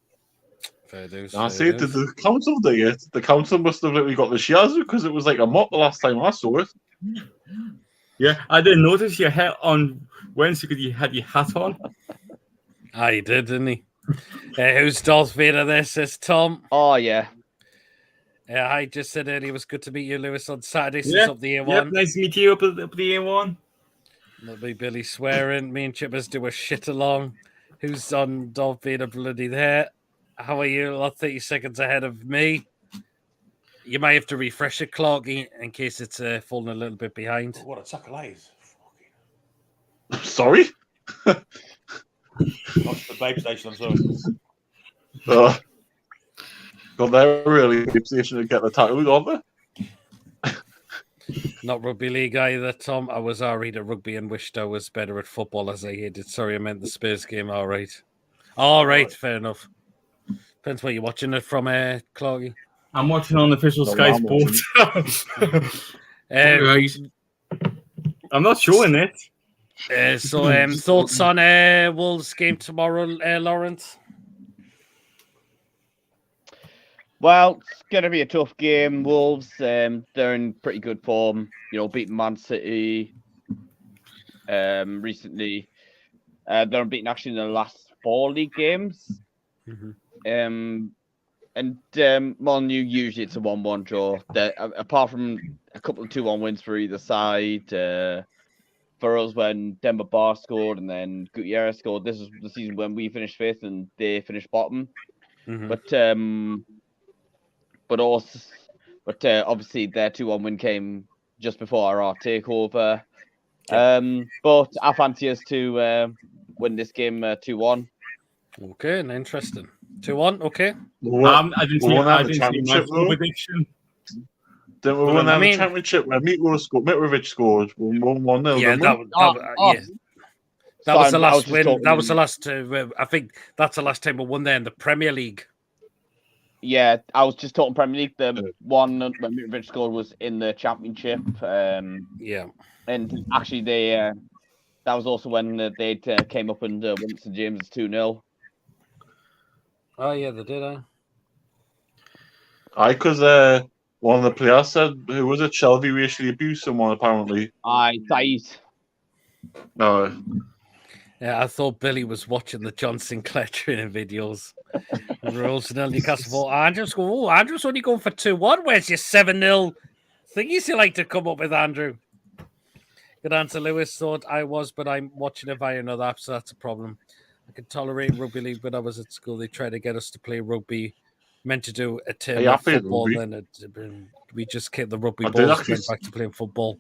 Speaker 1: Fair dues.
Speaker 3: I see. Did the council do it? The council must have literally got the shares because it was like a mop the last time I saw it.
Speaker 8: Yeah, I didn't notice your hair on Wednesday because you had your hat on.
Speaker 1: Ah, he did, didn't he? Who's Darth Vader? This is Tom.
Speaker 9: Oh yeah.
Speaker 1: Yeah, I just said earlier it was good to meet you, Lewis, on Saturday since up the A1.
Speaker 8: Yep, nice to meet you up the A1.
Speaker 1: That'll be Billy swearing. Me and Chippers do a shit along. Who's on Darth Vader bloody there? How are you? About 30 seconds ahead of me. You might have to refresh it, Clarky, in case it's falling a little bit behind.
Speaker 5: What a tackle that is.
Speaker 3: Sorry?
Speaker 5: Not the babe station, I'm sorry.
Speaker 3: Got there really babe station to get the tackle, aren't they?
Speaker 1: Not rugby league either, Tom. I was alright at rugby and wished I was better at football as I hated. Sorry, I meant the Spurs game. All right, fair enough. Depends where you're watching it from, Clarky.
Speaker 8: I'm watching on the official Sky Sports. I'm not showing it.
Speaker 1: So, thoughts on Wolves game tomorrow, Lawrence?
Speaker 9: Well, it's going to be a tough game. Wolves, they're in pretty good form. You know, beating Man City recently. They're unbeaten actually in the last 4 league games.
Speaker 1: Mm-hmm.
Speaker 9: And Molyneux, usually it's a 1-1 draw. Apart from a couple of 2-1 wins for either side. For us, when Demba Ba scored and then Gutierrez scored, this is the season when we finished 5th and they finished bottom.
Speaker 1: Mm-hmm.
Speaker 9: But obviously their 2-1 win came just before our takeover. But I fancy us to win this game 2-1.
Speaker 1: Okay, interesting. 2-1, okay.
Speaker 8: I didn't see my prediction.
Speaker 3: Then we won the championship where Mitrovic scored 1-0.
Speaker 1: Yeah, that was the last win. That was the last. I think that's the last time we won there in the Premier League.
Speaker 9: Yeah, I was just talking Premier League. The one when Mitrovic scored was in the Championship.
Speaker 1: Yeah,
Speaker 9: and actually that was also when they came up and won St James's 2-0.
Speaker 1: Oh yeah, they did.
Speaker 3: Because one of the players said, who was it? Shelby racially abused someone apparently.
Speaker 9: Thais.
Speaker 3: No.
Speaker 1: Yeah, I thought Billy was watching the John Sinclair training videos. Rolls to Newcastle for Andrews. Oh, Andrews only going for 2-1. Where's your 7-0 thingies you like to come up with, Andrew? Good answer, Lewis. Thought I was, but I'm watching it via another app, so that's a problem. I could tolerate rugby league when I was at school. They tried to get us to play rugby meant to do a term
Speaker 3: Hey, I
Speaker 1: of
Speaker 3: played
Speaker 1: football,
Speaker 3: rugby.
Speaker 1: then we just kept the rugby
Speaker 3: I did
Speaker 1: balls,
Speaker 3: actually
Speaker 1: went back to playing football.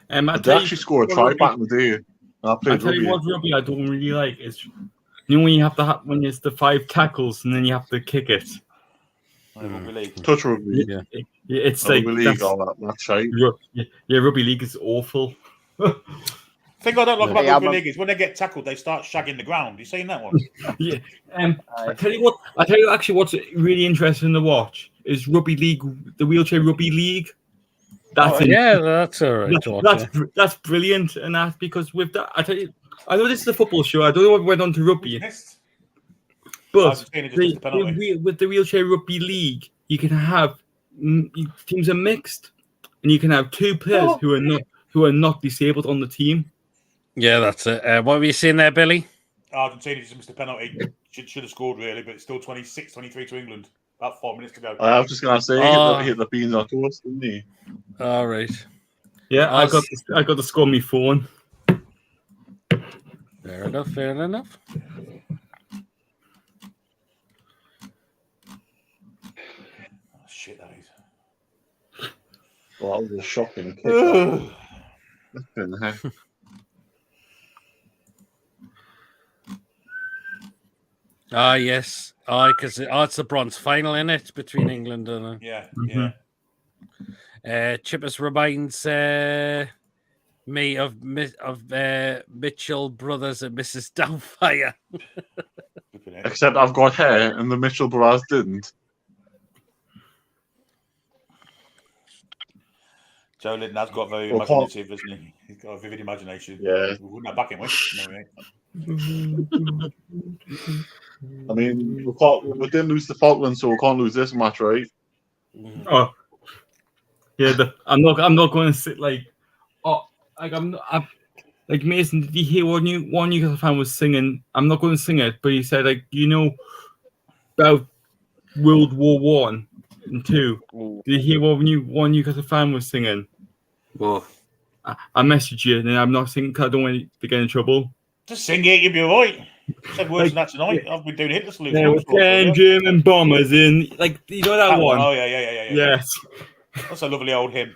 Speaker 3: I did actually score a try back in the day. I
Speaker 8: I
Speaker 3: played
Speaker 8: tell you
Speaker 3: rugby.
Speaker 8: what rugby I don't really like is when you have to when it's the 5 tackles and then you have to kick it.
Speaker 5: Rugby league.
Speaker 3: Touch rugby.
Speaker 8: Yeah, it's
Speaker 3: Rugby
Speaker 8: like
Speaker 3: league, all that's right.
Speaker 8: Yeah, rugby league is awful.
Speaker 5: Thing I don't like about
Speaker 9: Hey,
Speaker 5: rugby league is when they get tackled, they start shagging the ground. You seen that one?
Speaker 8: Yeah. I tell you what. I tell you actually what's really interesting to watch is rugby league, the wheelchair rugby league. That's
Speaker 1: that's all right.
Speaker 8: That's brilliant, and that's because with that, I tell you, I know this is a football show. I don't know what went on to rugby, but with the wheelchair rugby league, you can have teams are mixed, and you can have 2 players who are not disabled on the team.
Speaker 1: Yeah, that's it. What were you saying there, Billy?
Speaker 5: Argentina just missed a penalty. Should have scored, really, but it's still 26-23 to England. About 4 minutes to go.
Speaker 3: I was just going to say, hit the beans on toast, didn't he?
Speaker 1: All right.
Speaker 8: Yeah, I got to score on my phone.
Speaker 1: Fair enough, fair enough.
Speaker 5: Shit, that is.
Speaker 3: Well, that was a shocking kick.
Speaker 1: Yes. Because it's the bronze final, in it, between England and...
Speaker 5: Yeah.
Speaker 1: Chippers reminds me of Mitchell Brothers and Mrs. Doubtfire.
Speaker 3: Except I've got hair and the Mitchell brothers didn't.
Speaker 5: Joe Linton has got very imaginative, isn't he? He's got a vivid imagination.
Speaker 3: Yeah.
Speaker 5: We wouldn't have back him,
Speaker 3: I mean, we didn't lose the Falklands, so we can't lose this match, right?
Speaker 8: Oh, yeah. I'm not going to sit like, like Mason. Did you hear what one Newcastle fan was singing? I'm not going to sing it, but he said about World War I and II. Did you hear what one Newcastle fan was singing?
Speaker 2: What?
Speaker 8: I messaged you, and I'm not singing because I don't want to get in trouble.
Speaker 5: Just sing it, you'll be all right. Said words like, that tonight. I've been doing Hitler salute.
Speaker 8: There were 10 German bombers in, like, you know that one?
Speaker 5: Oh, yeah.
Speaker 8: Yes.
Speaker 5: That's a lovely old hymn.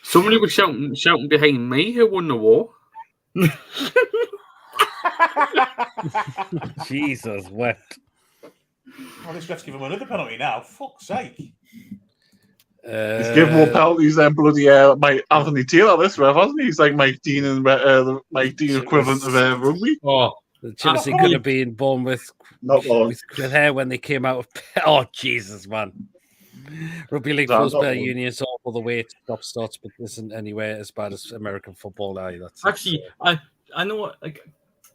Speaker 2: Somebody was shouting behind me who won the war.
Speaker 1: Jesus wept.
Speaker 5: Oh, let's have to give him another penalty now. Fuck's sake.
Speaker 3: He's given more penalties than bloody Mike Anthony Taylor, this ref, hasn't he? He's like Mike Dean and the Mike Dean equivalent of rugby.
Speaker 1: Oh, Chelsea could have been born with hair when they came out of. Oh, Jesus, man. Rugby league feels better unions all the way to top starts, but isn't anywhere as bad as American football now. That's
Speaker 8: actually, I know what, like,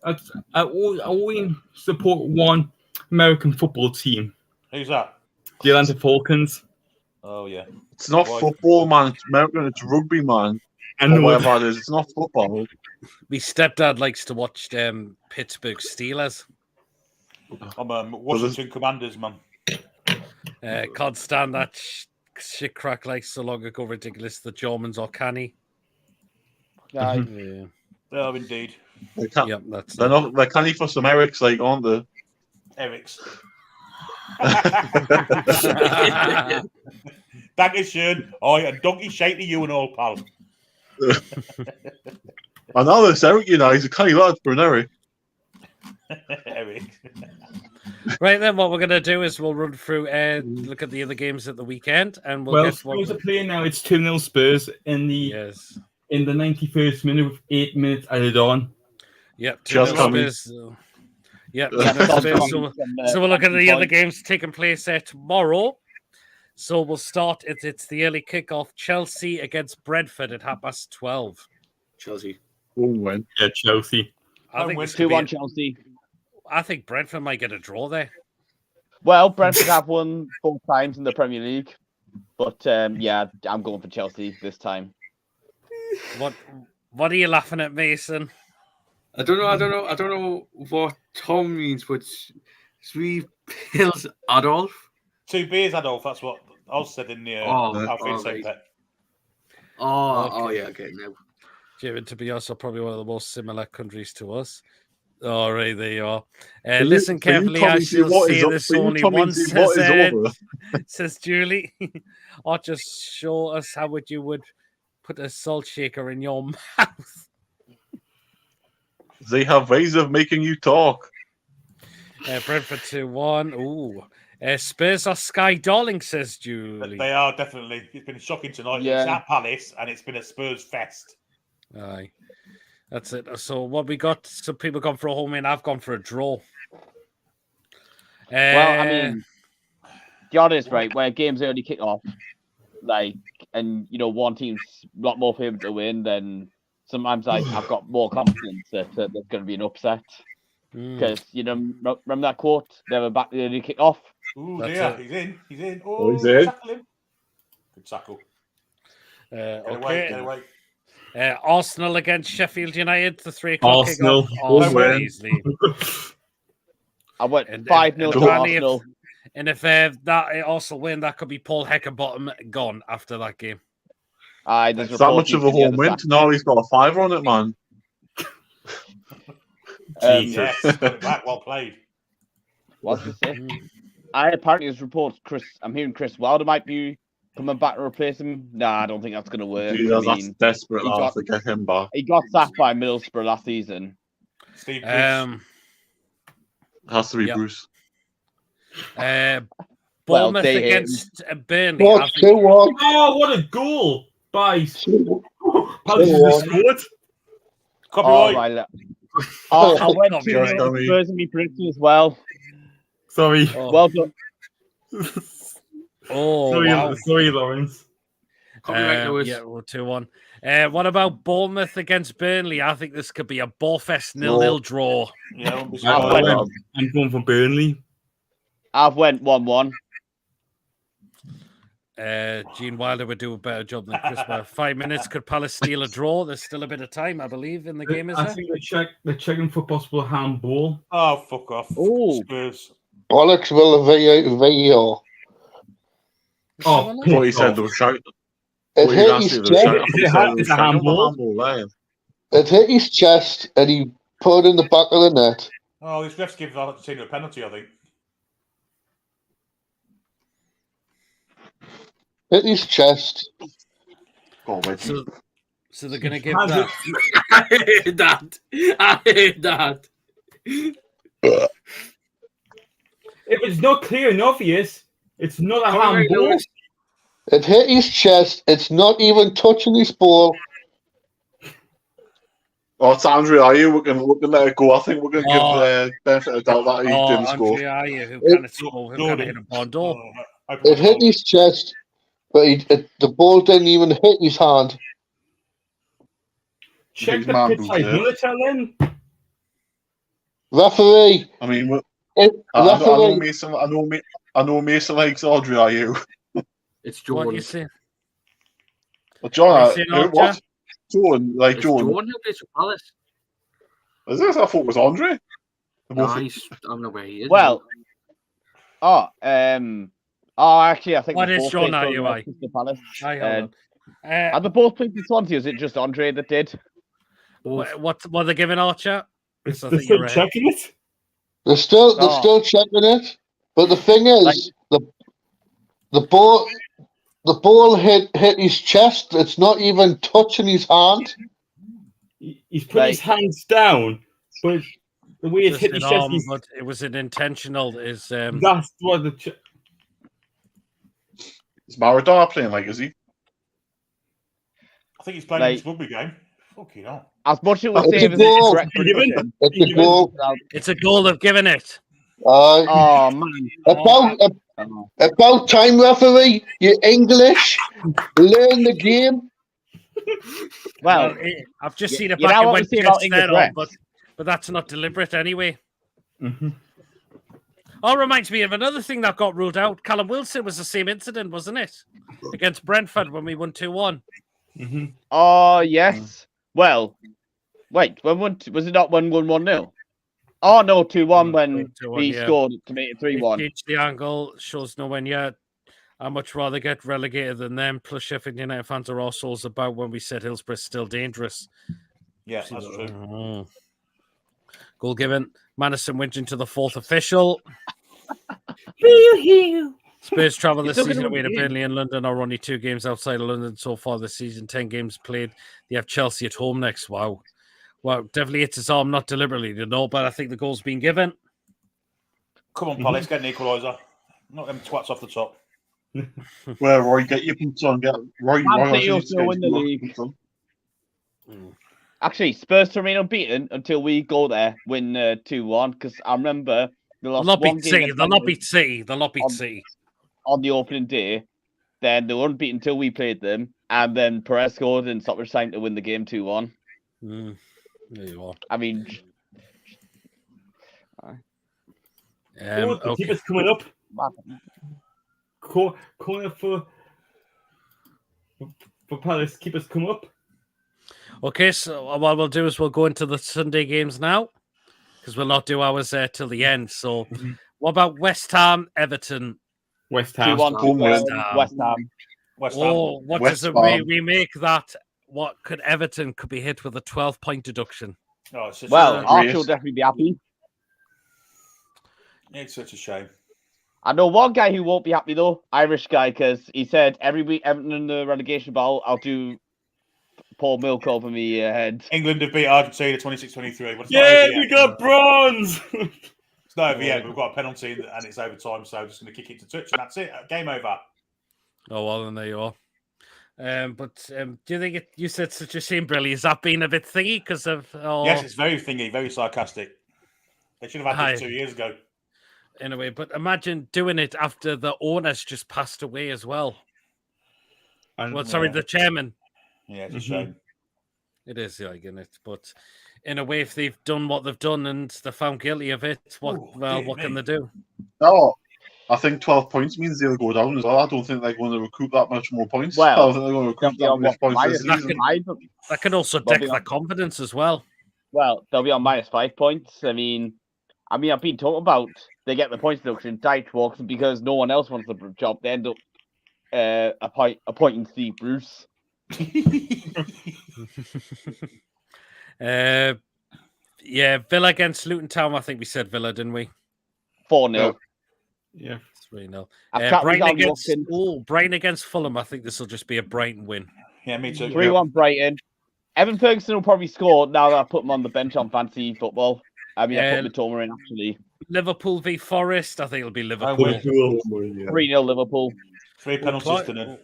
Speaker 8: I always support one American football team.
Speaker 5: Who's that?
Speaker 8: The Atlanta Falcons.
Speaker 5: Oh, yeah.
Speaker 3: It's not football, man. It's American. It's rugby, man.
Speaker 8: And
Speaker 3: whatever it is, it's not football.
Speaker 1: My stepdad likes to watch Pittsburgh Steelers.
Speaker 5: I'm Washington Commanders, man.
Speaker 1: Can't stand that shit crack like so long ago. Ridiculous. The Germans are canny.
Speaker 9: Yeah.
Speaker 5: They are indeed.
Speaker 3: They're canny for some Erics, like, aren't they?
Speaker 5: Erics. Dankeschön. A donkey shake to you and all, pal.
Speaker 3: I know this Eric, he's a canny lad for an Eric.
Speaker 5: Eric.
Speaker 1: Right then, what we're going to do is we'll run through look at the other games at the weekend, and
Speaker 8: Spurs are playing now. It's 2-0 Spurs in the 91st minute with 8 minutes added on.
Speaker 1: Yep, 2-0 Spurs. Yep, so we'll look at the other games taking place tomorrow. So we'll start. It's the early kickoff. Chelsea against Brentford at 12:30.
Speaker 2: Chelsea.
Speaker 3: Win.
Speaker 8: Yeah, Chelsea.
Speaker 1: I think
Speaker 9: 2-1 Chelsea.
Speaker 1: I think Brentford might get a draw there.
Speaker 9: Well, Brentford have won 4 times in the Premier League, but yeah, I'm going for Chelsea this time.
Speaker 1: What are you laughing at, Mason?
Speaker 2: I don't know what Tom means, but 3 pills, Adolf.
Speaker 5: 2 beers, Adolf. That's what I said in the outfit.
Speaker 2: Right. Oh, yeah, okay, now.
Speaker 1: Given to be honest, are probably one of the most similar countries to us. All right, there you are.
Speaker 3: you-
Speaker 1: Listen
Speaker 3: for you,
Speaker 1: carefully,
Speaker 3: Tommy,
Speaker 1: I
Speaker 3: see
Speaker 1: shall
Speaker 3: what is
Speaker 1: say
Speaker 3: up-
Speaker 1: this
Speaker 3: for you,
Speaker 1: only
Speaker 3: Tommy,
Speaker 1: once,
Speaker 3: see what is over.
Speaker 1: says Julie. Or just show us how you would put a salt shaker in your mouth.
Speaker 3: They have ways of making you talk.
Speaker 1: Brentford 2-1. Ooh. Spurs are Sky Darling, says Julie.
Speaker 5: They are definitely. It's been shocking tonight.
Speaker 9: Yeah.
Speaker 5: It's at Palace, and it's been a Spurs fest.
Speaker 1: Aye. That's it. So what we got, some people gone for a home win. I've gone for a draw.
Speaker 9: Well, I mean, the honest, right, where games early kick off, like, and one team's a lot more favourite to win, then sometimes I've got more confidence that there's going to be an upset. Because remember that quote? Never back the early kick off.
Speaker 5: Ooh,
Speaker 1: That's
Speaker 5: dear,
Speaker 1: it.
Speaker 5: he's in. He's in.
Speaker 3: Oh, he's in.
Speaker 5: Tackle him. Good tackle. Get
Speaker 1: Okay.
Speaker 5: away.
Speaker 1: Arsenal against Sheffield United, the 3 o'clock
Speaker 8: Arsenal.
Speaker 1: kickoff. Arsenal,
Speaker 3: win.
Speaker 1: easily.
Speaker 9: I went
Speaker 1: And-
Speaker 9: 5-0
Speaker 1: and
Speaker 9: to
Speaker 1: apparently
Speaker 9: Arsenal.
Speaker 1: And if that Arsenal win, that could be Paul Heckenbottom gone after that game.
Speaker 9: Aye, there's
Speaker 3: It's that
Speaker 9: reports
Speaker 3: much of a
Speaker 9: he's gonna
Speaker 3: home
Speaker 9: get
Speaker 3: win.
Speaker 9: sacked.
Speaker 3: Now he's got a 5 on it, man.
Speaker 5: Yes, got it back. Well played.
Speaker 9: What's to say? Apparently there's reports I'm hearing Chris Wilder might be coming back to replace him. Nah, I don't think that's gonna work.
Speaker 3: Jesus,
Speaker 9: I
Speaker 3: that's
Speaker 9: mean,
Speaker 3: desperate
Speaker 9: he
Speaker 3: now
Speaker 9: got-
Speaker 3: to get him back.
Speaker 9: he got sacked by Middlesbrough last season.
Speaker 5: Steve Bruce.
Speaker 3: Has to be
Speaker 1: Yep.
Speaker 3: Bruce.
Speaker 1: Bournemouth
Speaker 9: they hate him.
Speaker 1: against Burnley. I
Speaker 7: What,
Speaker 1: think-
Speaker 7: 2-1?
Speaker 8: Oh, what a goal by Palace
Speaker 7: 2-1.
Speaker 8: scored.
Speaker 5: Copyright.
Speaker 9: I went
Speaker 1: Not
Speaker 9: 2-0
Speaker 3: right.
Speaker 9: to Spurs in my prediction as well.
Speaker 8: Sorry.
Speaker 1: Oh,
Speaker 9: Well done.
Speaker 1: wow.
Speaker 8: Sorry, Lawrence.
Speaker 2: Copyright Lewis.
Speaker 1: Yeah, well, 2-1. What about Bournemouth against Burnley? I think this could be a Ballfest 0-0 draw.
Speaker 5: Yeah, I won't be
Speaker 9: I've
Speaker 5: surprised.
Speaker 9: went-
Speaker 8: I'm going for Burnley.
Speaker 9: I've went 1-1.
Speaker 1: Gene Wilder would do a better job than Chris. By 5 minutes, could Palace steal a draw? There's still a bit of time, I believe, in the game, is
Speaker 8: I
Speaker 1: there?
Speaker 8: think they're checking for possible handball.
Speaker 5: Oh, fuck off.
Speaker 9: Ooh.
Speaker 5: Spurs.
Speaker 7: Bollocks will VAR.
Speaker 8: Oh,
Speaker 3: That's what he said. They were shouting.
Speaker 7: It
Speaker 3: What
Speaker 7: hit
Speaker 3: you
Speaker 7: his
Speaker 3: asked, they were shouting.
Speaker 7: chest.
Speaker 3: I thought he
Speaker 8: It's
Speaker 3: said
Speaker 8: a
Speaker 3: they were shouting
Speaker 8: handball.
Speaker 3: handball there.
Speaker 7: It hit his chest, and he put it in the back of the net.
Speaker 5: Oh, this ref's give Argentina a penalty, I think.
Speaker 7: Hit his chest.
Speaker 3: Go on, wait.
Speaker 1: So they're going to give
Speaker 8: Hands
Speaker 1: that.
Speaker 8: up.
Speaker 2: I hate that. I hate that.
Speaker 8: If it's not clear and obvious, it's not a
Speaker 2: Copyright
Speaker 8: handball.
Speaker 2: Lewis.
Speaker 7: It hit his chest. It's not even touching his ball.
Speaker 3: Oh, it's Andrew Ayew. We're going to let it go. I think we're going to give
Speaker 1: Oh.
Speaker 3: benefit of doubt that he didn't score.
Speaker 1: Andrea Ayew, who kind of scored, who kind of hit a Bondo.
Speaker 7: It hit his chest, but the ball didn't even hit his hand.
Speaker 8: Check
Speaker 3: Big
Speaker 8: the
Speaker 3: man
Speaker 8: pitch
Speaker 3: boots,
Speaker 8: side
Speaker 3: yeah.
Speaker 8: monitor then.
Speaker 7: Referee,
Speaker 3: I mean, I
Speaker 7: referee.
Speaker 3: know Mason likes Audrey Ayew.
Speaker 2: It's
Speaker 1: What do
Speaker 2: Jordan.
Speaker 1: you say?
Speaker 3: But John,
Speaker 1: Have you seen Archer?
Speaker 3: what? Jordan, like
Speaker 2: It's
Speaker 3: Jordan.
Speaker 2: Jordan who plays for Palace.
Speaker 3: Is this? I thought it was Andre.
Speaker 2: Nice. I don't know where he is.
Speaker 9: Well, actually, I think
Speaker 1: What
Speaker 9: they
Speaker 1: is
Speaker 9: both
Speaker 1: Sean
Speaker 9: played for
Speaker 1: Ayew?
Speaker 9: Crystal Palace.
Speaker 1: Aye, hold on.
Speaker 9: Are they both played for Swansea? Or is it just Andre that did?
Speaker 1: What are they giving Archer?
Speaker 8: They're
Speaker 1: So I think
Speaker 8: still
Speaker 1: you're right.
Speaker 8: checking it.
Speaker 7: They're still
Speaker 9: Oh.
Speaker 7: checking it. But the thing is,
Speaker 9: Like-
Speaker 7: the ball hit his chest. It's not even touching his hand.
Speaker 8: He's put his hands down, but the way it
Speaker 1: Just
Speaker 8: hit
Speaker 1: an
Speaker 8: his chest,
Speaker 1: arm, but it was an intentional.
Speaker 8: that's what the.
Speaker 3: Is Maradona playing like? Is he?
Speaker 5: I think he's playing
Speaker 9: Like-
Speaker 5: this rugby game. Fucking hell.
Speaker 9: As much as it was
Speaker 7: It's a
Speaker 9: saved as
Speaker 7: goal.
Speaker 9: correct prediction.
Speaker 7: It's a goal.
Speaker 1: It's a goal they've given it.
Speaker 9: Oh man.
Speaker 7: About time, referee. You're English. Learn the game.
Speaker 9: Well,
Speaker 1: I've just seen it
Speaker 9: you
Speaker 1: back
Speaker 9: know
Speaker 1: and
Speaker 9: what we
Speaker 1: went
Speaker 9: say about
Speaker 1: against
Speaker 9: English
Speaker 1: that,
Speaker 9: refs?
Speaker 1: but that's not deliberate anyway.
Speaker 8: Mm-hmm.
Speaker 1: Oh, reminds me of another thing that got ruled out. Callum Wilson was the same incident, wasn't it? Against Brentford when we won 2-1.
Speaker 8: Mm-hmm.
Speaker 9: Oh yes. Well, wait. Was it not 1-1-0? Oh no, 2-1 when
Speaker 1: 2-1,
Speaker 9: he
Speaker 1: yeah.
Speaker 9: scored to make it 3-1.
Speaker 1: Gauge the angle, shows nowhere near. I'd much rather get relegated than them. Plus, Sheffield United fans are also about when we said Hillsborough's still dangerous.
Speaker 5: Yeah, that's true.
Speaker 1: Goal given. Madison wins into the fourth official. Spurs travel this season away to Burnley and London. Are only 2 games outside of London so far this season. 10 games played. They have Chelsea at home next. Wow. Well, definitely hits his arm, not deliberately, but I think the goal's been given.
Speaker 5: Come on, Palace, get an equaliser. Not them twats off the top.
Speaker 3: Where Roy, get your boots on. Get Roy.
Speaker 9: Man City will still win the league. Actually, Spurs to remain unbeaten until we go there, win 2-1. Because I remember
Speaker 1: they'll not beat City. They'll not beat City. They'll not beat City
Speaker 9: on the opening day. Then they were unbeaten until we played them, and then Perez scored in stoppage time to win the game 2-1.
Speaker 1: There you are.
Speaker 9: I mean,
Speaker 8: the keeper's coming up. Corner for Palace. Keeper's come up.
Speaker 1: Okay, so what we'll do is we'll go into the Sunday games now, because we'll not do ours till the end. So, what about West Ham, Everton?
Speaker 8: West Ham.
Speaker 9: West Ham.
Speaker 1: Oh, what does it we make that? What could Everton be hit with a 12-point deduction?
Speaker 5: Oh, it's
Speaker 9: well, Archie will definitely be happy.
Speaker 5: It's such a shame.
Speaker 9: I know one guy who won't be happy though, Irish guy, because he said every week Everton in the relegation battle, I'll do Paul Milk over me head.
Speaker 5: England have beat Argentina 26-23.
Speaker 8: Yeah, we got bronze.
Speaker 5: It's not over yet. We've got a penalty and it's overtime, so I'm just going to kick it to touch and that's it. Game over.
Speaker 1: Oh well, then there you are. But do you think you said such a shame, Brilly? Has that been a bit thingy because of?
Speaker 5: Yes, it's very thingy, very sarcastic. They should have had this 2 years ago.
Speaker 1: Anyway, but imagine doing it after the owner's just passed away as well. The chairman.
Speaker 5: Yeah, it's a shame.
Speaker 1: It is, isn't it? But in a way, if they've done what they've done and they're found guilty of it, what can they do?
Speaker 3: No, I think 12 points means they'll go down as well. I don't think they're going to recoup that much more points.
Speaker 9: Well,
Speaker 3: I don't think they're going to recoup that much points this season.
Speaker 1: That can also deck their confidence as well.
Speaker 9: Well, they'll be on -5 points. I mean, I've been talking about they get the points deduction. Dyche walks because no one else wants the job. They end up appointing Steve Bruce.
Speaker 1: Villa against Luton Town. I think we said Villa, didn't we?
Speaker 9: 4-0.
Speaker 8: Yeah,
Speaker 1: 3-0. Brighton against Fulham. I think this will just be a Brighton win.
Speaker 5: Yeah, me too.
Speaker 9: 3-1 Brighton. Evan Ferguson will probably score now that I put him on the bench on fantasy football. I put Mitoma in actually.
Speaker 1: Liverpool v Forest. I think it'll be Liverpool.
Speaker 9: 3-0 Liverpool.
Speaker 5: 3 penalties to none.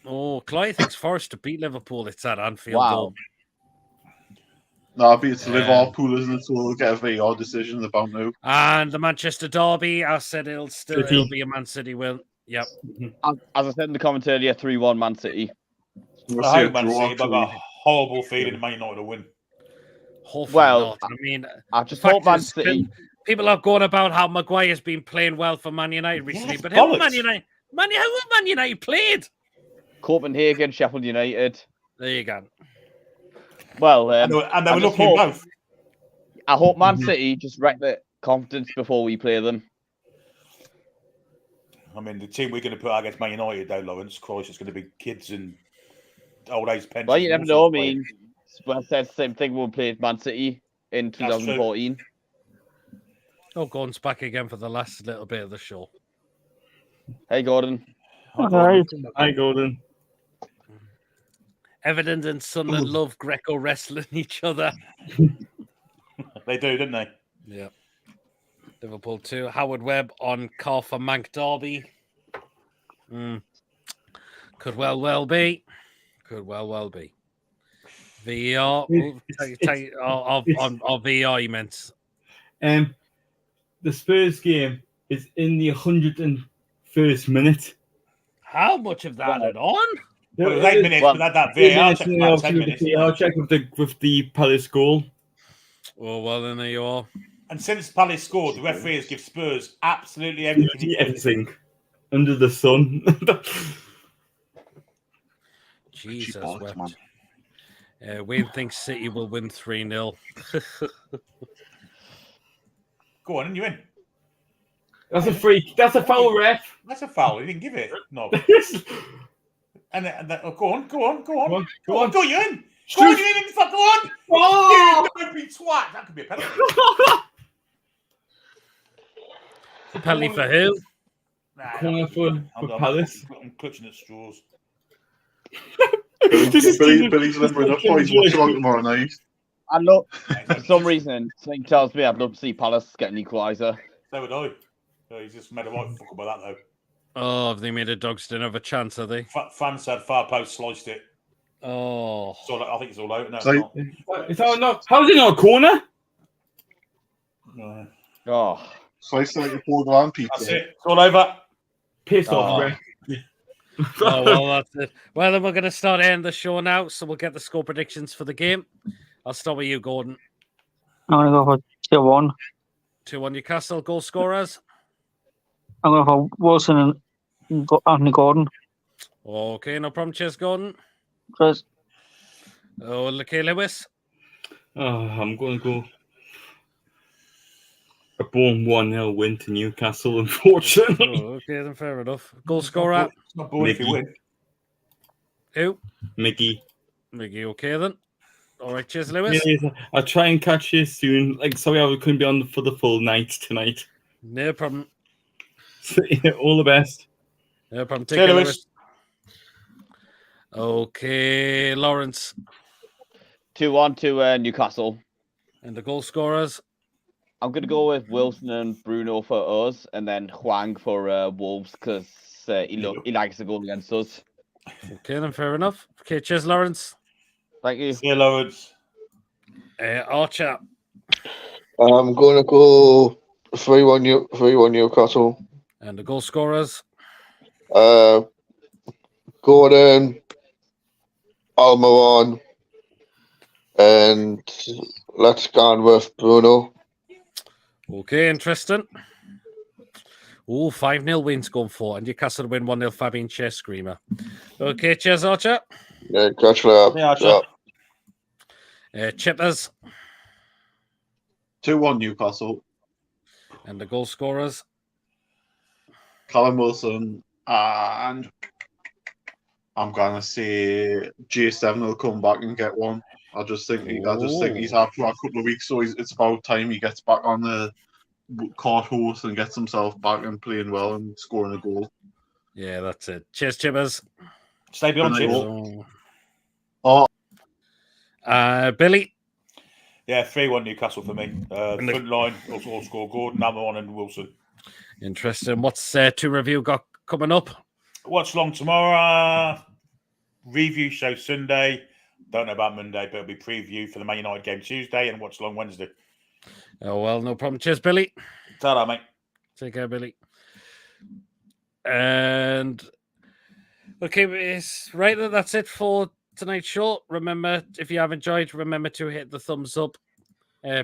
Speaker 1: Oh, Clyde thinks Forest to beat Liverpool. It's at Anfield.
Speaker 9: Wow.
Speaker 3: No, it's Liverpool, isn't it? So we'll get a VAR decision about now.
Speaker 1: And the Manchester Derby, I said it'll be a Man City win. Yep.
Speaker 9: As I said in the comment earlier, 3-1 Man City.
Speaker 5: I hope Man City, but I've got a horrible feeling Man United will win.
Speaker 1: Hopefully not.
Speaker 9: I just hope Man City.
Speaker 1: People are going about how Maguire's been playing well for Man United recently, but how have Man United played?
Speaker 9: Copenhagen, Sheffield United.
Speaker 1: There you go.
Speaker 9: Well,
Speaker 5: and they were looking both.
Speaker 9: I hope Man City just wreck their confidence before we play them.
Speaker 5: I mean, the team we're going to put out against Man United, though, Lawrence, Christ, it's going to be kids and old age pensions.
Speaker 9: Well, you never know. I mean, I said the same thing when we played Man City in 2014.
Speaker 1: Oh, Gordon's back again for the last little bit of the show.
Speaker 9: Hey, Gordon.
Speaker 8: Hi, Gordon.
Speaker 1: Everton and Sunderland love Greco wrestling each other.
Speaker 5: They do, don't they?
Speaker 1: Yeah. Liverpool 2. Howard Webb on call for Mank Derby. Could well be. Could well be. VR. On VR, you meant.
Speaker 8: The Spurs game is in the 101st minute.
Speaker 1: How much of that added on?
Speaker 5: It was 8 minutes, but that VAR check about 10 minutes.
Speaker 8: VAR check with the Palace goal.
Speaker 1: Oh, well, then there you are.
Speaker 5: And since Palace scored, the referee has given Spurs absolutely everything.
Speaker 8: Under the sun.
Speaker 1: Jesus wept. Wayne thinks City will win 3-0.
Speaker 5: Go on, you in.
Speaker 8: That's a freak. That's a foul, ref.
Speaker 5: That's a foul. He didn't give it. No. And go on, you in. Go on, you in. Go on. Oh! You don't be twat. That could be a penalty.
Speaker 1: Penalty for who?
Speaker 8: Corner for Palace.
Speaker 5: I'm clutching at straws.
Speaker 3: Billy's limbering up. Boys, what's wrong tomorrow night?
Speaker 9: I love, for some reason, something tells me I'd love to see Palace get an equaliser.
Speaker 5: So would I. He's just made a right fuck about that, though.
Speaker 1: Oh, have they made a dogs didn't have a chance, have they?
Speaker 5: Fan said far post sliced it.
Speaker 1: Oh.
Speaker 5: So I think it's all out now.
Speaker 3: So-
Speaker 8: Is that not? How is it not a corner?
Speaker 5: No.
Speaker 9: Oh,
Speaker 3: Slice like a borderline pizza.
Speaker 5: That's it. It's all over.
Speaker 8: Pissed off,
Speaker 9: Oh.
Speaker 8: Brett.
Speaker 1: Oh, well, that's it. Well, then we're going to start ending the show now, so we'll get the score predictions for the game. I'll start with you, Gordon.
Speaker 4: I'm going to go for 2-1.
Speaker 1: 2-1 Newcastle. Goal scorers.
Speaker 4: I'm going for Wilson and Anthony Gordon.
Speaker 1: Okay, no problem. Cheers, Gordon.
Speaker 4: Cheers.
Speaker 1: Oh, okay, Lewis.
Speaker 8: I'm going to go a born 1-0 win to Newcastle, unfortunately.
Speaker 1: Oh, okay, then fair enough. Goal scorer.
Speaker 5: It's not boring if you win.
Speaker 1: Who?
Speaker 8: Mickey.
Speaker 1: Mickey, okay then. All right, cheers, Lewis.
Speaker 8: Yeah, I'll try and catch you soon. Like, sorry, I couldn't be on for the full night tonight.
Speaker 1: No problem.
Speaker 8: So, yeah, all the best.
Speaker 1: No problem. Take
Speaker 5: See you,
Speaker 1: care,
Speaker 5: Lewis.
Speaker 1: Lewis. Okay, Lawrence.
Speaker 9: 2-1 to Newcastle.
Speaker 1: And the goal scorers.
Speaker 9: I'm going to go with Wilson and Bruno for us, and then Huang for Wolves, because he likes to go against us.
Speaker 1: Okay, then fair enough. Okay, cheers, Lawrence.
Speaker 9: Thank you.
Speaker 5: See you, Lawrence.
Speaker 1: Archer.
Speaker 7: I'm going to go 3-1 Newcastle.
Speaker 1: And the goal scorers.
Speaker 7: Gordon, Almiron, and let's go on with Bruno.
Speaker 1: Okay, interesting. Oh, 5-0 wins going for, and Newcastle win 1-0 Fabian Chess Screamer. Okay, cheers, Archer.
Speaker 7: Yeah, catch you later.
Speaker 5: Yeah, Archer.
Speaker 1: Chippers.
Speaker 3: 2-1 Newcastle.
Speaker 1: And the goal scorers.
Speaker 3: Callum Wilson, and I'm gonna say J7 will come back and get one. I just think he's had for a couple of weeks, so it's about time he gets back on the court horse and gets himself back and playing well and scoring a goal.
Speaker 1: Yeah, that's it. Cheers, Chippers.
Speaker 5: Stay beyond
Speaker 3: Good night,
Speaker 5: Chips.
Speaker 3: all.
Speaker 1: Billy.
Speaker 5: Yeah, 3-1 Newcastle for me. Front line, also score Gordon, Amon, and Wilson.
Speaker 1: Interesting. What's to review got coming up?
Speaker 5: Watch long tomorrow. Review show Sunday. Don't know about Monday, but it'll be preview for the Man United game Tuesday and watch long Wednesday.
Speaker 1: Oh, well, no problem. Cheers, Billy.
Speaker 5: Ta-da, mate.
Speaker 1: Take care, Billy. And okay, it's right. That's it for tonight's show. Remember, if you have enjoyed, remember to hit the thumbs up.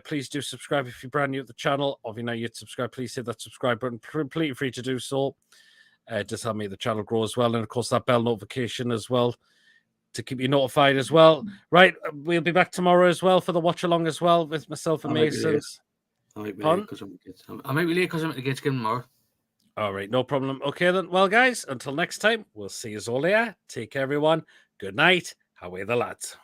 Speaker 1: Please do subscribe if you're brand new at the channel, or if you're not yet subscribed, please hit that subscribe button. Completely free to do so. Just help me the channel grow as well, and of course that bell notification as well to keep you notified as well. Right, we'll be back tomorrow as well for the watch along as well with myself and Masons.
Speaker 2: I might be late because I'm at the Gates game tomorrow.
Speaker 1: All right, no problem. Okay then. Well, guys, until next time, we'll see you all here. Take care, everyone. Good night. How are the lads?